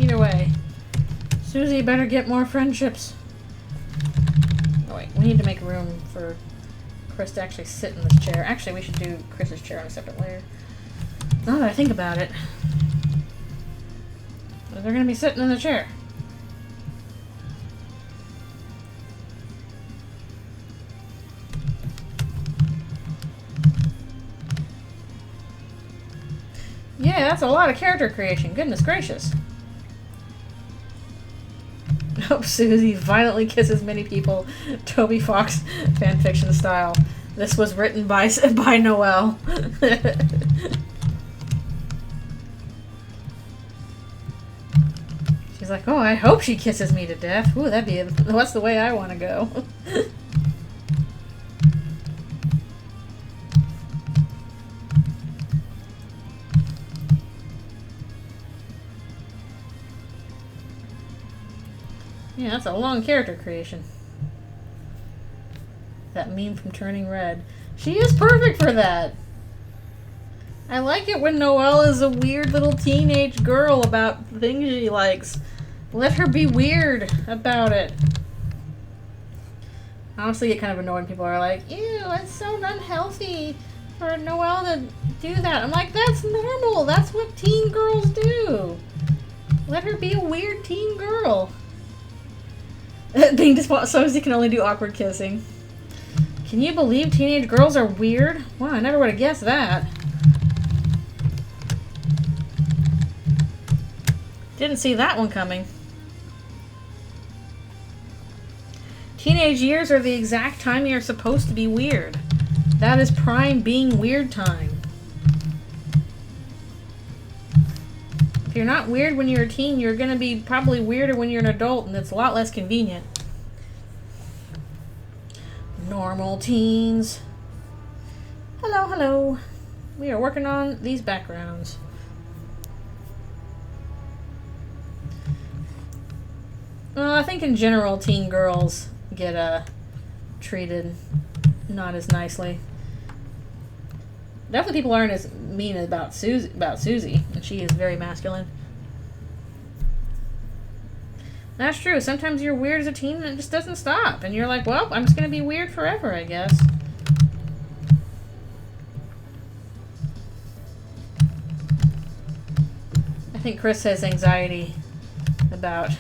Either way, Susie better get more friendships. Oh wait, we need to make room for Chris to actually sit in this chair. Actually, we should do Chris's chair on a separate layer. Now that I think about it, they're going to be sitting in the chair. Yeah, that's a lot of character creation. Goodness gracious. Nope, Susie violently kisses many people. Toby Fox fanfiction style. This was written by Noelle. She's like, oh, I hope she kisses me to death. Ooh, that's the way I want to go. Yeah, that's a long character creation. That meme from Turning Red. She is perfect for that. I like it when Noelle is a weird little teenage girl about things she likes. Let her be weird about it. I honestly get kind of annoyed when people are like, ew, it's so unhealthy for Noelle to do that. I'm like, that's normal. That's what teen girls do. Let her be a weird teen girl. Being disposed, he can only do awkward kissing. Can you believe teenage girls are weird? Wow, I never would have guessed that. Didn't see that one coming. Teenage years are the exact time you're supposed to be weird. That is prime being weird time. If you're not weird when you're a teen, you're going to be probably weirder when you're an adult, and it's a lot less convenient. Normal teens. Hello, hello. We are working on these backgrounds. Well, I think in general teen girls get treated not as nicely. Definitely people aren't as mean about Susie, and she is very masculine. That's true. Sometimes you're weird as a teen and it just doesn't stop. And you're like, well, I'm just going to be weird forever, I guess. I think Chris has anxiety about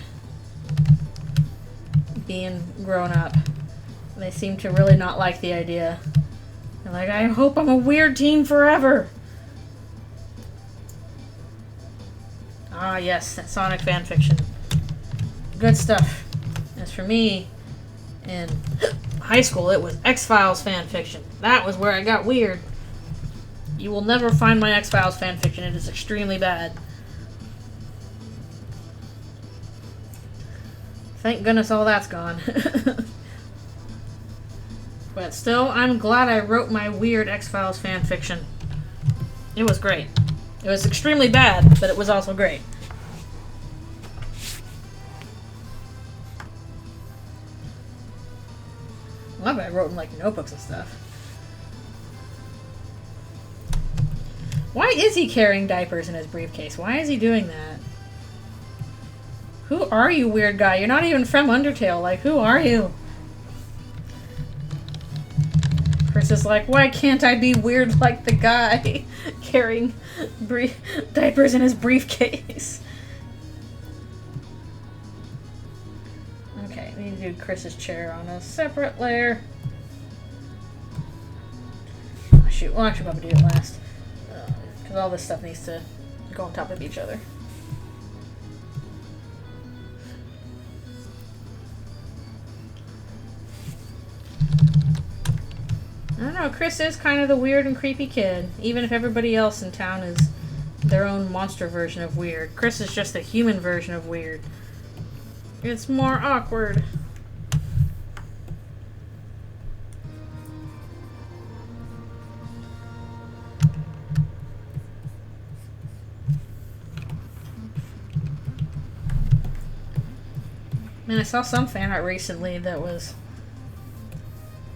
being grown up. They seem to really not like the idea. They're like, I hope I'm a weird teen forever. Ah, yes, that Sonic fanfiction. Good stuff. As for me, in high school, it was X-Files fanfiction. That was where I got weird. You will never find my X-Files fanfiction. It is extremely bad. Thank goodness all that's gone. But still, I'm glad I wrote my weird X-Files fanfiction. It was great. It was extremely bad, but it was also great. A lot of it I wrote in like notebooks and stuff. Why is he carrying diapers in his briefcase? Why is he doing that? Who are you, weird guy? You're not even from Undertale. Like, who are you? Chris is like, why can't I be weird like the guy carrying diapers in his briefcase? Okay, we need to do Chris's chair on a separate layer. Oh, shoot, we'll actually probably do it last. Because all this stuff needs to go on top of each other. I don't know, Chris is kind of the weird and creepy kid, even if everybody else in town is their own monster version of weird. Chris is just the human version of weird. It's more awkward. Man, I saw some fan art recently that was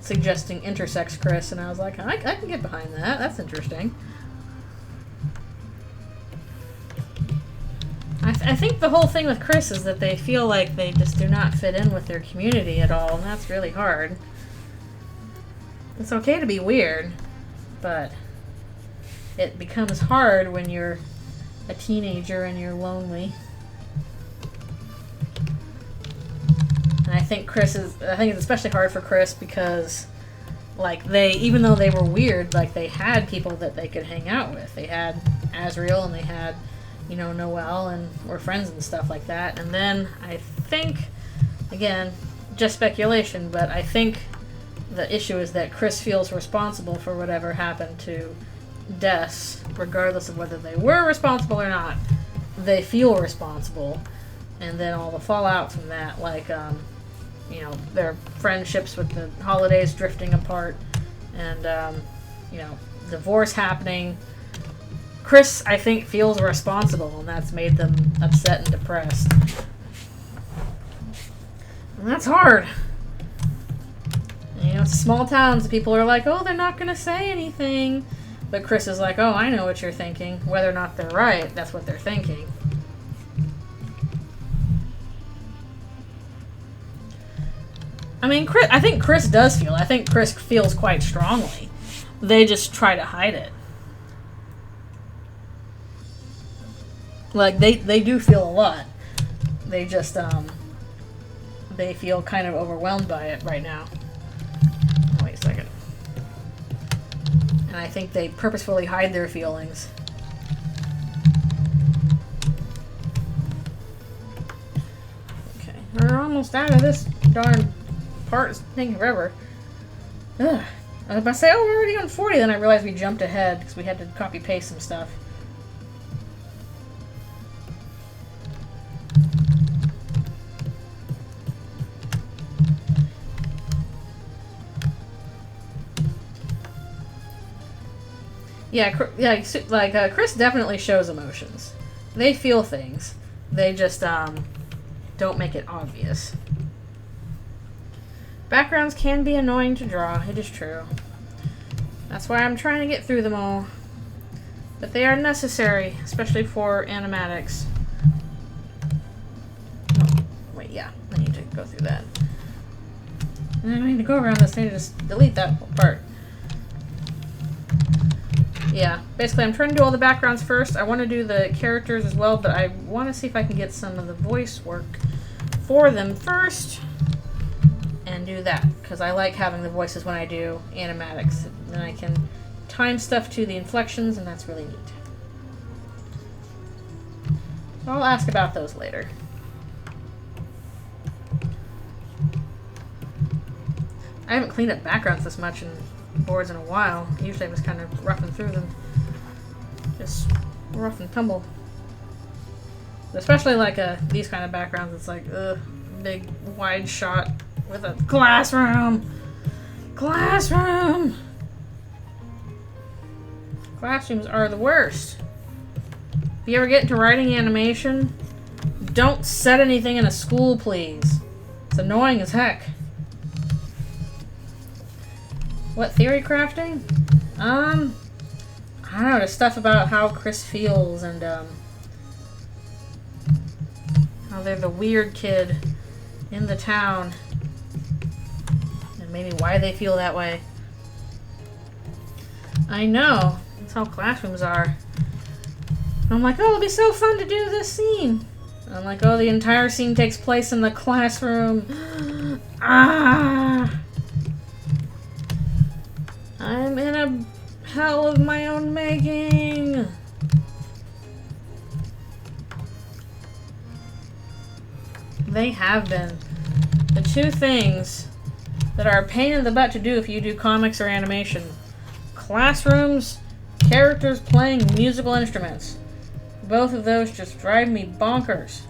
suggesting intersex Chris, and I was like, I can get behind that. That's interesting. I think the whole thing with Chris is that they feel like they just do not fit in with their community at all, and that's really hard. It's okay to be weird, but it becomes hard when you're a teenager and you're lonely. And I think it's especially hard for Chris because, like, even though they were weird, like, they had people that they could hang out with. They had Azriel and they had, you know, Noelle, and were friends and stuff like that. And then I think, again, just speculation, but I think the issue is that Chris feels responsible for whatever happened to Des, regardless of whether they were responsible or not. They feel responsible. And then all the fallout from that, like, you know, their friendships with the holidays drifting apart, and, you know, divorce happening. Chris, I think, feels responsible, and that's made them upset and depressed. And that's hard. And, you know, it's small towns, people are like, oh, they're not going to say anything. But Chris is like, oh, I know what you're thinking. Whether or not they're right, that's what they're thinking. I mean, I think Chris does feel. I think Chris feels quite strongly. They just try to hide it. Like, they do feel a lot. They just, they feel kind of overwhelmed by it right now. Oh, wait a second. And I think they purposefully hide their feelings. Okay, we're almost out of this darn part. It's taking forever. Ugh. I was about to say, oh, we're already on 40, then I realized we jumped ahead because we had to copy-paste some stuff. Yeah, like, Chris definitely shows emotions. They feel things. They just, don't make it obvious. Backgrounds can be annoying to draw, it is true. That's why I'm trying to get through them all. But they are necessary, especially for animatics. Oh, wait, yeah, I need to go through that. And I need to go around this, I need to just delete that part. Yeah, basically I'm trying to do all the backgrounds first. I want to do the characters as well, but I want to see if I can get some of the voice work for them first. and do that, because I like having the voices when I do animatics. Then I can time stuff to the inflections, and that's really neat. So I'll ask about those later. I haven't cleaned up backgrounds this much in boards in a while. Usually I'm just kind of roughing through them. Just rough and tumble. But especially like these kind of backgrounds, it's like, big wide shot with a classroom. Classroom! Classrooms are the worst. If you ever get into writing animation, don't set anything in a school, please. It's annoying as heck. What theory crafting? I don't know, just stuff about how Chris feels and how they're the weird kid in the town and maybe why they feel that way. I know, that's how classrooms are. I'm like, oh, it'll be so fun to do this scene. And I'm like, oh, the entire scene takes place in the classroom. Ah! I'm in a hell of my own making. They have been. The two things that are a pain in the butt to do if you do comics or animation. Classrooms, characters playing musical instruments. Both of those just drive me bonkers.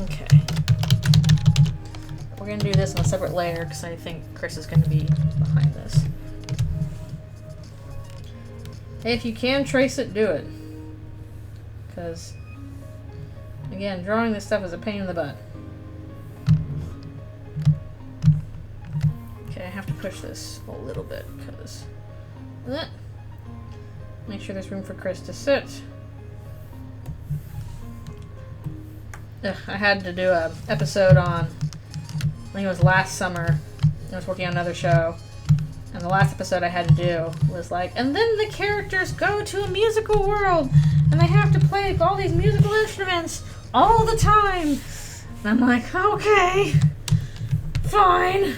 Okay. We're going to do this in a separate layer because I think Chris is going to be behind this. If you can trace it, do it. Because, again, drawing this stuff is a pain in the butt. Okay, I have to push this a little bit because... make sure there's room for Chris to sit. Ugh, I had to do an episode on, I think it was last summer. I was working on another show. And the last episode I had to do was like, and then the characters go to a musical world. And they have to play all these musical instruments all the time. And I'm like, okay, fine.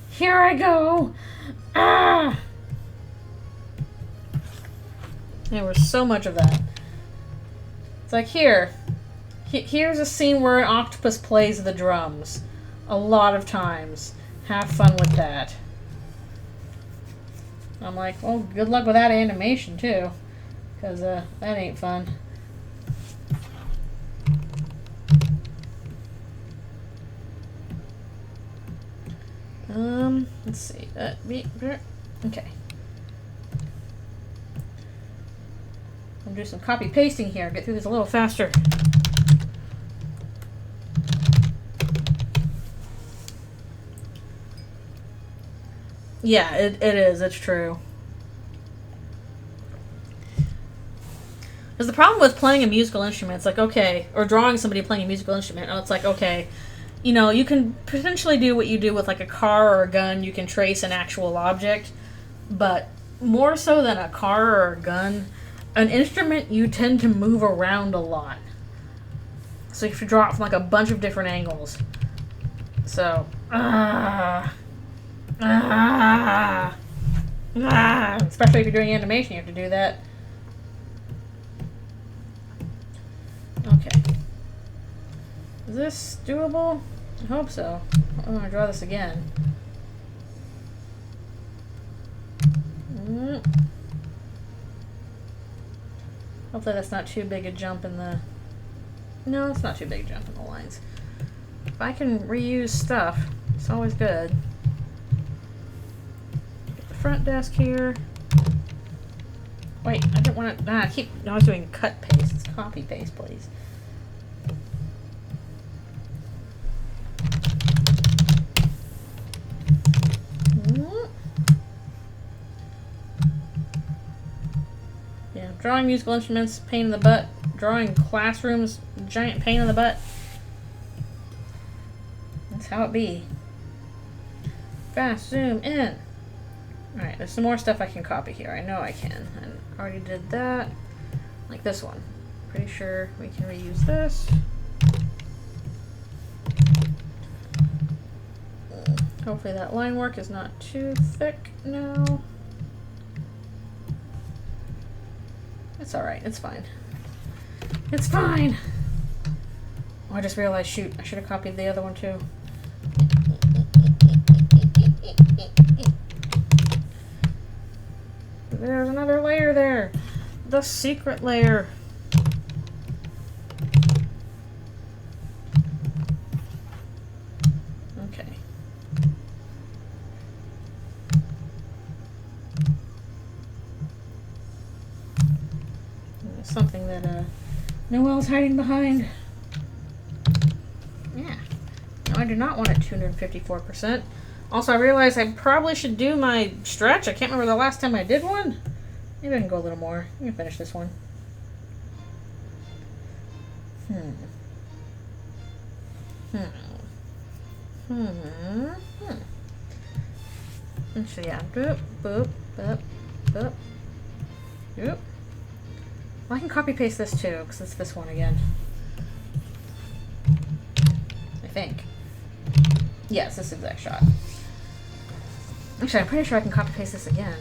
Here I go. Ah! There was so much of that. It's like, here's a scene where an octopus plays the drums. A lot of times. Have fun with that. I'm like, well, good luck with that animation, too. Because, that ain't fun. Let's see. Okay. I'll do some copy pasting here. Get through this a little faster. Yeah, it is. It's true. Because the problem with playing a musical instrument, it's like, okay, or drawing somebody playing a musical instrument, it's like, okay, you know, you can potentially do what you do with like a car or a gun. You can trace an actual object. But more so than a car or a gun, an instrument you tend to move around a lot. So you have to draw it from like a bunch of different angles. So, especially if you're doing animation, you have to do that. Okay. Is this doable? I hope so. I'm going to draw this again. Hopefully that's not too big a jump in the... No, it's not too big a jump in the lines. If I can reuse stuff, it's always good. Get the front desk here. Wait, I didn't want to... I was doing cut paste. It's copy paste, please. Yeah, drawing musical instruments, pain in the butt. Drawing classrooms, giant pain in the butt. That's how it be. Fast, zoom in. Alright, there's some more stuff I can copy here. I know I can. I already did that. Like this one. Pretty sure we can reuse this. Hopefully that line work is not too thick now. It's alright, it's fine. It's fine! Oh, I just realized, shoot, I should have copied the other one too. There's another layer there. The secret layer. Okay. There's something that Noelle's hiding behind. Yeah. No, I do not want it 254%. Also, I realized I probably should do my stretch. I can't remember the last time I did one. Maybe I can go a little more. I'm going to finish this one. So yeah, boop, boop, boop, boop, boop. Well, I can copy paste this too, because it's this one again. I think. Yeah, it's this exact shot. Actually, I'm pretty sure I can copy paste this again.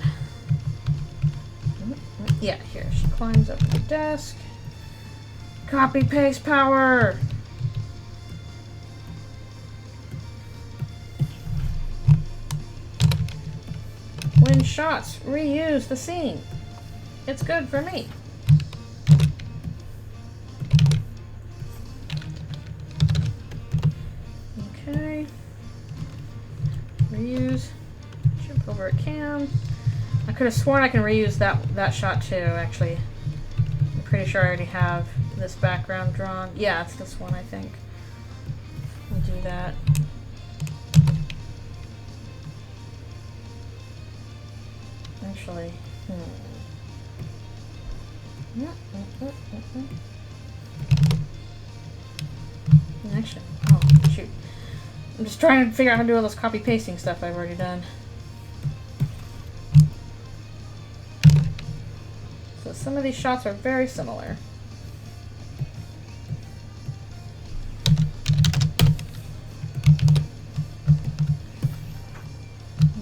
Yeah, here. She climbs up the desk. Copy paste power! When shots, reuse the scene. It's good for me. Okay. Reuse. Jump over at cam. I could have sworn I can reuse that shot too, actually. I'm pretty sure I already have this background drawn. Yeah, it's this one, I think. We'll do that. Actually, Actually, oh shoot. I'm just trying to figure out how to do all this copy pasting stuff I've already done. So some of these shots are very similar.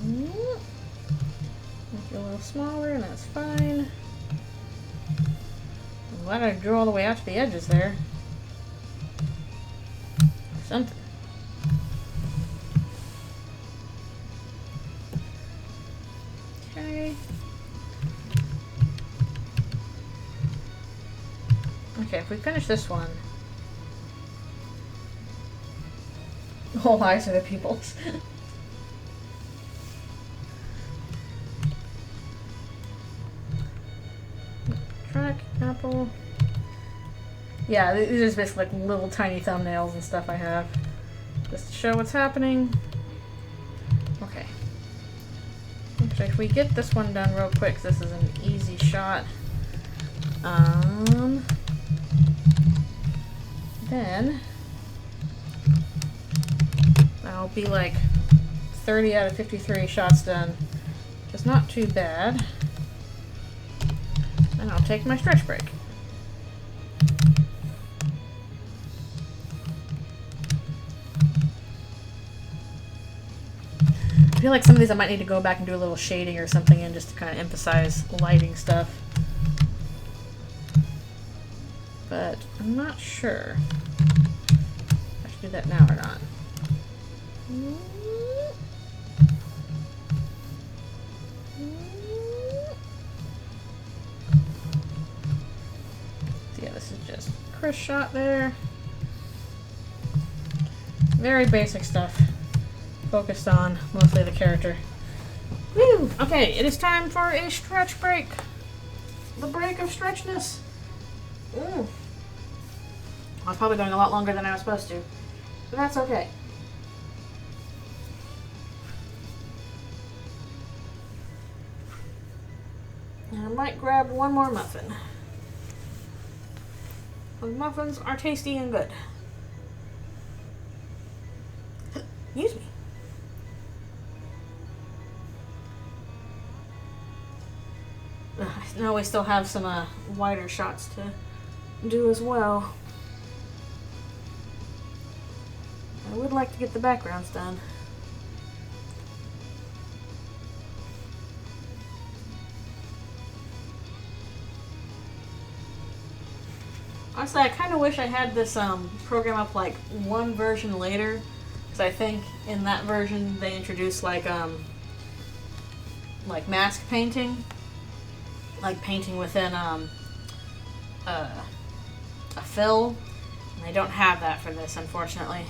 Make it a little smaller, and that's fine. I'm glad I drew all the way out to the edges there. Something. Okay. Okay, if we finish this one. All eyes are the pupils. Track, apple. Yeah, these are just basically like little tiny thumbnails and stuff I have. Just to show what's happening. Okay. Actually, if we get this one done real quick, this is an easy shot. Then that'll be like 30 out of 53 shots done. It's not too bad. And I'll take my stretch break. I feel like some of these I might need to go back and do a little shading or something in just to kind of emphasize lighting stuff. But I'm not sure if I should do that now or not. So yeah, this is just Chris shot there. Very basic stuff. Focused on mostly the character. Woo! Okay, it is time for a stretch break. The break of stretchness. Ooh. I was probably going a lot longer than I was supposed to, but that's okay. And I might grab one more muffin. Those muffins are tasty and good. Excuse me. Now we still have some wider shots to do as well. I would like to get the backgrounds done. Honestly, I kind of wish I had this program up like one version later, because I think in that version they introduced like mask painting, like painting within a fill, and I don't have that for this, unfortunately.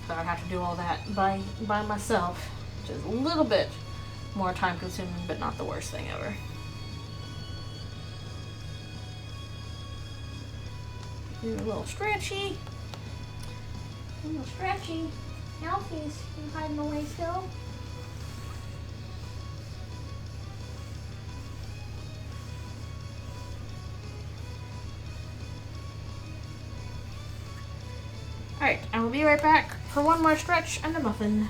So I'd have to do all that by myself, which is a little bit more time consuming, but not the worst thing ever. You're a little stretchy. A little stretchy. Alfie's hiding away still. Alright, I will be right back for one more stretch and a muffin.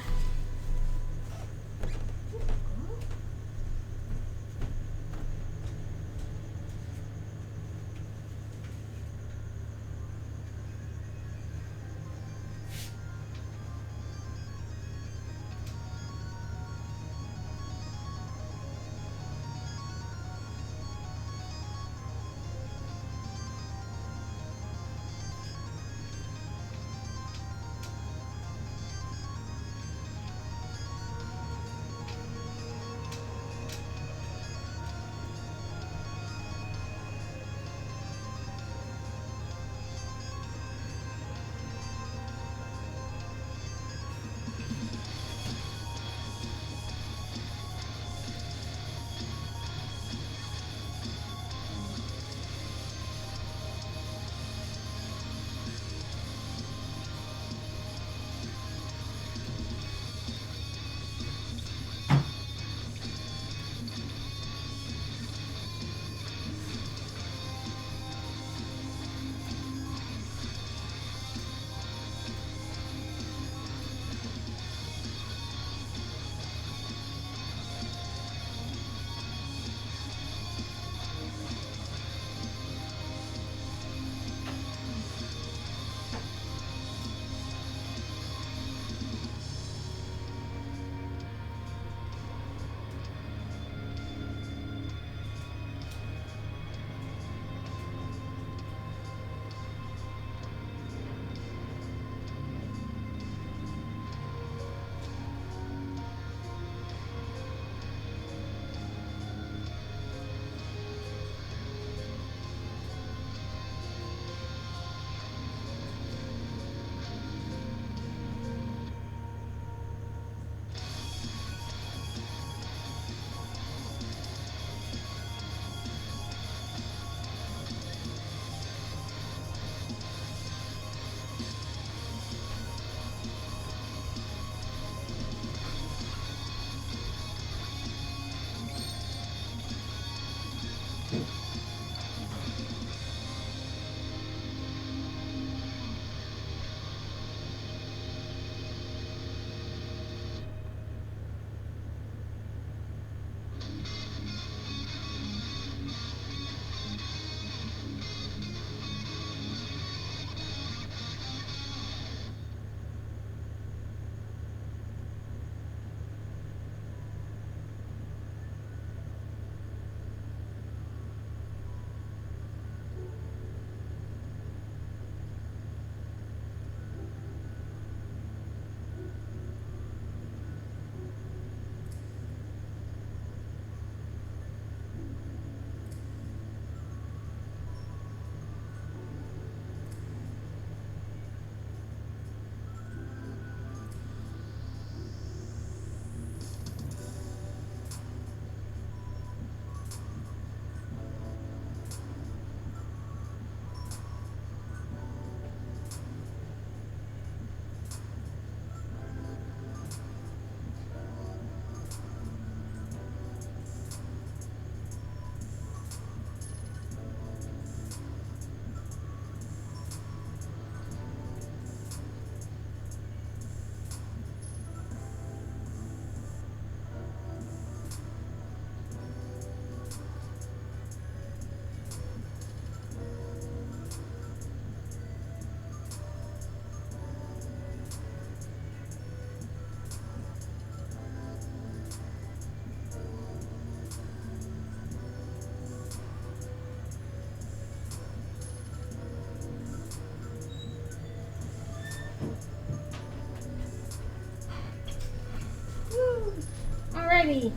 Alrighty.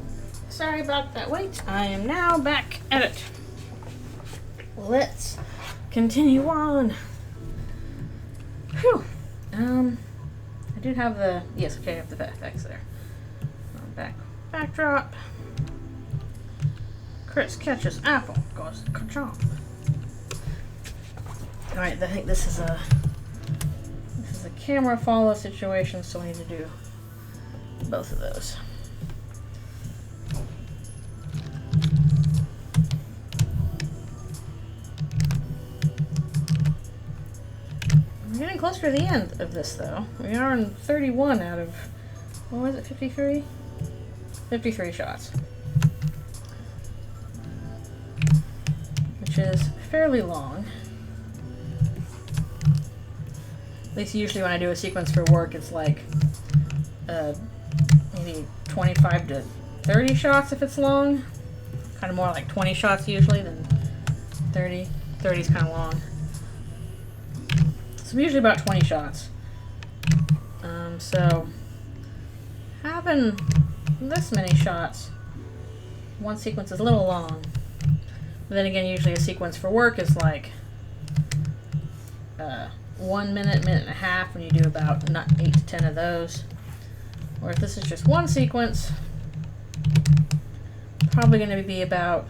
Sorry about that wait. I am now back at it. Let's continue on. Whew. I do have the, yes, okay, I have the effects there. Backdrop. Chris catches apple, goes ka-chomp. Alright, I think this is a camera follow situation, so we need to do both of those. We're getting closer to the end of this, though. We are in 31 out of, what was it, 53? 53 shots. Which is fairly long. At least usually when I do a sequence for work, it's like maybe 25 to 30 shots if it's long. Kind of more like 20 shots usually than 30. 30 is kind of long. So usually about 20 shots. So having this many shots, one sequence is a little long. But then again, usually a sequence for work is like 1 minute, minute and a half when you do about 8 to 10 of those. Or if this is just one sequence, probably going to be about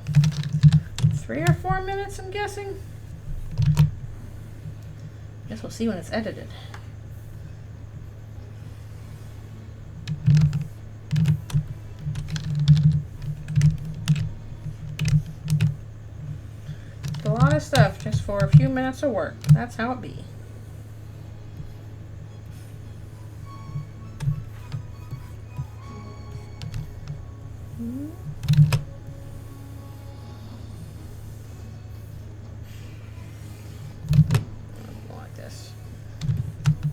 3 or 4 minutes, I'm guessing. Guess we'll see when it's edited. A lot of stuff just for a few minutes of work. That's how it be. Like this.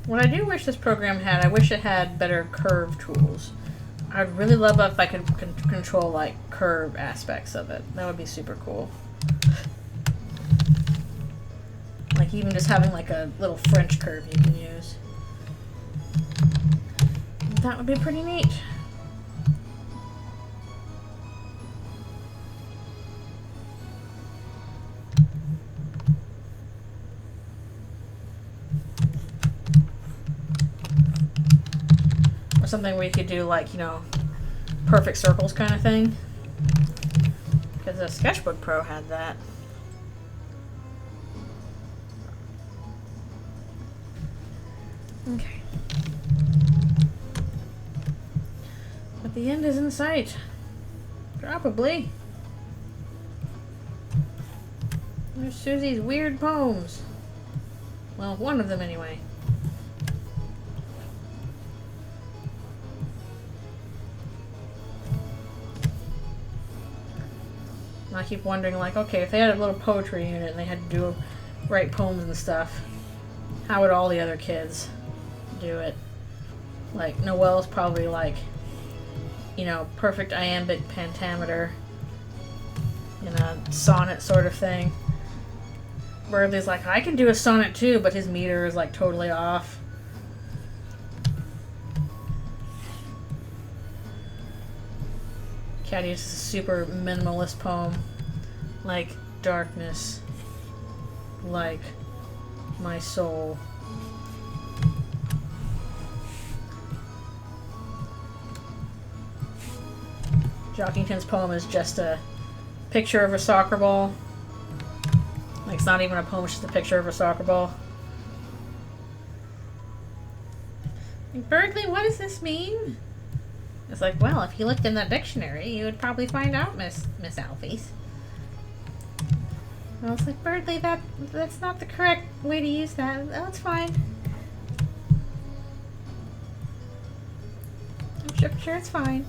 What I do wish this program had, I wish it had better curve tools. I'd really love if I could control like curve aspects of it. That would be super cool. Like even just having like a little French curve you can use. That would be pretty neat. Or something where you could do like, you know, perfect circles kind of thing. Because the Sketchbook Pro had that. Okay. But the end is in sight. Probably. There's Susie's weird poems. Well, one of them anyway. And I keep wondering, like, okay, if they had a little poetry unit and they had to write poems and stuff, how would all the other kids do it? Like Noelle's probably like, you know, perfect iambic pentameter in a sonnet sort of thing. Bradley's like, I can do a sonnet too, but his meter is like totally off. Caddy is a super minimalist poem, like darkness, like my soul. Jockington's poem is just a picture of a soccer ball. Like, it's not even a poem, it's just a picture of a soccer ball. Like, Berkeley, what does this mean? It's like, well, if you looked in the dictionary, you would probably find out, Miss Alphys. I was like, Berkeley, that's not the correct way to use that. Oh, it's fine. I'm sure it's fine.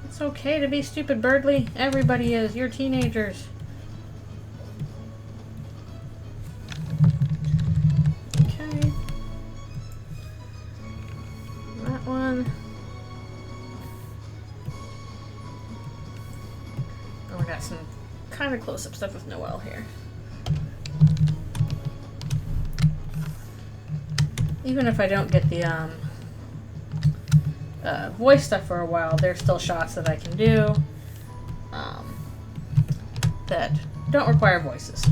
It's okay to be stupid, Birdley. Everybody is. You're teenagers. Okay. That one. Oh, we got some kind of close-up stuff with Noelle here. Even if I don't get the voice stuff for a while, there's still shots that I can do that don't require voices.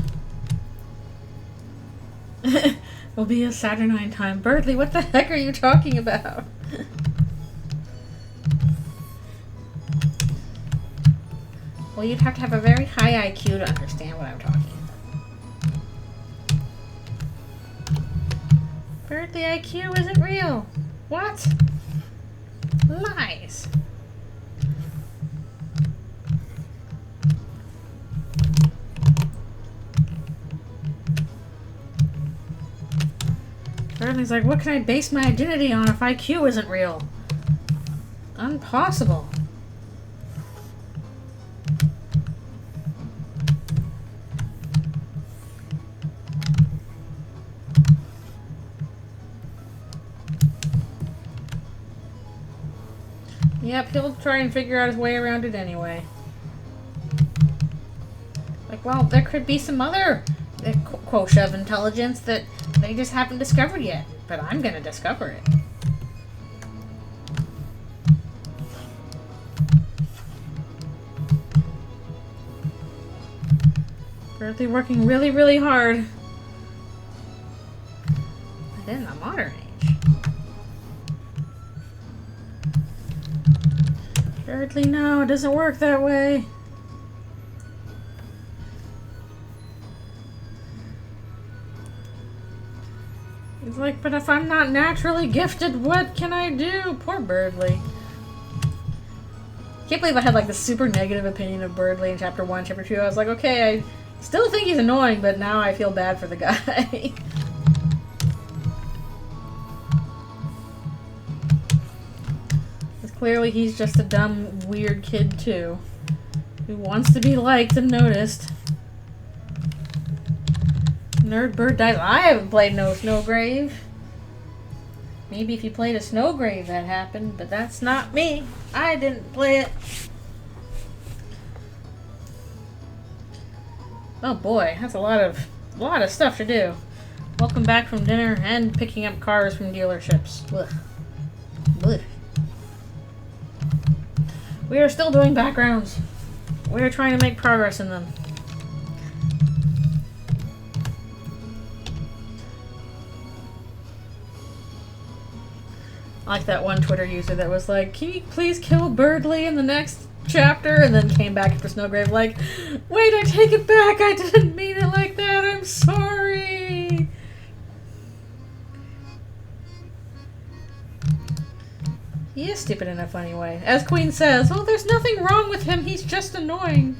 Will be a Saturnine time. Birdly, what the heck are you talking about? Well, you'd have to have a very high IQ to understand what I'm talking about. Birdly IQ isn't real. What? Lies. Birdly's like, what can I base my identity on if IQ isn't real? Impossible. Yep, he'll try and figure out his way around it anyway. Like, well, there could be some other quotient of intelligence that they just haven't discovered yet, but I'm gonna discover it. Currently working really, really hard. But in the modern age. Thirdly, no, it doesn't work that way. He's like, but if I'm not naturally gifted, what can I do? Poor Birdly. Can't believe I had like this super negative opinion of Birdly in chapter 1, chapter 2. I was like, okay, I still think he's annoying, but now I feel bad for the guy. Because clearly he's just a dumb, weird kid too, who wants to be liked and noticed. Nerd Bird dies. I haven't played no Snowgrave. Maybe if you played a Snowgrave that happened, but that's not me. I didn't play it. Oh boy, that's a lot of stuff to do. Welcome back from dinner and picking up cars from dealerships. Ugh. Ugh. We are still doing backgrounds. We are trying to make progress in them. I like that one Twitter user that was like, can you please kill Birdly in the next chapter? And then came back for Snowgrave like, wait, I take it back. I didn't mean it like that. I'm sorry. He is stupid in a funny way. As Queen says, oh, there's nothing wrong with him. He's just annoying.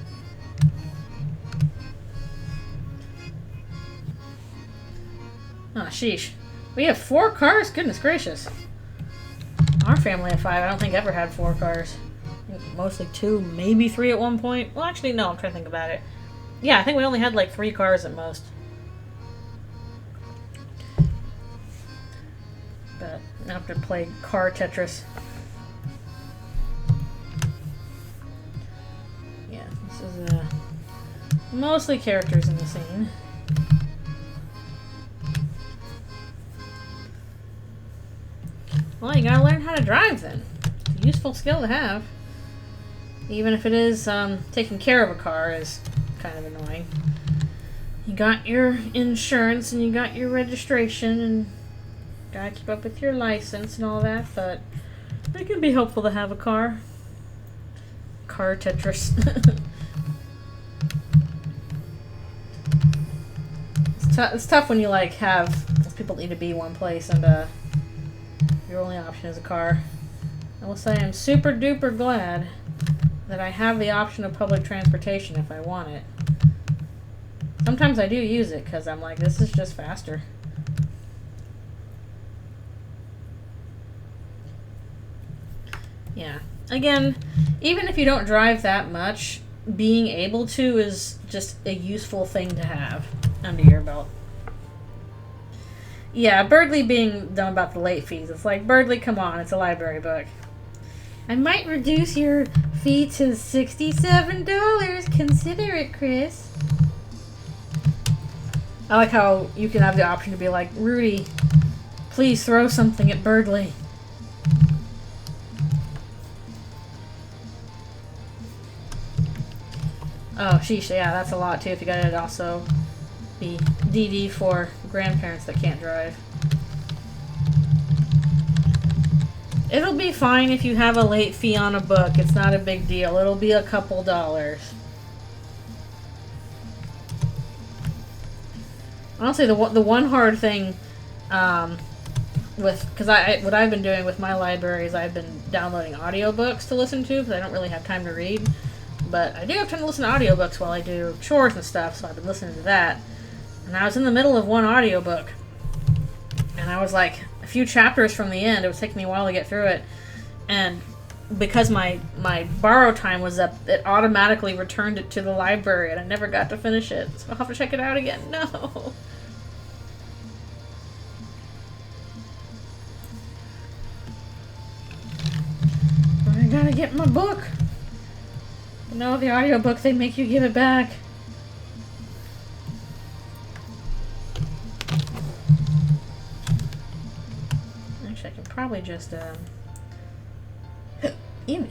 Oh, sheesh. We have 4 cars? Goodness gracious. Our family of 5, I don't think ever had 4 cars. Mostly 2, maybe 3 at one point. Well, actually, no, I'm trying to think about it. Yeah, I think we only had like 3 cars at most. But I have to play car Tetris. Yeah, this is mostly characters in the scene. Well, you gotta learn how to drive then. It's a useful skill to have. Even if it is taking care of a car is kind of annoying. You got your insurance and you got your registration and gotta keep up with your license and all that, but it can be helpful to have a car. Car Tetris. It's tough when you like have people need to be one place and your only option is a car. I will say I'm super duper glad that I have the option of public transportation if I want it. Sometimes I do use it because I'm like, this is just faster. Yeah. Again, even if you don't drive that much, being able to is just a useful thing to have under your belt. Yeah, Birdly being dumb about the late fees. It's like, Birdly, come on, it's a library book. I might reduce your fee to $67. Consider it, Chris. I like how you can have the option to be like, Rudy, Please throw something at Birdley. Oh, sheesh, yeah, that's a lot too if you gotta also be DD for grandparents that can't drive. It'll be fine if you have a late fee on a book. It's not a big deal. It'll be a couple dollars. Honestly, the one hard thing because what I've been doing with my library is I've been downloading audiobooks to listen to because I don't really have time to read. But I do have time to listen to audiobooks while I do chores and stuff, so I've been listening to that. And I was in the middle of one audiobook, and I was like a few chapters from the end. It was taking me a while to get through it. And because my borrow time was up, it automatically returned it to the library, and I never got to finish it. So I'll have to check it out again. No! I gotta get my book. No, the audiobook, they make you give it back. Actually, I can probably just, Emi.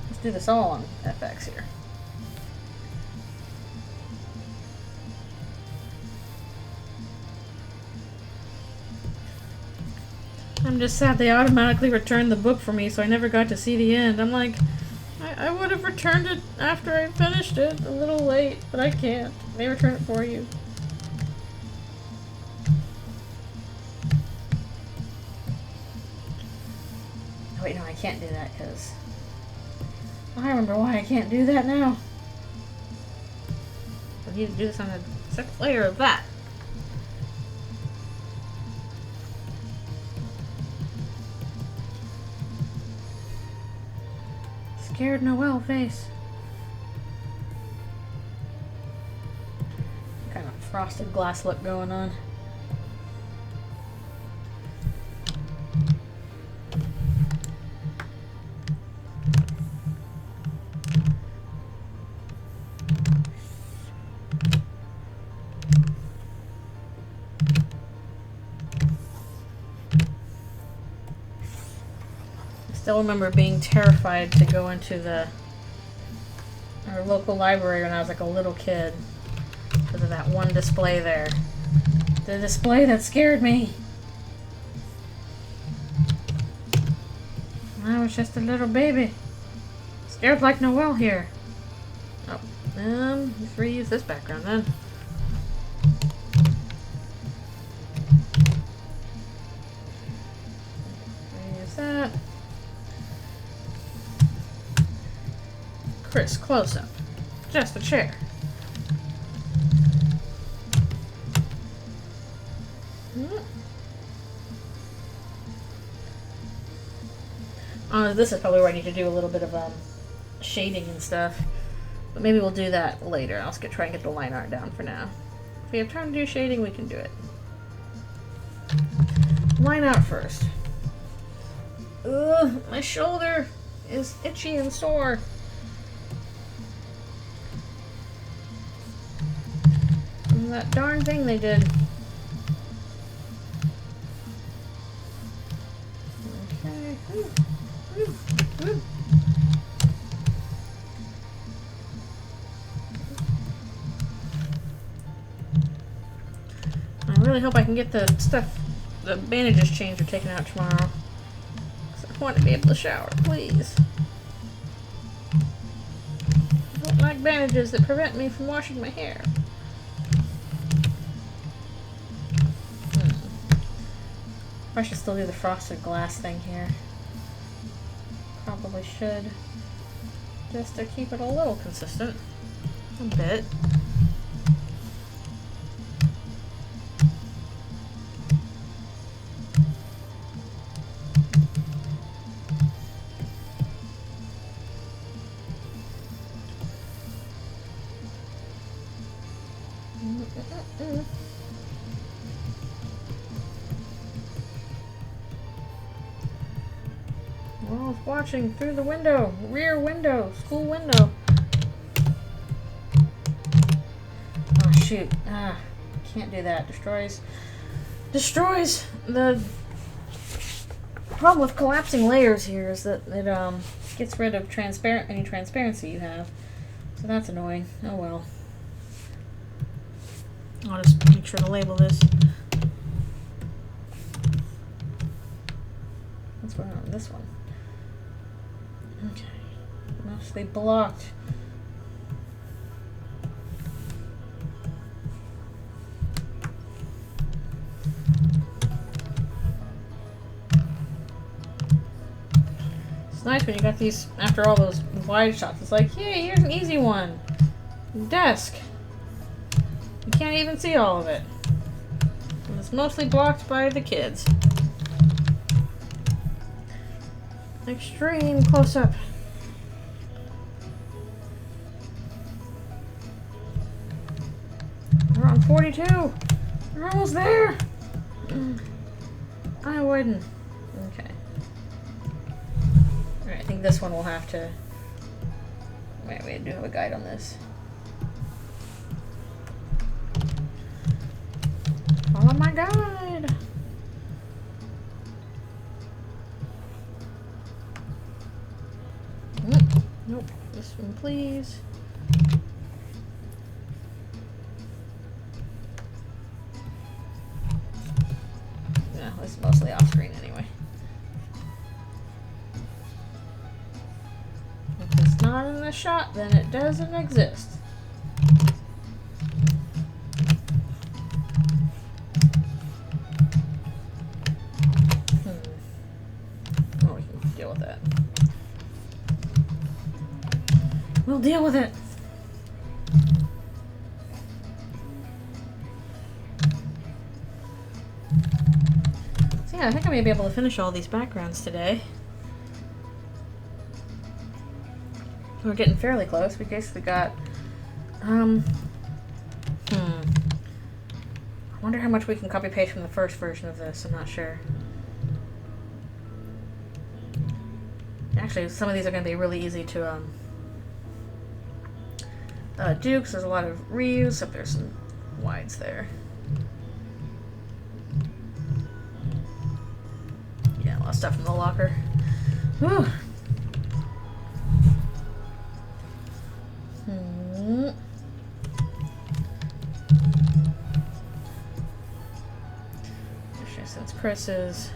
Let's do this all on FX here. I'm just sad they automatically returned the book for me, so I never got to see the end. I'm like, I would have returned it after I finished it. A little late, but I can't. They return it for you. Oh, wait, no, I can't do that because I remember why I can't do that now. I need to do this on the second layer of that. Scared Noelle face. Kind of frosted glass look going on. I still remember being terrified to go into our local library when I was like a little kid because of that one display there. The display that scared me. I was just a little baby. Scared like Noelle here. Oh, let's reuse this background then. Reuse that. Chris, close up. Just a chair. This is probably where I need to do a little bit of shading and stuff. But maybe we'll do that later. I'll try and get the line art down for now. If we have time to do shading, we can do it. Line out first. Ugh, my shoulder is itchy and sore. And that darn thing they did. Okay. I really hope I can get the bandages changed or taken out tomorrow. 'Cause I want to be able to shower, please. I don't like bandages that prevent me from washing my hair. I should still do the frosted glass thing here. Probably should. Just to keep it a little consistent. A bit. Well, it's watching through the window, rear window, school window. Oh shoot! Can't do that. Destroys the problem with collapsing layers here is that it gets rid of any transparency you have. So that's annoying. Oh well. I'll just make sure to label this. What's going on with this one? Okay. Mostly blocked. It's nice when you got these, after all those wide shots, it's like, yay, here's an easy one. Desk. You can't even see all of it. And it's mostly blocked by the kids. Extreme close-up. We're on 42. We're almost there. I wouldn't. Okay. Alright, I think this one will have to... Wait, we do have a guide on this. Follow my guide. Nope. This one, please. No, this is mostly off screen anyway. If it's not in the shot, then it doesn't exist. Oh, we can deal with that. We'll deal with it. So yeah, I think I may be able to finish all these backgrounds today. We're getting fairly close. We basically got, I wonder how much we can copy paste from the first version of this. I'm not sure. Actually, some of these are going to be really easy to do, because there's a lot of reuse, except there's some wides there. Yeah, a lot of stuff in the locker. Whew. Since Chris is...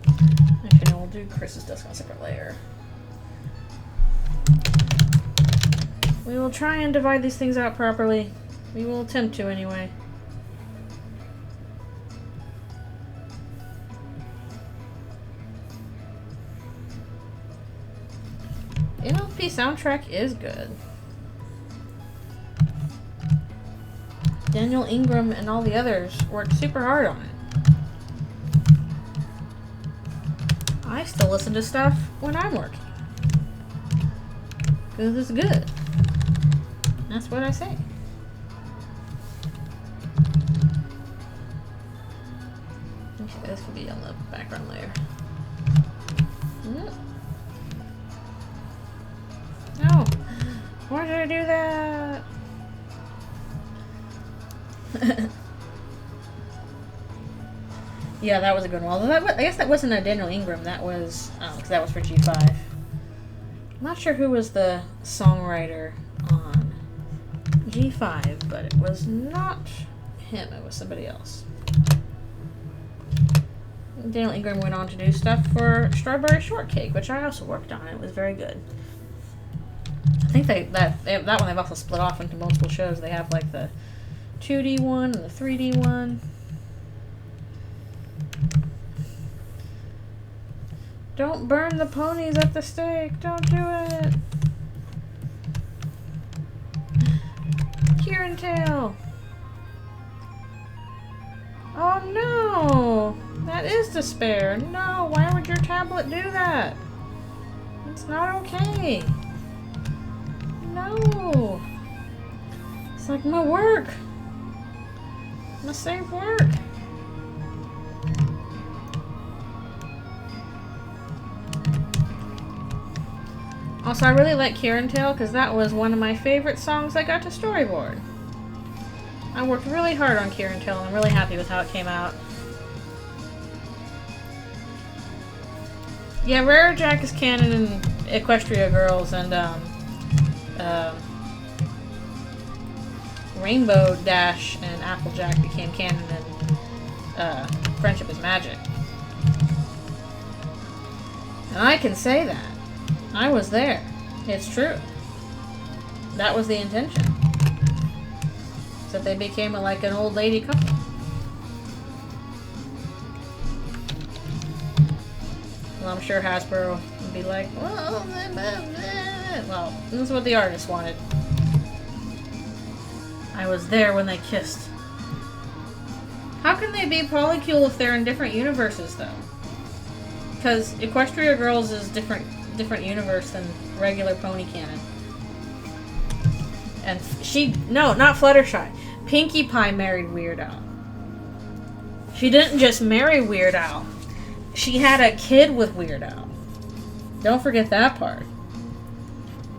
Actually, no, we'll do Chris's desk on a separate layer. We will try and divide these things out properly. We will attempt to, anyway. NLP soundtrack is good. Daniel Ingram and all the others worked super hard on it. I still listen to stuff when I'm working. Because it's good. That's what I say. Okay, this could be on the background layer. No! Why did I do that? Yeah, that was a good one. Although I guess that wasn't a Daniel Ingram. That was, because that was for G5. I'm not sure who was the songwriter on G5, but it was not him. It was somebody else. Daniel Ingram went on to do stuff for Strawberry Shortcake, which I also worked on. It was very good. I think that one they've also split off into multiple shows. They have like the 2D one and the 3D one. Don't burn the ponies at the stake. Don't do it. Kieran Tail. Oh no. That is despair. No, why would your tablet do that? It's not okay. No. It's like my work. My saved work. Also, I really like Kieran Tail because that was one of my favorite songs I got to storyboard. I worked really hard on Kieran Tail and I'm really happy with how it came out. Yeah, Rare Jack is canon in Equestria Girls, and Rainbow Dash and Applejack became canon in Friendship is Magic. And I can say that. I was there. It's true. That was the intention. So that they became like an old lady couple. Well, I'm sure Hasbro would be like, well, this is what the artist wanted. I was there when they kissed. How can they be polycule if they're in different universes, though? Because Equestria Girls is different universe than regular pony canon. And no, not Fluttershy. Pinkie Pie married Weird Al. She didn't just marry Weird Al. She had a kid with Weird Al. Don't forget that part.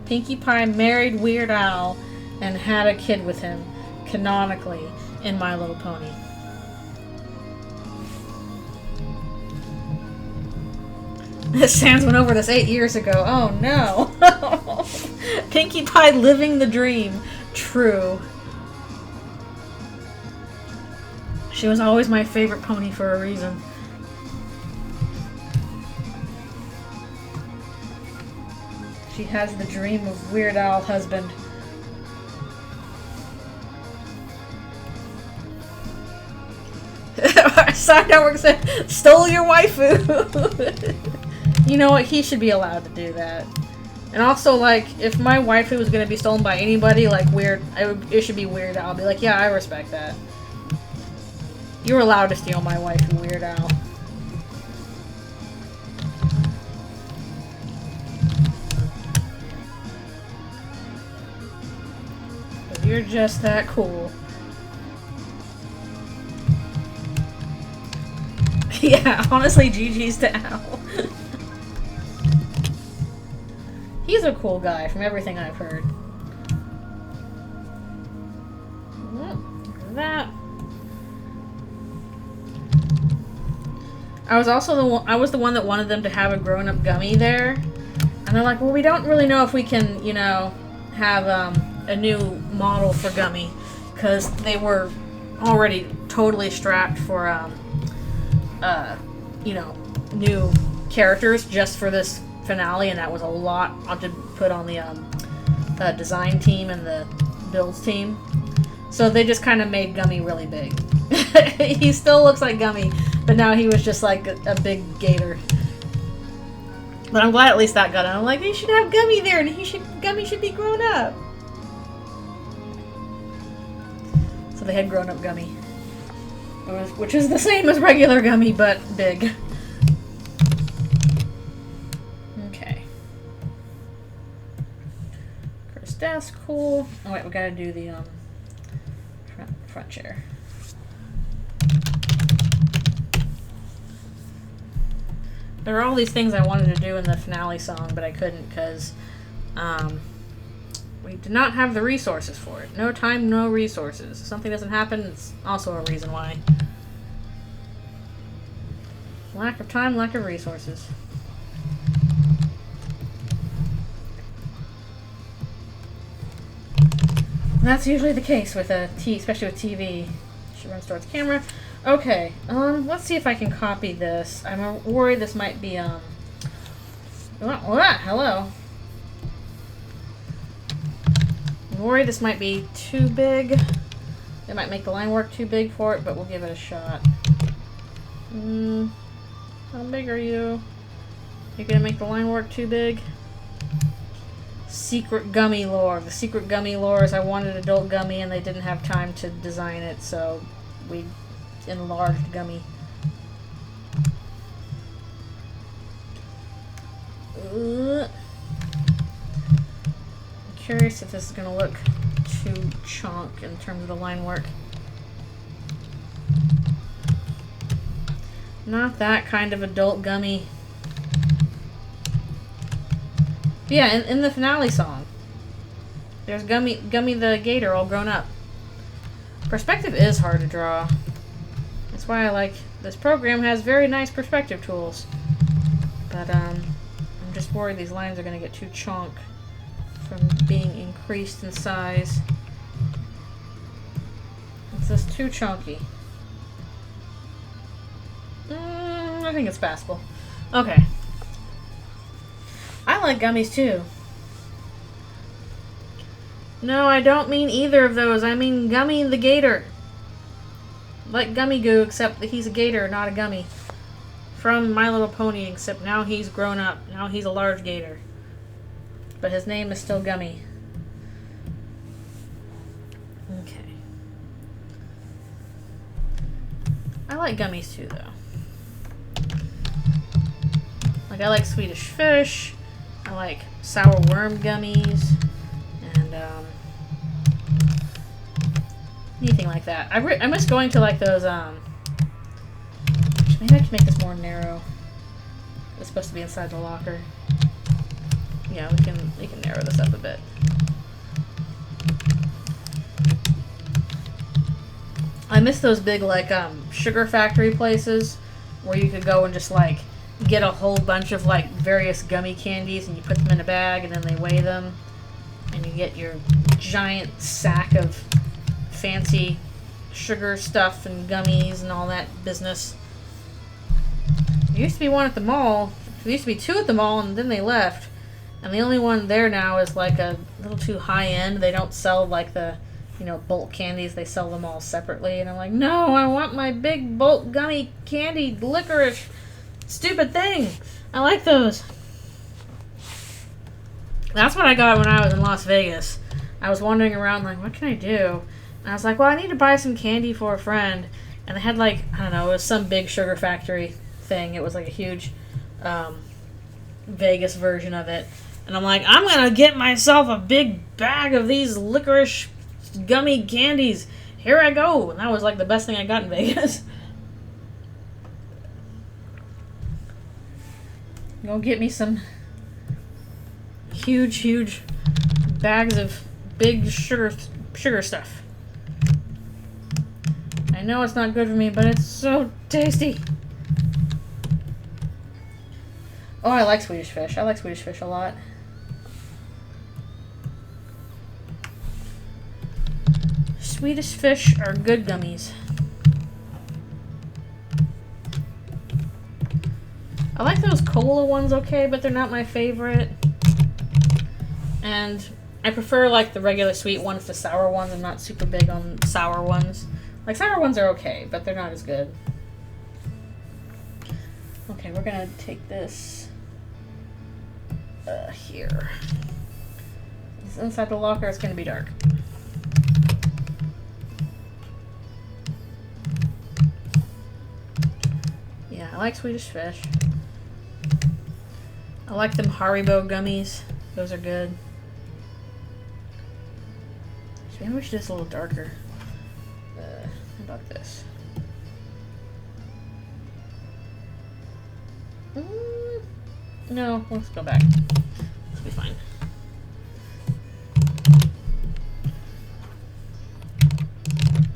Pinkie Pie married Weird Al and had a kid with him, canonically, in My Little Pony. Sans went over this 8 years ago. Oh no. Pinkie Pie living the dream. True. She was always my favorite pony for a reason. She has the dream of Weird Al husband. Side Network said, stole your waifu. You know what? He should be allowed to do that. And also, like, if my waifu was going to be stolen by anybody, like, it should be Weird Al. I'll be like, yeah, I respect that. You're allowed to steal my waifu, Weird Al. You're just that cool. Yeah, honestly, GG's to Al. He's a cool guy from everything I've heard. That. I was the one that wanted them to have a grown-up Gummy there. And they're like, well, we don't really know if we can, have, a new model for Gummy, because they were already totally strapped for new characters just for this finale, and that was a lot to put on the design team and the builds team. So they just kind of made Gummy really big. He still looks like Gummy, but now he was just like a big gator. But I'm glad at least that got it. I'm like, they should have Gummy there, and Gummy should be grown up. So they had grown-up Gummy, which is the same as regular Gummy, but big. Okay. Chris desk, cool. Oh wait, we gotta do the front chair. There are all these things I wanted to do in the finale song, but I couldn't because we did not have the resources for it. No time, no resources. If something doesn't happen, it's also a reason why. Lack of time, lack of resources. And that's usually the case with especially with TV. She runs towards camera. Okay, let's see if I can copy this. I'm worried this might be, hello. I'm worried this might be too big. It might make the line work too big for it, but we'll give it a shot. How big are you? You're gonna make the line work too big? Secret Gummy lore. The secret Gummy lore is I wanted adult Gummy and they didn't have time to design it, so we enlarged Gummy. I'm curious if this is going to look too chunk in terms of the line work. Not that kind of adult Gummy. Yeah, in the finale song. There's Gummy the gator all grown up. Perspective is hard to draw. That's why I like this program has very nice perspective tools. But I'm just worried these lines are going to get too chonk from being increased in size. It's just too chunky. I think it's passable. Okay. I like gummies too. No, I don't mean either of those. I mean Gummy the gator. Like Gummy Goo, except that he's a gator, not a gummy. From My Little Pony, except now he's grown up. Now he's a large gator. But his name is still Gummy. Okay. I like gummies too, though. Like, I like Swedish Fish. I like sour worm gummies. And, anything like that. I miss going to, like, those, maybe I can make this more narrow. It's supposed to be inside the locker. Yeah, we can narrow this up a bit. I miss those big, like, sugar factory places where you could go and just, like, get a whole bunch of, like, various gummy candies and you put them in a bag and then they weigh them and you get your giant sack of fancy sugar stuff and gummies and all that business. There used to be one at the mall. There used to be two at the mall and then they left. And the only one there now is like a little too high end. They don't sell like the, you know, bulk candies. They sell them all separately. And I'm like, no, I want my big bulk gummy candy licorice stupid thing. I like those. That's what I got when I was in Las Vegas. I was wandering around like, what can I do? And I was like, well, I need to buy some candy for a friend. And they had like, I don't know, it was some big sugar factory thing. It was like a huge Vegas version of it. And I'm like, I'm going to get myself a big bag of these licorice gummy candies. Here I go. And that was like the best thing I got in Vegas. Go get me some huge bags of big sugar stuff. I know it's not good for me, but it's so tasty. Oh, I like Swedish Fish. I like Swedish Fish a lot. Swedish Fish are good gummies. I like those cola ones okay, but they're not my favorite. And I prefer like the regular sweet ones to sour ones. I'm not super big on sour ones. Like sour ones are okay, but they're not as good. Okay, we're gonna take this here. It's inside the locker, it's gonna be dark. Yeah, I like Swedish Fish. I like them Haribo gummies. Those are good. Maybe we should do this a little darker. How about this? No, let's go back. This will be fine.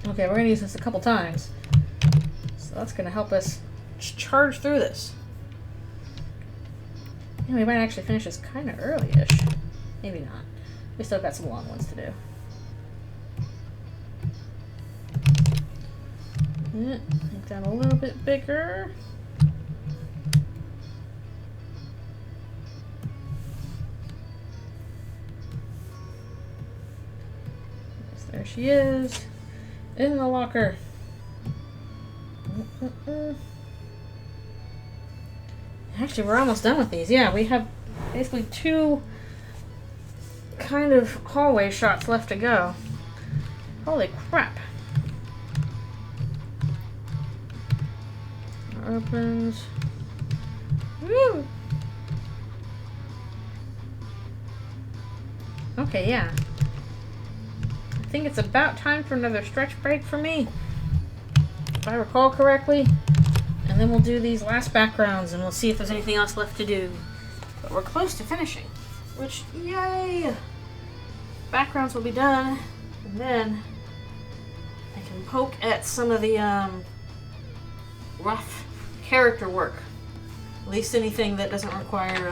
Okay, we're going to use this a couple times. So that's going to help us charge through this. Yeah, we might actually finish this kind of early-ish. Maybe not. We still got some long ones to do. Make that a little bit bigger. Yes, there she is. In the locker. Actually, we're almost done with these. Yeah, we have basically 2 kind of hallway shots left to go. Holy crap. Opens. Woo! Okay, yeah. I think it's about time for another stretch break for me, if I recall correctly. And then we'll do these last backgrounds and we'll see if there's anything else left to do. But we're close to finishing. Which, yay! Backgrounds will be done, and then I can poke at some of the rough character work. At least anything that doesn't require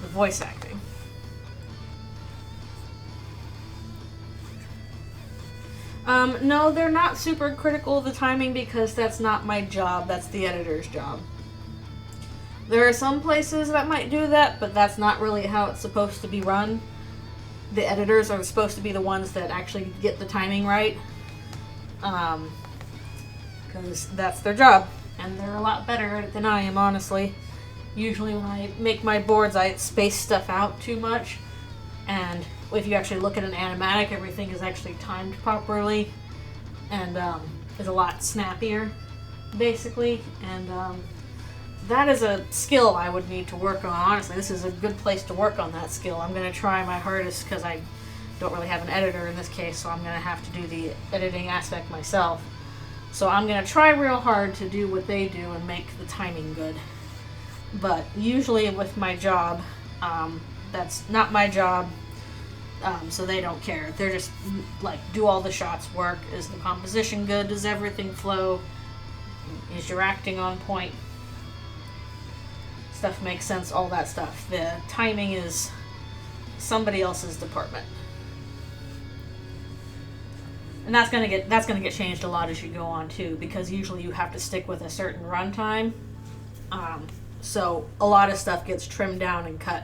the voice acting. No, they're not super critical of the timing because that's not my job, that's the editor's job. There are some places that might do that, but that's not really how it's supposed to be run. The editors are supposed to be the ones that actually get the timing right. Because that's their job. And they're a lot better at it than I am, honestly. Usually when I make my boards, I space stuff out too much. And if you actually look at an animatic, everything is actually timed properly. And is a lot snappier, basically. And that is a skill I would need to work on. Honestly, this is a good place to work on that skill. I'm going to try my hardest because I don't really have an editor in this case, so I'm going to have to do the editing aspect myself. So I'm going to try real hard to do what they do and make the timing good. But usually with my job, that's not my job, so they don't care. They're just like, do all the shots work? Is the composition good? Does everything flow? Is your acting on point? Stuff makes sense, all that stuff. The timing is somebody else's department. And that's gonna get changed a lot as you go on too, because usually you have to stick with a certain runtime. So a lot of stuff gets trimmed down and cut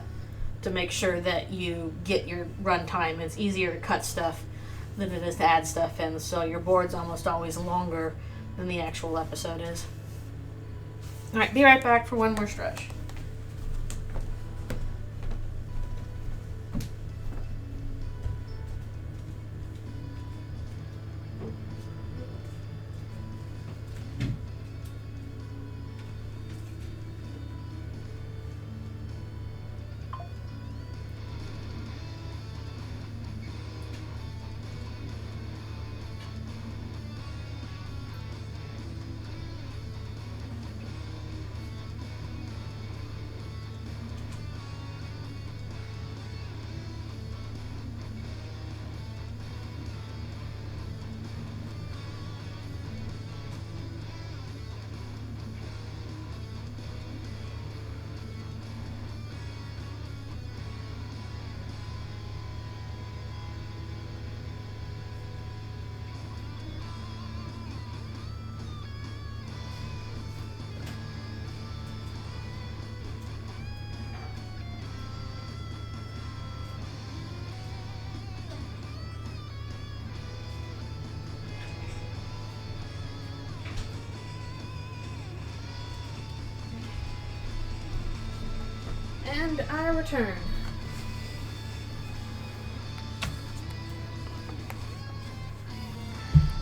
to make sure that you get your runtime. It's easier to cut stuff than it is to add stuff in, so your board's almost always longer than the actual episode is. Alright, be right back for one more stretch. And I return.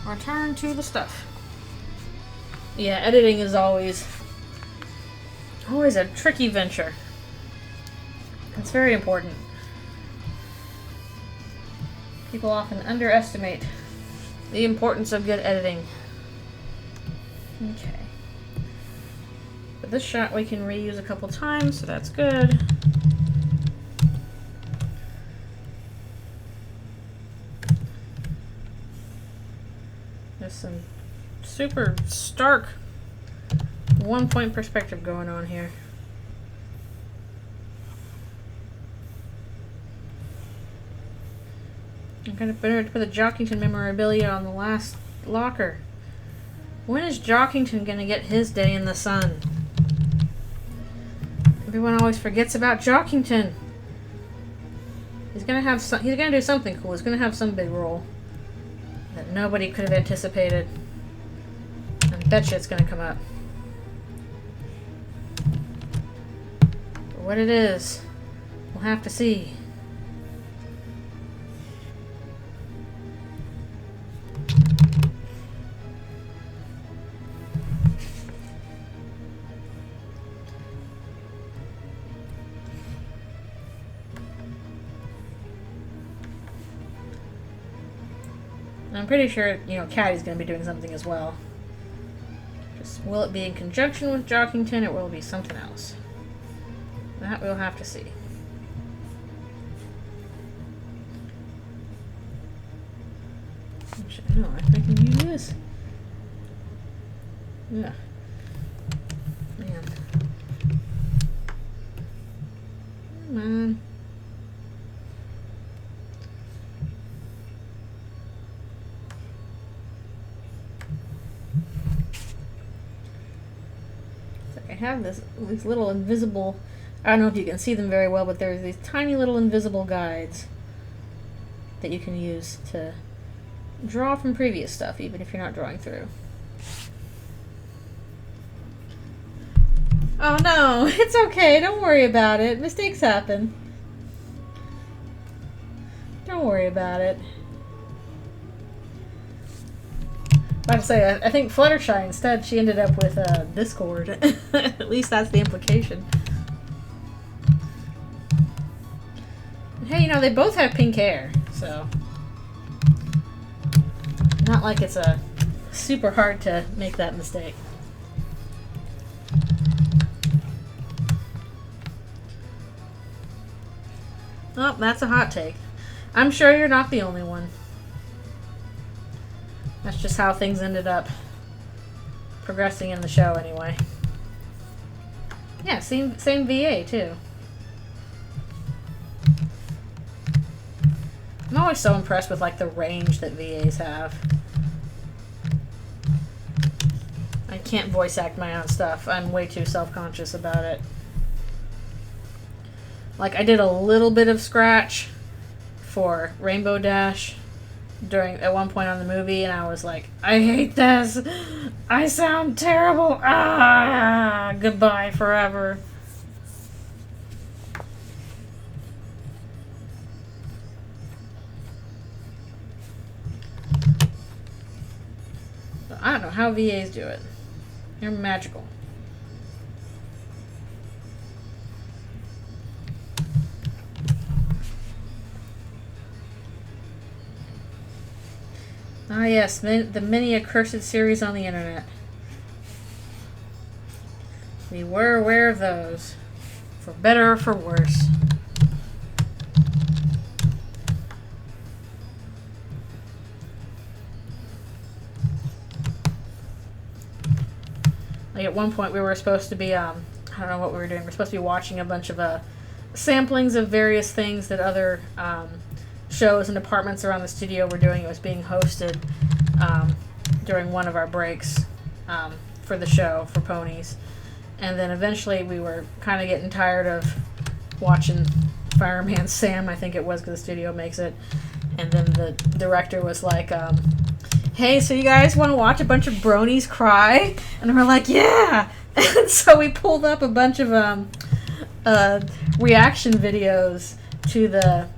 Return to the stuff. Yeah, editing is always a tricky venture. It's very important. People often underestimate the importance of good editing. Okay. But this shot we can reuse a couple times, so that's good. There's some super stark one-point perspective going on here. I'm kind of better to put the Jockington memorabilia on the last locker. When is Jockington gonna get his day in the sun? Everyone always forgets about Jockington. He's gonna do something cool. He's gonna have some big role that nobody could have anticipated. I bet you it's gonna come up. But what it is, we'll have to see. I'm pretty sure, Caddy's going to be doing something as well. Just, will it be in conjunction with Jockington, or will it be something else? That we'll have to see. Actually, no, I think I can use this. Yeah. Man. Come on. So I have these little invisible, I don't know if you can see them very well, but there's these tiny little invisible guides that you can use to draw from previous stuff, even if you're not drawing through. Oh no, it's okay, don't worry about it. Mistakes happen. Don't worry about it. Like I say, I think Fluttershy instead, she ended up with Discord. At least that's the implication. Hey, you know, they both have pink hair, so... Not like it's super hard to make that mistake. Oh, that's a hot take. I'm sure you're not the only one. That's just how things ended up progressing in the show anyway. Yeah, same VA too. I'm always so impressed with like the range that VAs have. I can't voice act my own stuff. I'm way too self-conscious about it. Like, I did a little bit of scratch for Rainbow Dash at one point on the movie, and I was like, I hate this! I sound terrible! Ah! Goodbye forever. I don't know how VAs do it. They're magical. Ah yes, the many accursed series on the internet. We were aware of those. For better or for worse. Like at one point we were supposed to be, I don't know what we were doing. We were supposed to be watching a bunch of samplings of various things that other shows and departments around the studio were doing. It was being hosted during one of our breaks for the show, for Ponies. And then eventually we were kind of getting tired of watching Fireman Sam, I think it was, because the studio makes it. And then the director was like, hey, so you guys want to watch a bunch of bronies cry? And we're like, yeah! And so we pulled up a bunch of reaction videos to the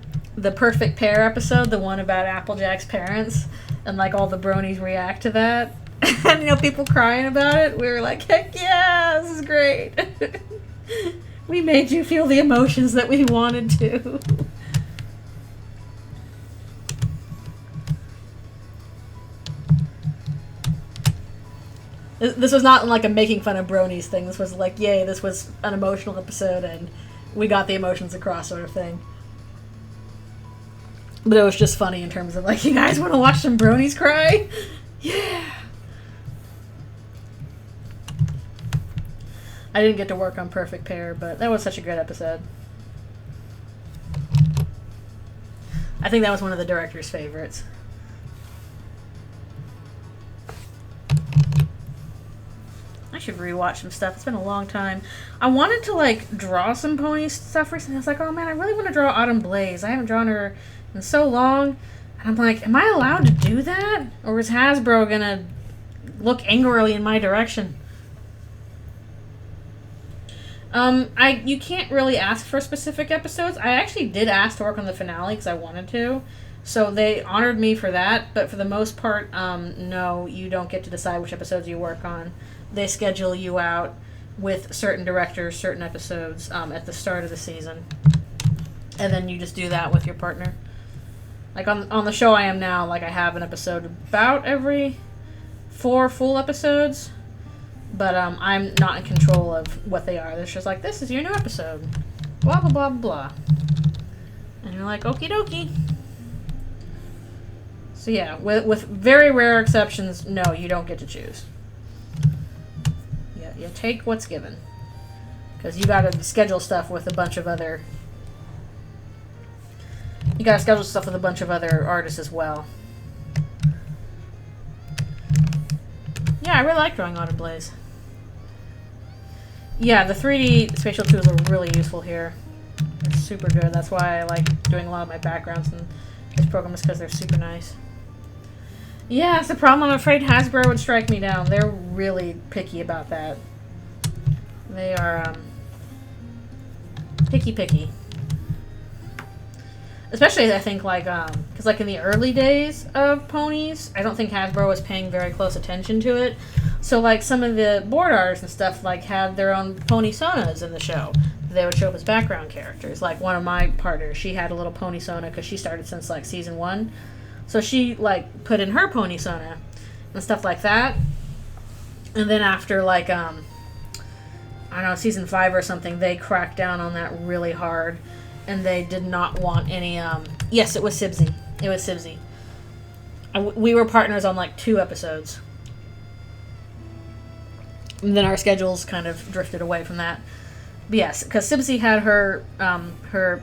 Perfect Pair episode, the one about Applejack's parents, and like all the bronies react to that. And you know, people crying about it. We were like, heck yeah, this is great. We made you feel the emotions that we wanted to. This was not like a making fun of bronies thing. This was like, yay, this was an emotional episode and we got the emotions across sort of thing. But it was just funny in terms of like, you guys want to watch some bronies cry? Yeah! I didn't get to work on Perfect Pair, but that was such a great episode. I think that was one of the director's favorites. I should rewatch some stuff. It's been a long time. I wanted to like draw some pony stuff recently. I was like, oh man, I really want to draw Autumn Blaze. I haven't drawn her in so long. And I'm like, am I allowed to do that? Or is Hasbro gonna look angrily in my direction? You can't really ask for specific episodes. I actually did ask to work on the finale because I wanted to. So they honored me for that, but for the most part, no, you don't get to decide which episodes you work on. They schedule you out with certain directors, certain episodes at the start of the season. And then you just do that with your partner. Like on the show I am now, like I have an episode about every 4 full episodes. But I'm not in control of what they are. It's just like, this is your new episode. Blah, blah, blah, blah. And you're like, okie dokie. So yeah, with very rare exceptions, no, you don't get to choose. Yeah, you take what's given. Because you gotta schedule stuff with a bunch of other... You gotta schedule stuff with a bunch of other artists as well. Yeah, I really like drawing Autumn Blaze. Yeah, the 3D spatial tools are really useful here. They're super good. That's why I like doing a lot of my backgrounds in this program, is because they're super nice. Yeah, that's the problem. I'm afraid Hasbro would strike me down. They're really picky about that. They are picky. Especially, I think, like, because, like, in the early days of ponies, I don't think Hasbro was paying very close attention to it. So, like, some of the board artists and stuff, like, had their own pony sonas in the show. They would show up as background characters. Like, one of my partners, she had a little pony sona because she started since, like, season 1. So she, like, put in her pony sona and stuff like that. And then after, like, I don't know, season 5 or something, they cracked down on that really hard. And they did not want any, yes, it was Sibsy. It was Sibsy. We were partners on, like, 2 episodes. And then our schedules kind of drifted away from that. But yes, because Sibsy had her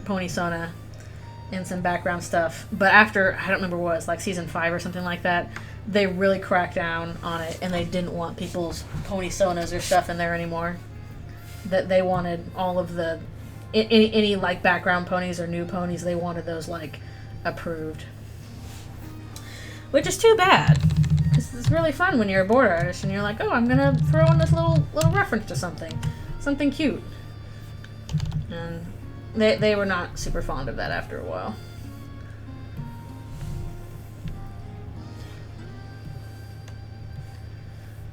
pony sona and some background stuff. But after, I don't remember what it was, like season 5 or something like that, they really cracked down on it, and they didn't want people's pony sonas or stuff in there anymore. That they wanted all of the, any like background ponies or new ponies, they wanted those like approved. Which is too bad. Because it's really fun when you're a board artist and you're like, oh, I'm gonna throw in this little reference to something cute. And they were not super fond of that after a while.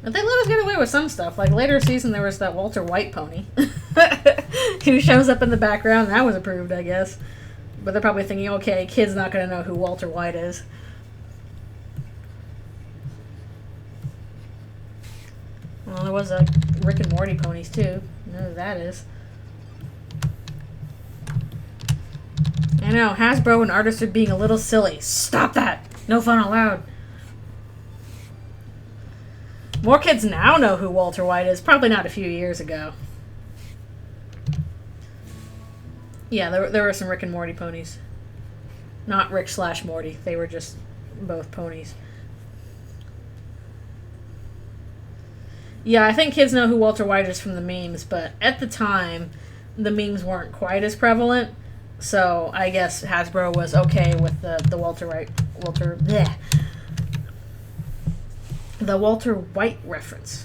But they let us get away with some stuff. Like later season, there was that Walter White pony who shows up in the background. That was approved, I guess. But they're probably thinking, okay, kid's not going to know who Walter White is. Well, there was a Rick and Morty ponies too. You know who that is. I know, Hasbro and artists are being a little silly. Stop that! No fun allowed. More kids now know who Walter White is. Probably not a few years ago. Yeah, there were some Rick and Morty ponies. Not Rick/Morty. They were just both ponies. Yeah, I think kids know who Walter White is from the memes, but at the time, the memes weren't quite as prevalent. So I guess Hasbro was okay with the Walter White reference.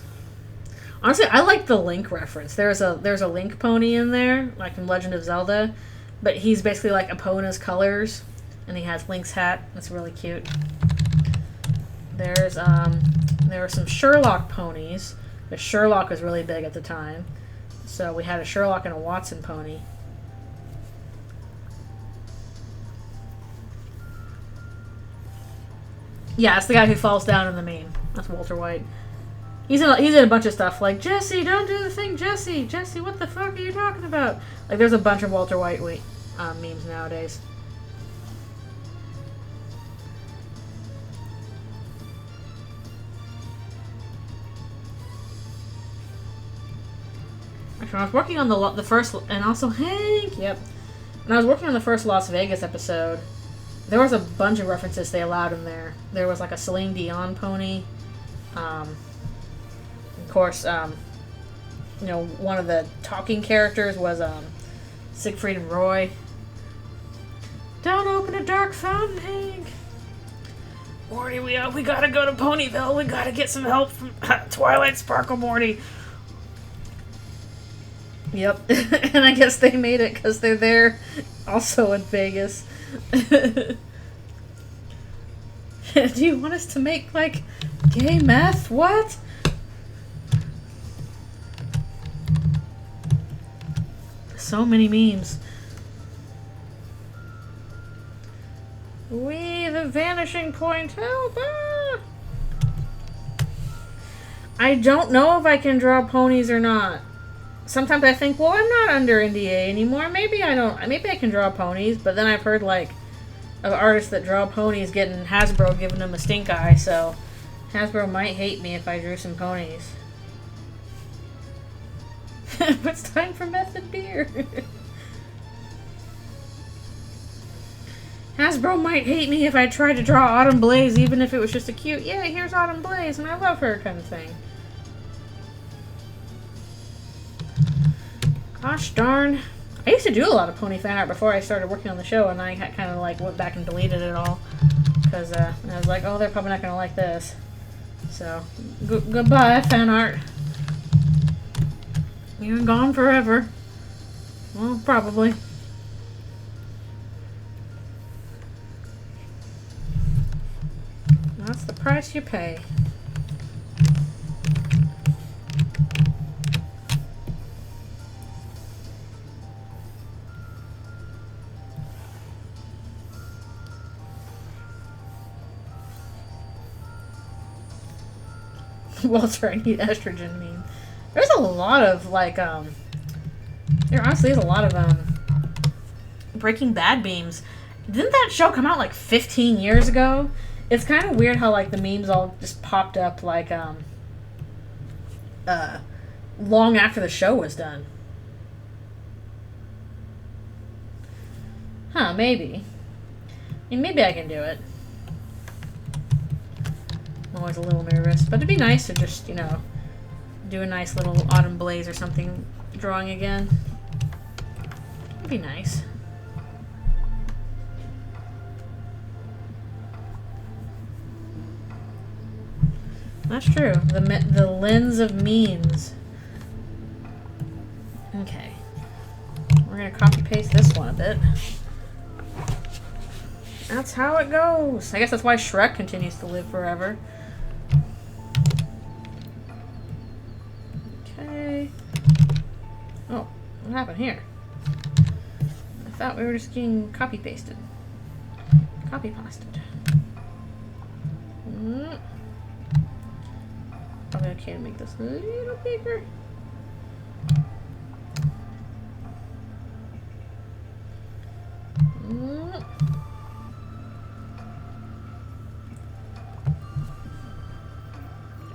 Honestly, I like the Link reference. There's a Link pony in there, like in Legend of Zelda, but he's basically like Epona's colors, and he has Link's hat. That's really cute. There were some Sherlock ponies, but Sherlock was really big at the time, so we had a Sherlock and a Watson pony. Yeah, it's the guy who falls down in the meme. That's Walter White. He's in a bunch of stuff like, Jesse, don't do the thing, Jesse, what the fuck are you talking about? Like, there's a bunch of Walter White memes nowadays. Actually, when I was working on the first, and also Hank, yep. When I was working on the first Las Vegas episode, there was a bunch of references they allowed in there. There was like a Celine Dion pony. Of course, one of the talking characters was Siegfried and Roy. Don't open a dark fountain, Hank. Morty, we gotta go to Ponyville. We gotta get some help from Twilight Sparkle, Morty. Yep, and I guess they made it because they're there also in Vegas. Do you want us to make, like, gay meth? What? So many memes. The vanishing point. Help! Ah! I don't know if I can draw ponies or not. Sometimes I think, well, I'm not under NDA anymore. Maybe I can draw ponies. But then I've heard, like, of artists that draw ponies getting Hasbro giving them a stink eye, so Hasbro might hate me if I drew some ponies. It's time for method beer. Hasbro might hate me if I tried to draw Autumn Blaze, even if it was just a cute, yeah, here's Autumn Blaze, and I love her kind of thing. Gosh darn. I used to do a lot of pony fan art before I started working on the show, and I kind of like went back and deleted it all. Because I was like, oh, they're probably not going to like this. So, goodbye, fan art. You're gone forever. Well, probably. That's the price you pay. Walter, I need estrogen meme. There's a lot of, like, there honestly is a lot of, Breaking Bad memes. Didn't that show come out, like, 15 years ago? It's kind of weird how, like, the memes all just popped up, like, long after the show was done. Huh, maybe. I mean, maybe I can do it. I'm always a little nervous, but it'd be nice to just, you know, do a nice little Autumn Blaze or something drawing again. It'd be nice. That's true. The lens of memes. Okay. We're gonna copy paste this one a bit. That's how it goes. I guess that's why Shrek continues to live forever. Okay. Oh, what happened here? I thought we were just getting copy pasted. Copy pasted. Probably okay to make this a little bigger.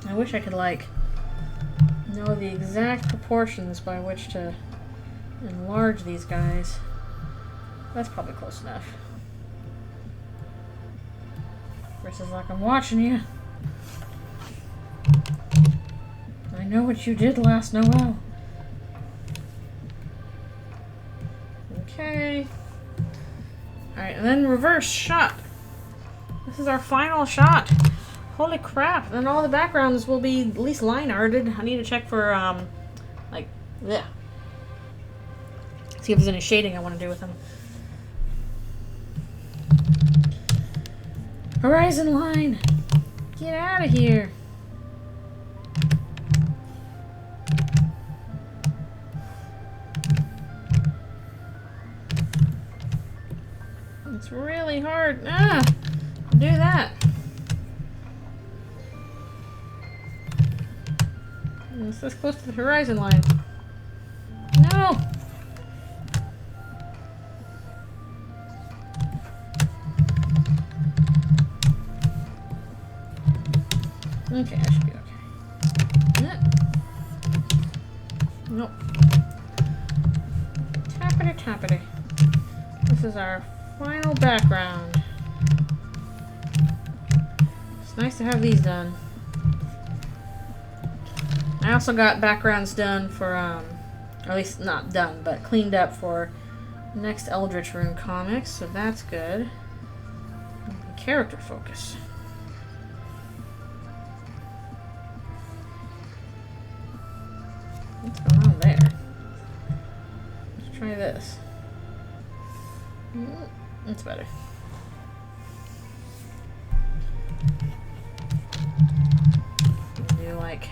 I wish I could, like, know the exact proportions by which to enlarge these guys. That's probably close enough. Versus, like, I'm watching you. I know what you did last Noel. Okay. Alright, and then reverse shot. This is our final shot. Holy crap. Then all the backgrounds will be at least line arted. I need to check for, like, yeah. See if there's any shading I want to do with them. Horizon line. Get out of here. It's really hard. Do that. It's this close to the horizon line. No! Okay, I should be okay. Nope. Tappity tappity. This is our final background. It's nice to have these done. I also got backgrounds done for, or at least not done, but cleaned up for next Eldritch Rune comics, so that's good. Character focus. What's going on there? Let's try this. That's better. Do like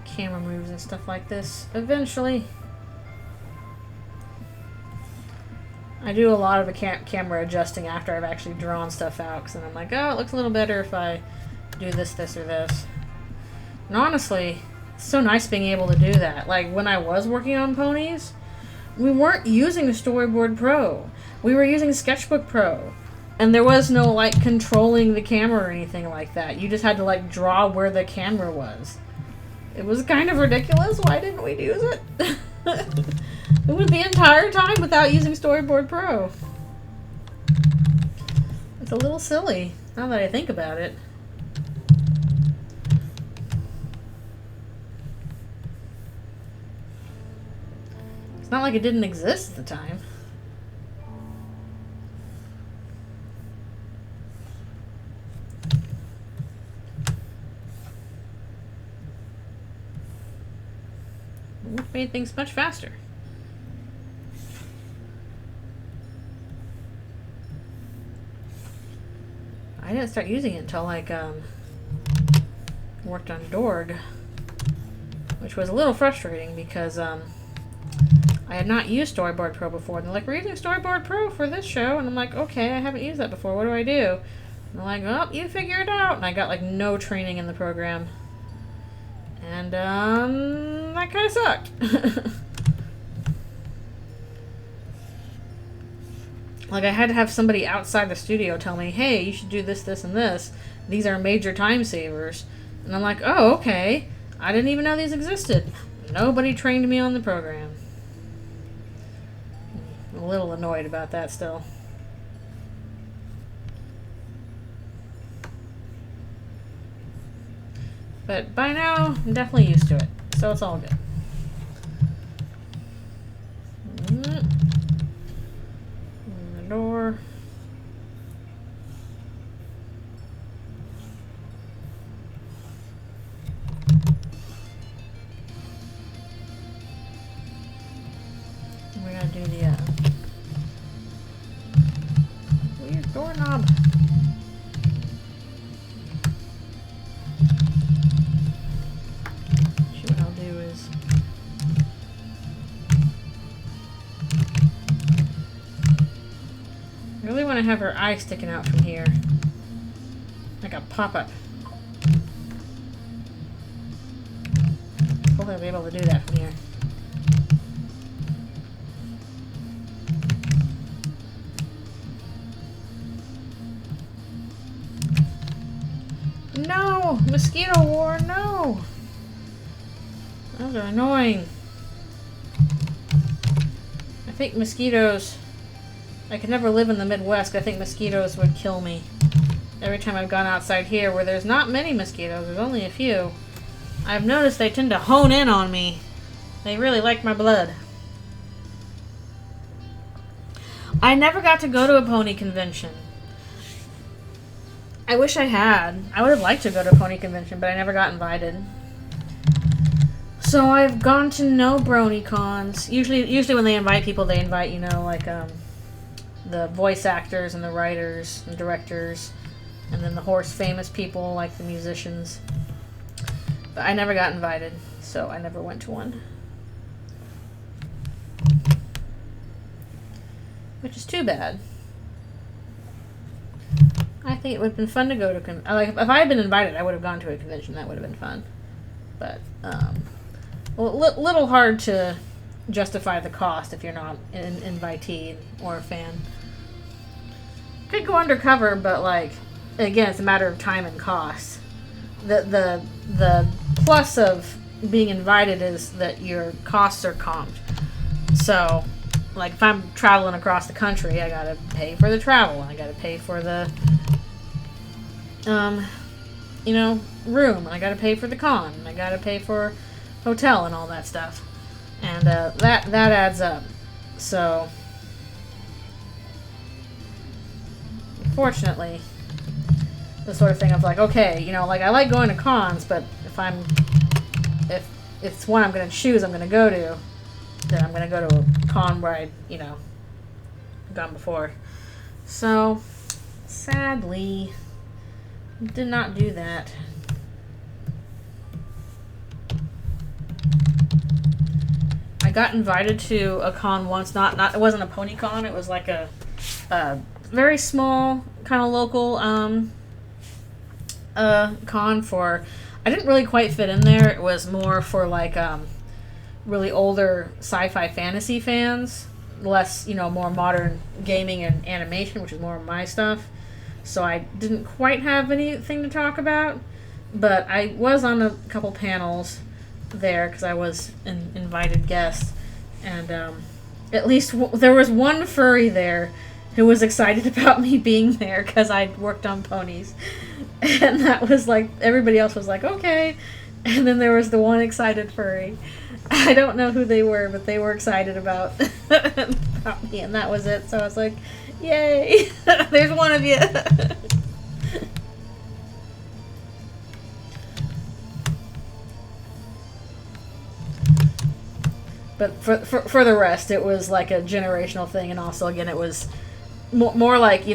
camera moves and stuff like this eventually. I do a lot of camera adjusting after I've actually drawn stuff out, because then I'm like, oh, it looks a little better if I do this, this, or this. And honestly, it's so nice being able to do that. Like, when I was working on ponies, we weren't using the Storyboard Pro. we were using Sketchbook Pro. And there was no, like, controlling the camera or anything like that. You just had to, like, draw where the camera was. It was kind of ridiculous. Why didn't we use it? It went the entire time without using Storyboard Pro. It's a little silly, now that I think about it. It's not like it didn't exist at the time. It made things much faster. I didn't start using it until like worked on Dorg, which was a little frustrating because I had not used Storyboard Pro before. And they're like, we're using Storyboard Pro for this show, and I'm like, okay, I haven't used that before. What do I do? And they're like, well, you figure it out. And I got like no training in the program, and that kind of sucked. Like, I had to have somebody outside the studio tell me, hey, you should do this, this, and this. These are major time savers. And I'm like, oh, okay. I didn't even know these existed. Nobody trained me on the program. I'm a little annoyed about that still. But by now, I'm definitely used to it. So it's all good. Door. We're gonna do the weird doorknob. See, what I'll do is I really want to have her eye sticking out from here. Like a pop-up. Hopefully I'll be able to do that from here. No! Mosquito war, no! Those are annoying. I think mosquitoes... I could never live in the Midwest. I think mosquitoes would kill me. Every time I've gone outside here, where there's not many mosquitoes, there's only a few, I've noticed they tend to hone in on me. They really like my blood. I never got to go to a pony convention. I wish I had. I would have liked to go to a pony convention, but I never got invited. So I've gone to no brony cons. Usually when they invite people, they invite, you know, like, the voice actors and the writers and directors, and then the horse famous people like the musicians. But I never got invited, so I never went to one. Which is too bad. I think it would have been fun to go to like if I had been invited, I would have gone to a convention. That would have been fun. But little hard to justify the cost if you're not an invitee or a fan. Could go undercover, but like again, it's a matter of time and cost. The plus of being invited is that your costs are comped. So, like if I'm traveling across the country, I gotta pay for the travel, and I gotta pay for the you know, room, and I gotta pay for the con, and I gotta pay for hotel and all that stuff. And that adds up. So, unfortunately, the sort of thing of like, okay, you know, like I like going to cons, but if it's one I'm going to choose, I'm going to go to, then I'm going to go to a con where I, you know, gone before. So, sadly, did not do that. I got invited to a con once. Not it wasn't a pony con. It was like a very small kind of local con for. I didn't really quite fit in there. It was more for like really older sci-fi fantasy fans less, more modern gaming and animation, which is more of my stuff. So I didn't quite have anything to talk about, but I was on a couple panels there because I was an invited guest, and at least there was one furry there who was excited about me being there because I worked on ponies, and that was like, everybody else was like, okay, and then there was the one excited furry. I don't know who they were, but they were excited about, about me, and that was it. So I was like, yay, there's one of you. But for the rest, it was like a generational thing, and also, again, it was more like,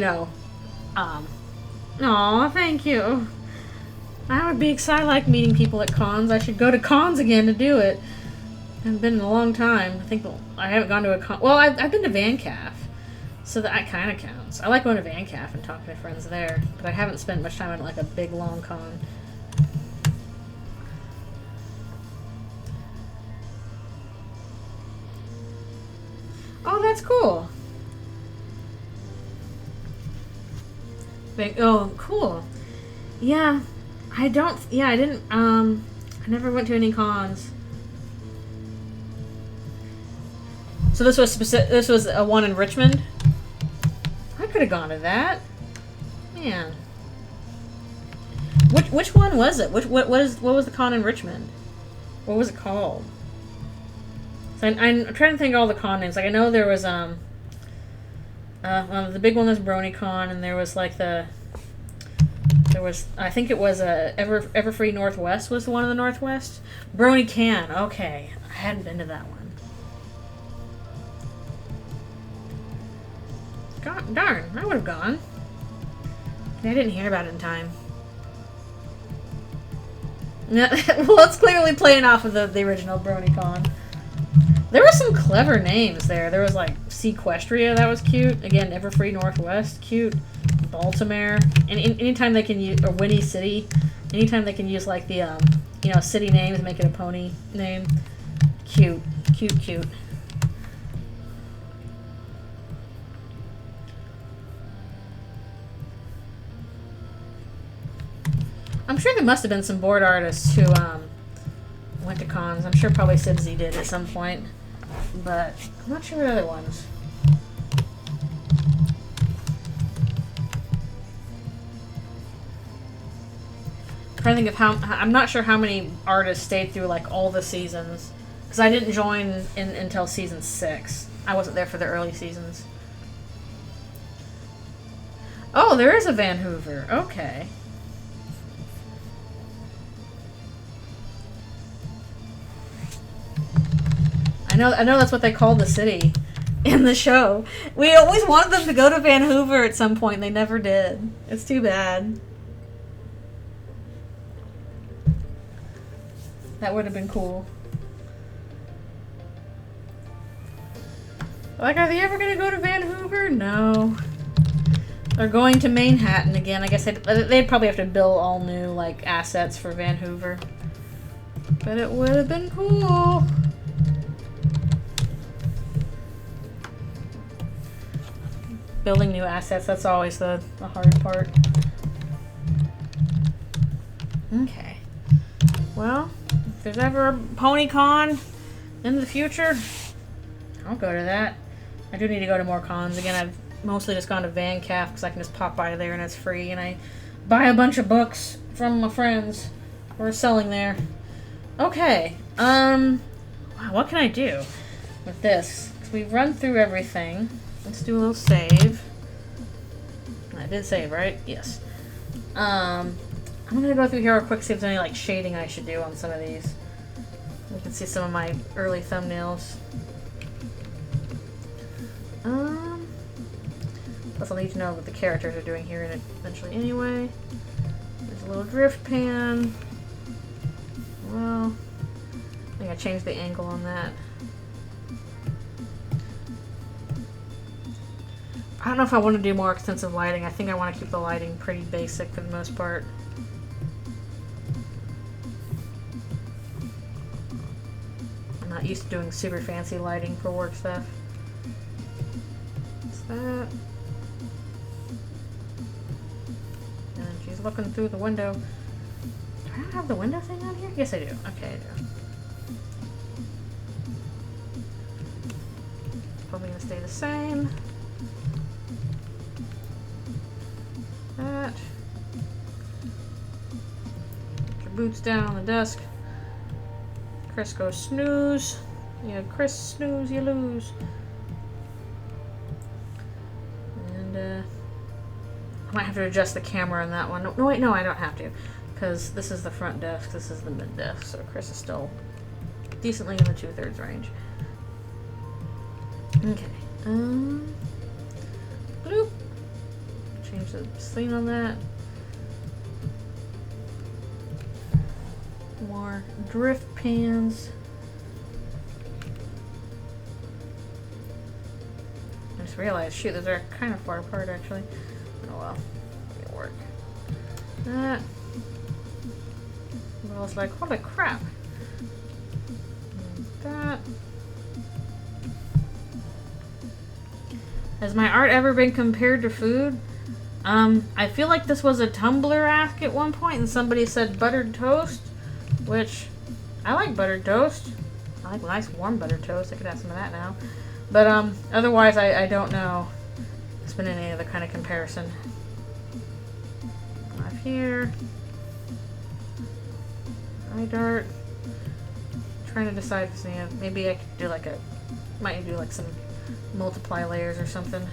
aw, thank you. I would be excited, like meeting people at cons. I should go to cons again to do it. I haven't been in a long time. I think I haven't gone to a con. Well, I've been to VanCaf, so that kind of counts. I like going to VanCaf and talking to friends there, but I haven't spent much time at like a big long con. Oh, that's cool. Oh, cool. Yeah, I didn't, I never went to any cons. So this was a one in Richmond? I could have gone to that. Man. Which one was it? What was the con in Richmond? What was it called? So I'm trying to think of all the con names. Like, I know there was the big one was BronyCon, and there was like I think it was Everfree Northwest was the one in the Northwest. BronyCan. Okay, I hadn't been to that one. God darn, I would have gone. I didn't hear about it in time. Well, it's clearly playing off of the original BronyCon. There were some clever names there. There was like Sequestria, that was cute. Again, Everfree Northwest, cute. Baltimore, and anytime they can use, or Winnie City, anytime they can use like the city names, make it a pony name. Cute. I'm sure there must have been some board artists who went to cons. I'm sure probably Sibsy did at some point, but I'm not sure what other ones. I'm trying to think of I'm not sure how many artists stayed through like all the seasons, because I didn't join until season 6. I wasn't there for the early seasons. Oh, there is a Van Hoover. Okay. I know that's what they called the city in the show. We always wanted them to go to Van Hoover at some point. They never did. It's too bad. That would have been cool. Like, are they ever going to go to Van Hoover? No. They're going to Manhattan again. I guess they'd probably have to build all new, like, assets for Van Hoover. But it would have been cool. Building new assets, that's always the hard part. Okay. Well, if there's ever a PonyCon in the future, I'll go to that. I do need to go to more cons. Again, I've mostly just gone to VanCaf because I can just pop by there and it's free, and I buy a bunch of books from my friends who are selling there. Okay. Wow, what can I do with this? Because we've run through everything. Let's do a little save. I did save, right? Yes. I'm gonna go through here real quick, see if there's any like shading I should do on some of these. You can see some of my early thumbnails. Plus I'll need to know what the characters are doing here eventually anyway. There's a little drift pan. Well, I think I changed the angle on that. I don't know if I want to do more extensive lighting. I think I want to keep the lighting pretty basic for the most part. I'm not used to doing super fancy lighting for work stuff. What's that? And she's looking through the window. Do I not have the window thing on here? Yes, I do. Okay, I do. Probably gonna stay the same. That. Put your boots down on the desk. Chris goes snooze. Yeah, Chris snooze, you lose. And I might have to adjust the camera on that one. No, wait, no, I don't have to, because this is the front desk, this is the mid desk, so Chris is still decently in the 2/3 range. Okay. Bloop. Change the scene on that. More drift pans. I just realized, shoot, those are kind of far apart actually. Oh well, it'll work. That. I was like, holy crap. And that. Has my art ever been compared to food? I feel like this was a Tumblr ask at one point and somebody said buttered toast, which I like buttered toast. I like nice warm buttered toast. I could have some of that now. But otherwise I don't know. It's been any other kind of comparison. Live here. Eye dart. Trying to decide if maybe I could do like might do like some multiply layers or something.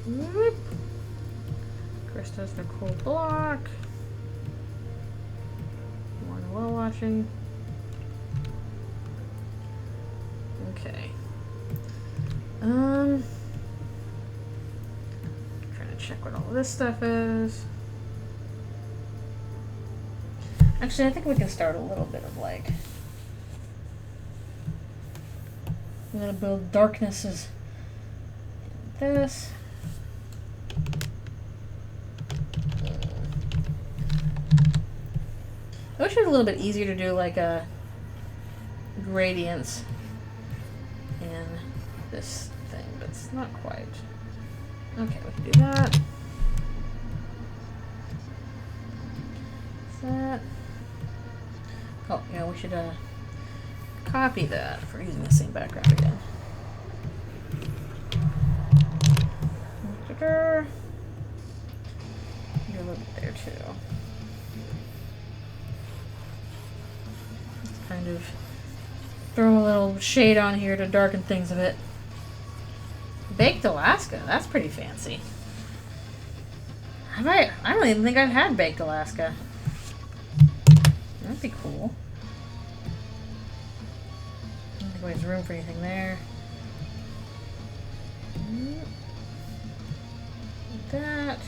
Whoop. Chris does the cool block. More while watching. Okay. Trying to check what all this stuff is. Actually, I think we can start a little bit of like. I'm gonna build darknesses. This. I wish it was a little bit easier to do like gradients in this thing, but it's not quite. Okay, we can do that. That. Oh, yeah, we should copy that if we're using the same background again. Do a little bit there too. Let's kind of throw a little shade on here to darken things a bit. Baked Alaska, that's pretty fancy. I don't even think I've had Baked Alaska. That'd be cool. I don't think there's room for anything there. Like that.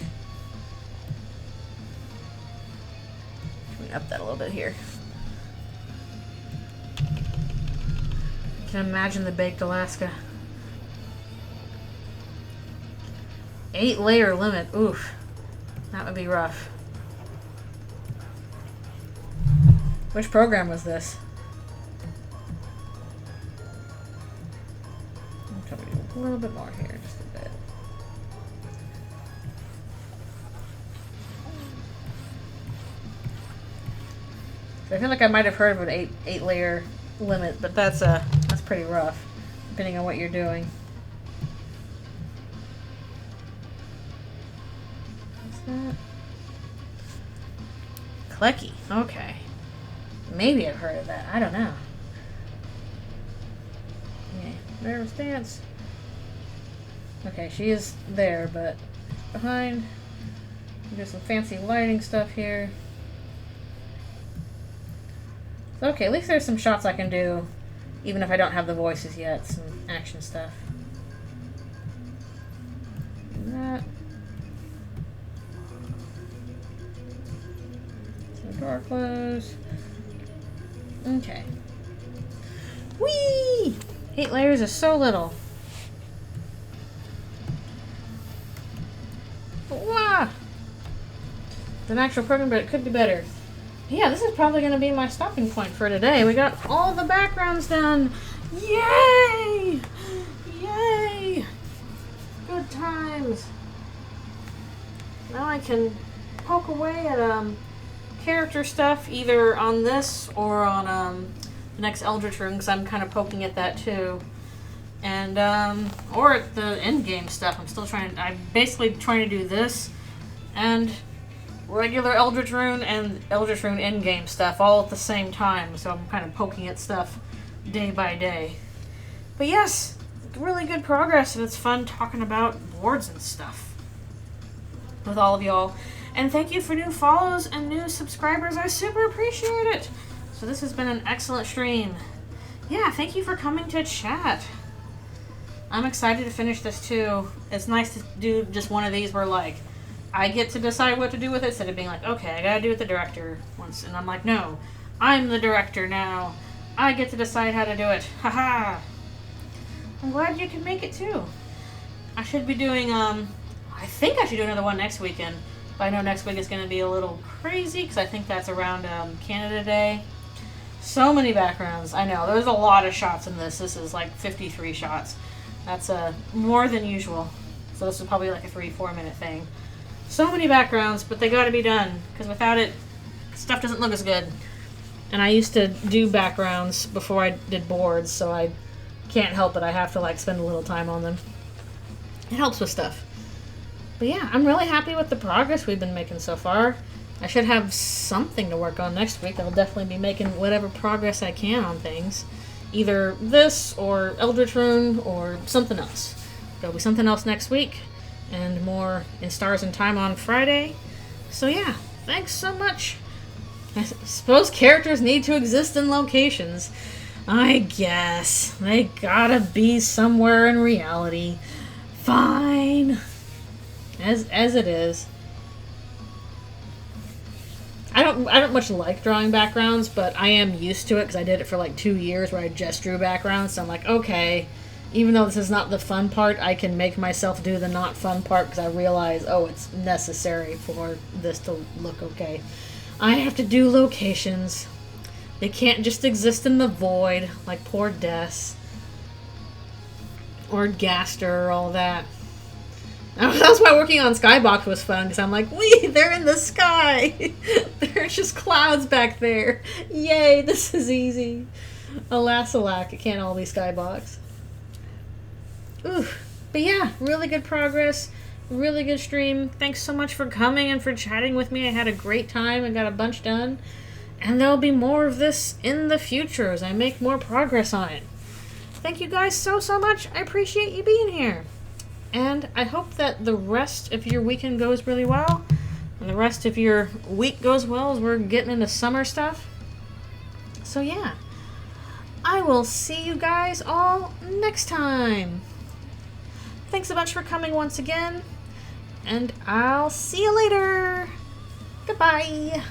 Let me up that a little bit here. I can imagine the Baked Alaska. 8-layer limit. Oof. That would be rough. Which program was this? I'm trying to do a little bit more here, just a bit. So I feel like I might have heard of an 8-layer limit, but that's pretty rough, depending on what you're doing. What's that? Klecky. Okay. Maybe I've heard of that. I don't know. Okay, nervous dance. Okay, she is there, but behind. Do some fancy lighting stuff here. So, okay, at least there's some shots I can do, even if I don't have the voices yet. Some action stuff. Do that. Some door close. Okay. Whee! 8 layers is so little. Wow! It's an actual program, but it could be better. Yeah, this is probably going to be my stopping point for today. We got all the backgrounds done. Yay! Yay! Good times. Now I can poke away at character stuff, either on this or on the next Eldritch Rune, because I'm kind of poking at that too. And or at the end game stuff. I'm basically trying to do this and regular Eldritch Rune and Eldritch Rune end game stuff all at the same time. So I'm kind of poking at stuff day by day. But yes, really good progress, and it's fun talking about boards and stuff with all of y'all. And thank you for new follows and new subscribers. I super appreciate it. So this has been an excellent stream. Yeah, thank you for coming to chat. I'm excited to finish this too. It's nice to do just one of these where like I get to decide what to do with it instead of being like, okay, I gotta do it the director once. And I'm like, no, I'm the director now. I get to decide how to do it. Haha. I'm glad you can make it too. I should be doing, I think I should do another one next weekend. But I know next week is going to be a little crazy because I think that's around Canada Day. So many backgrounds. I know, there's a lot of shots in this. This is like 53 shots. That's more than usual. So this is probably like a 3-4 minute thing. So many backgrounds, but they got to be done because without it, stuff doesn't look as good. And I used to do backgrounds before I did boards, so I can't help it. I have to like spend a little time on them. It helps with stuff. But yeah, I'm really happy with the progress we've been making so far. I should have something to work on next week. I'll definitely be making whatever progress I can on things. Either this, or Eldritch Rune, or something else. There'll be something else next week, and more in Stars and Time on Friday. So yeah, thanks so much. I suppose characters need to exist in locations. I guess. They gotta be somewhere in reality. Fine. As it is. I don't much like drawing backgrounds, but I am used to it because I did it for like 2 years where I just drew backgrounds. So I'm like, okay, even though this is not the fun part, I can make myself do the not fun part because I realize, oh, it's necessary for this to look okay. I have to do locations. They can't just exist in the void like poor Des or Gaster or all that. That's why working on Skybox was fun, because I'm like, they're in the sky. There's just clouds back there. Yay, this is easy. Alas, alack, it can't all be Skybox. Ooh, but yeah, really good progress. Really good stream. Thanks so much for coming and for chatting with me. I had a great time and got a bunch done. And there'll be more of this in the future as I make more progress on it. Thank you guys so much. I appreciate you being here. And I hope that the rest of your weekend goes really well. And the rest of your week goes well as we're getting into summer stuff. So yeah. I will see you guys all next time. Thanks a bunch for coming once again. And I'll see you later. Goodbye.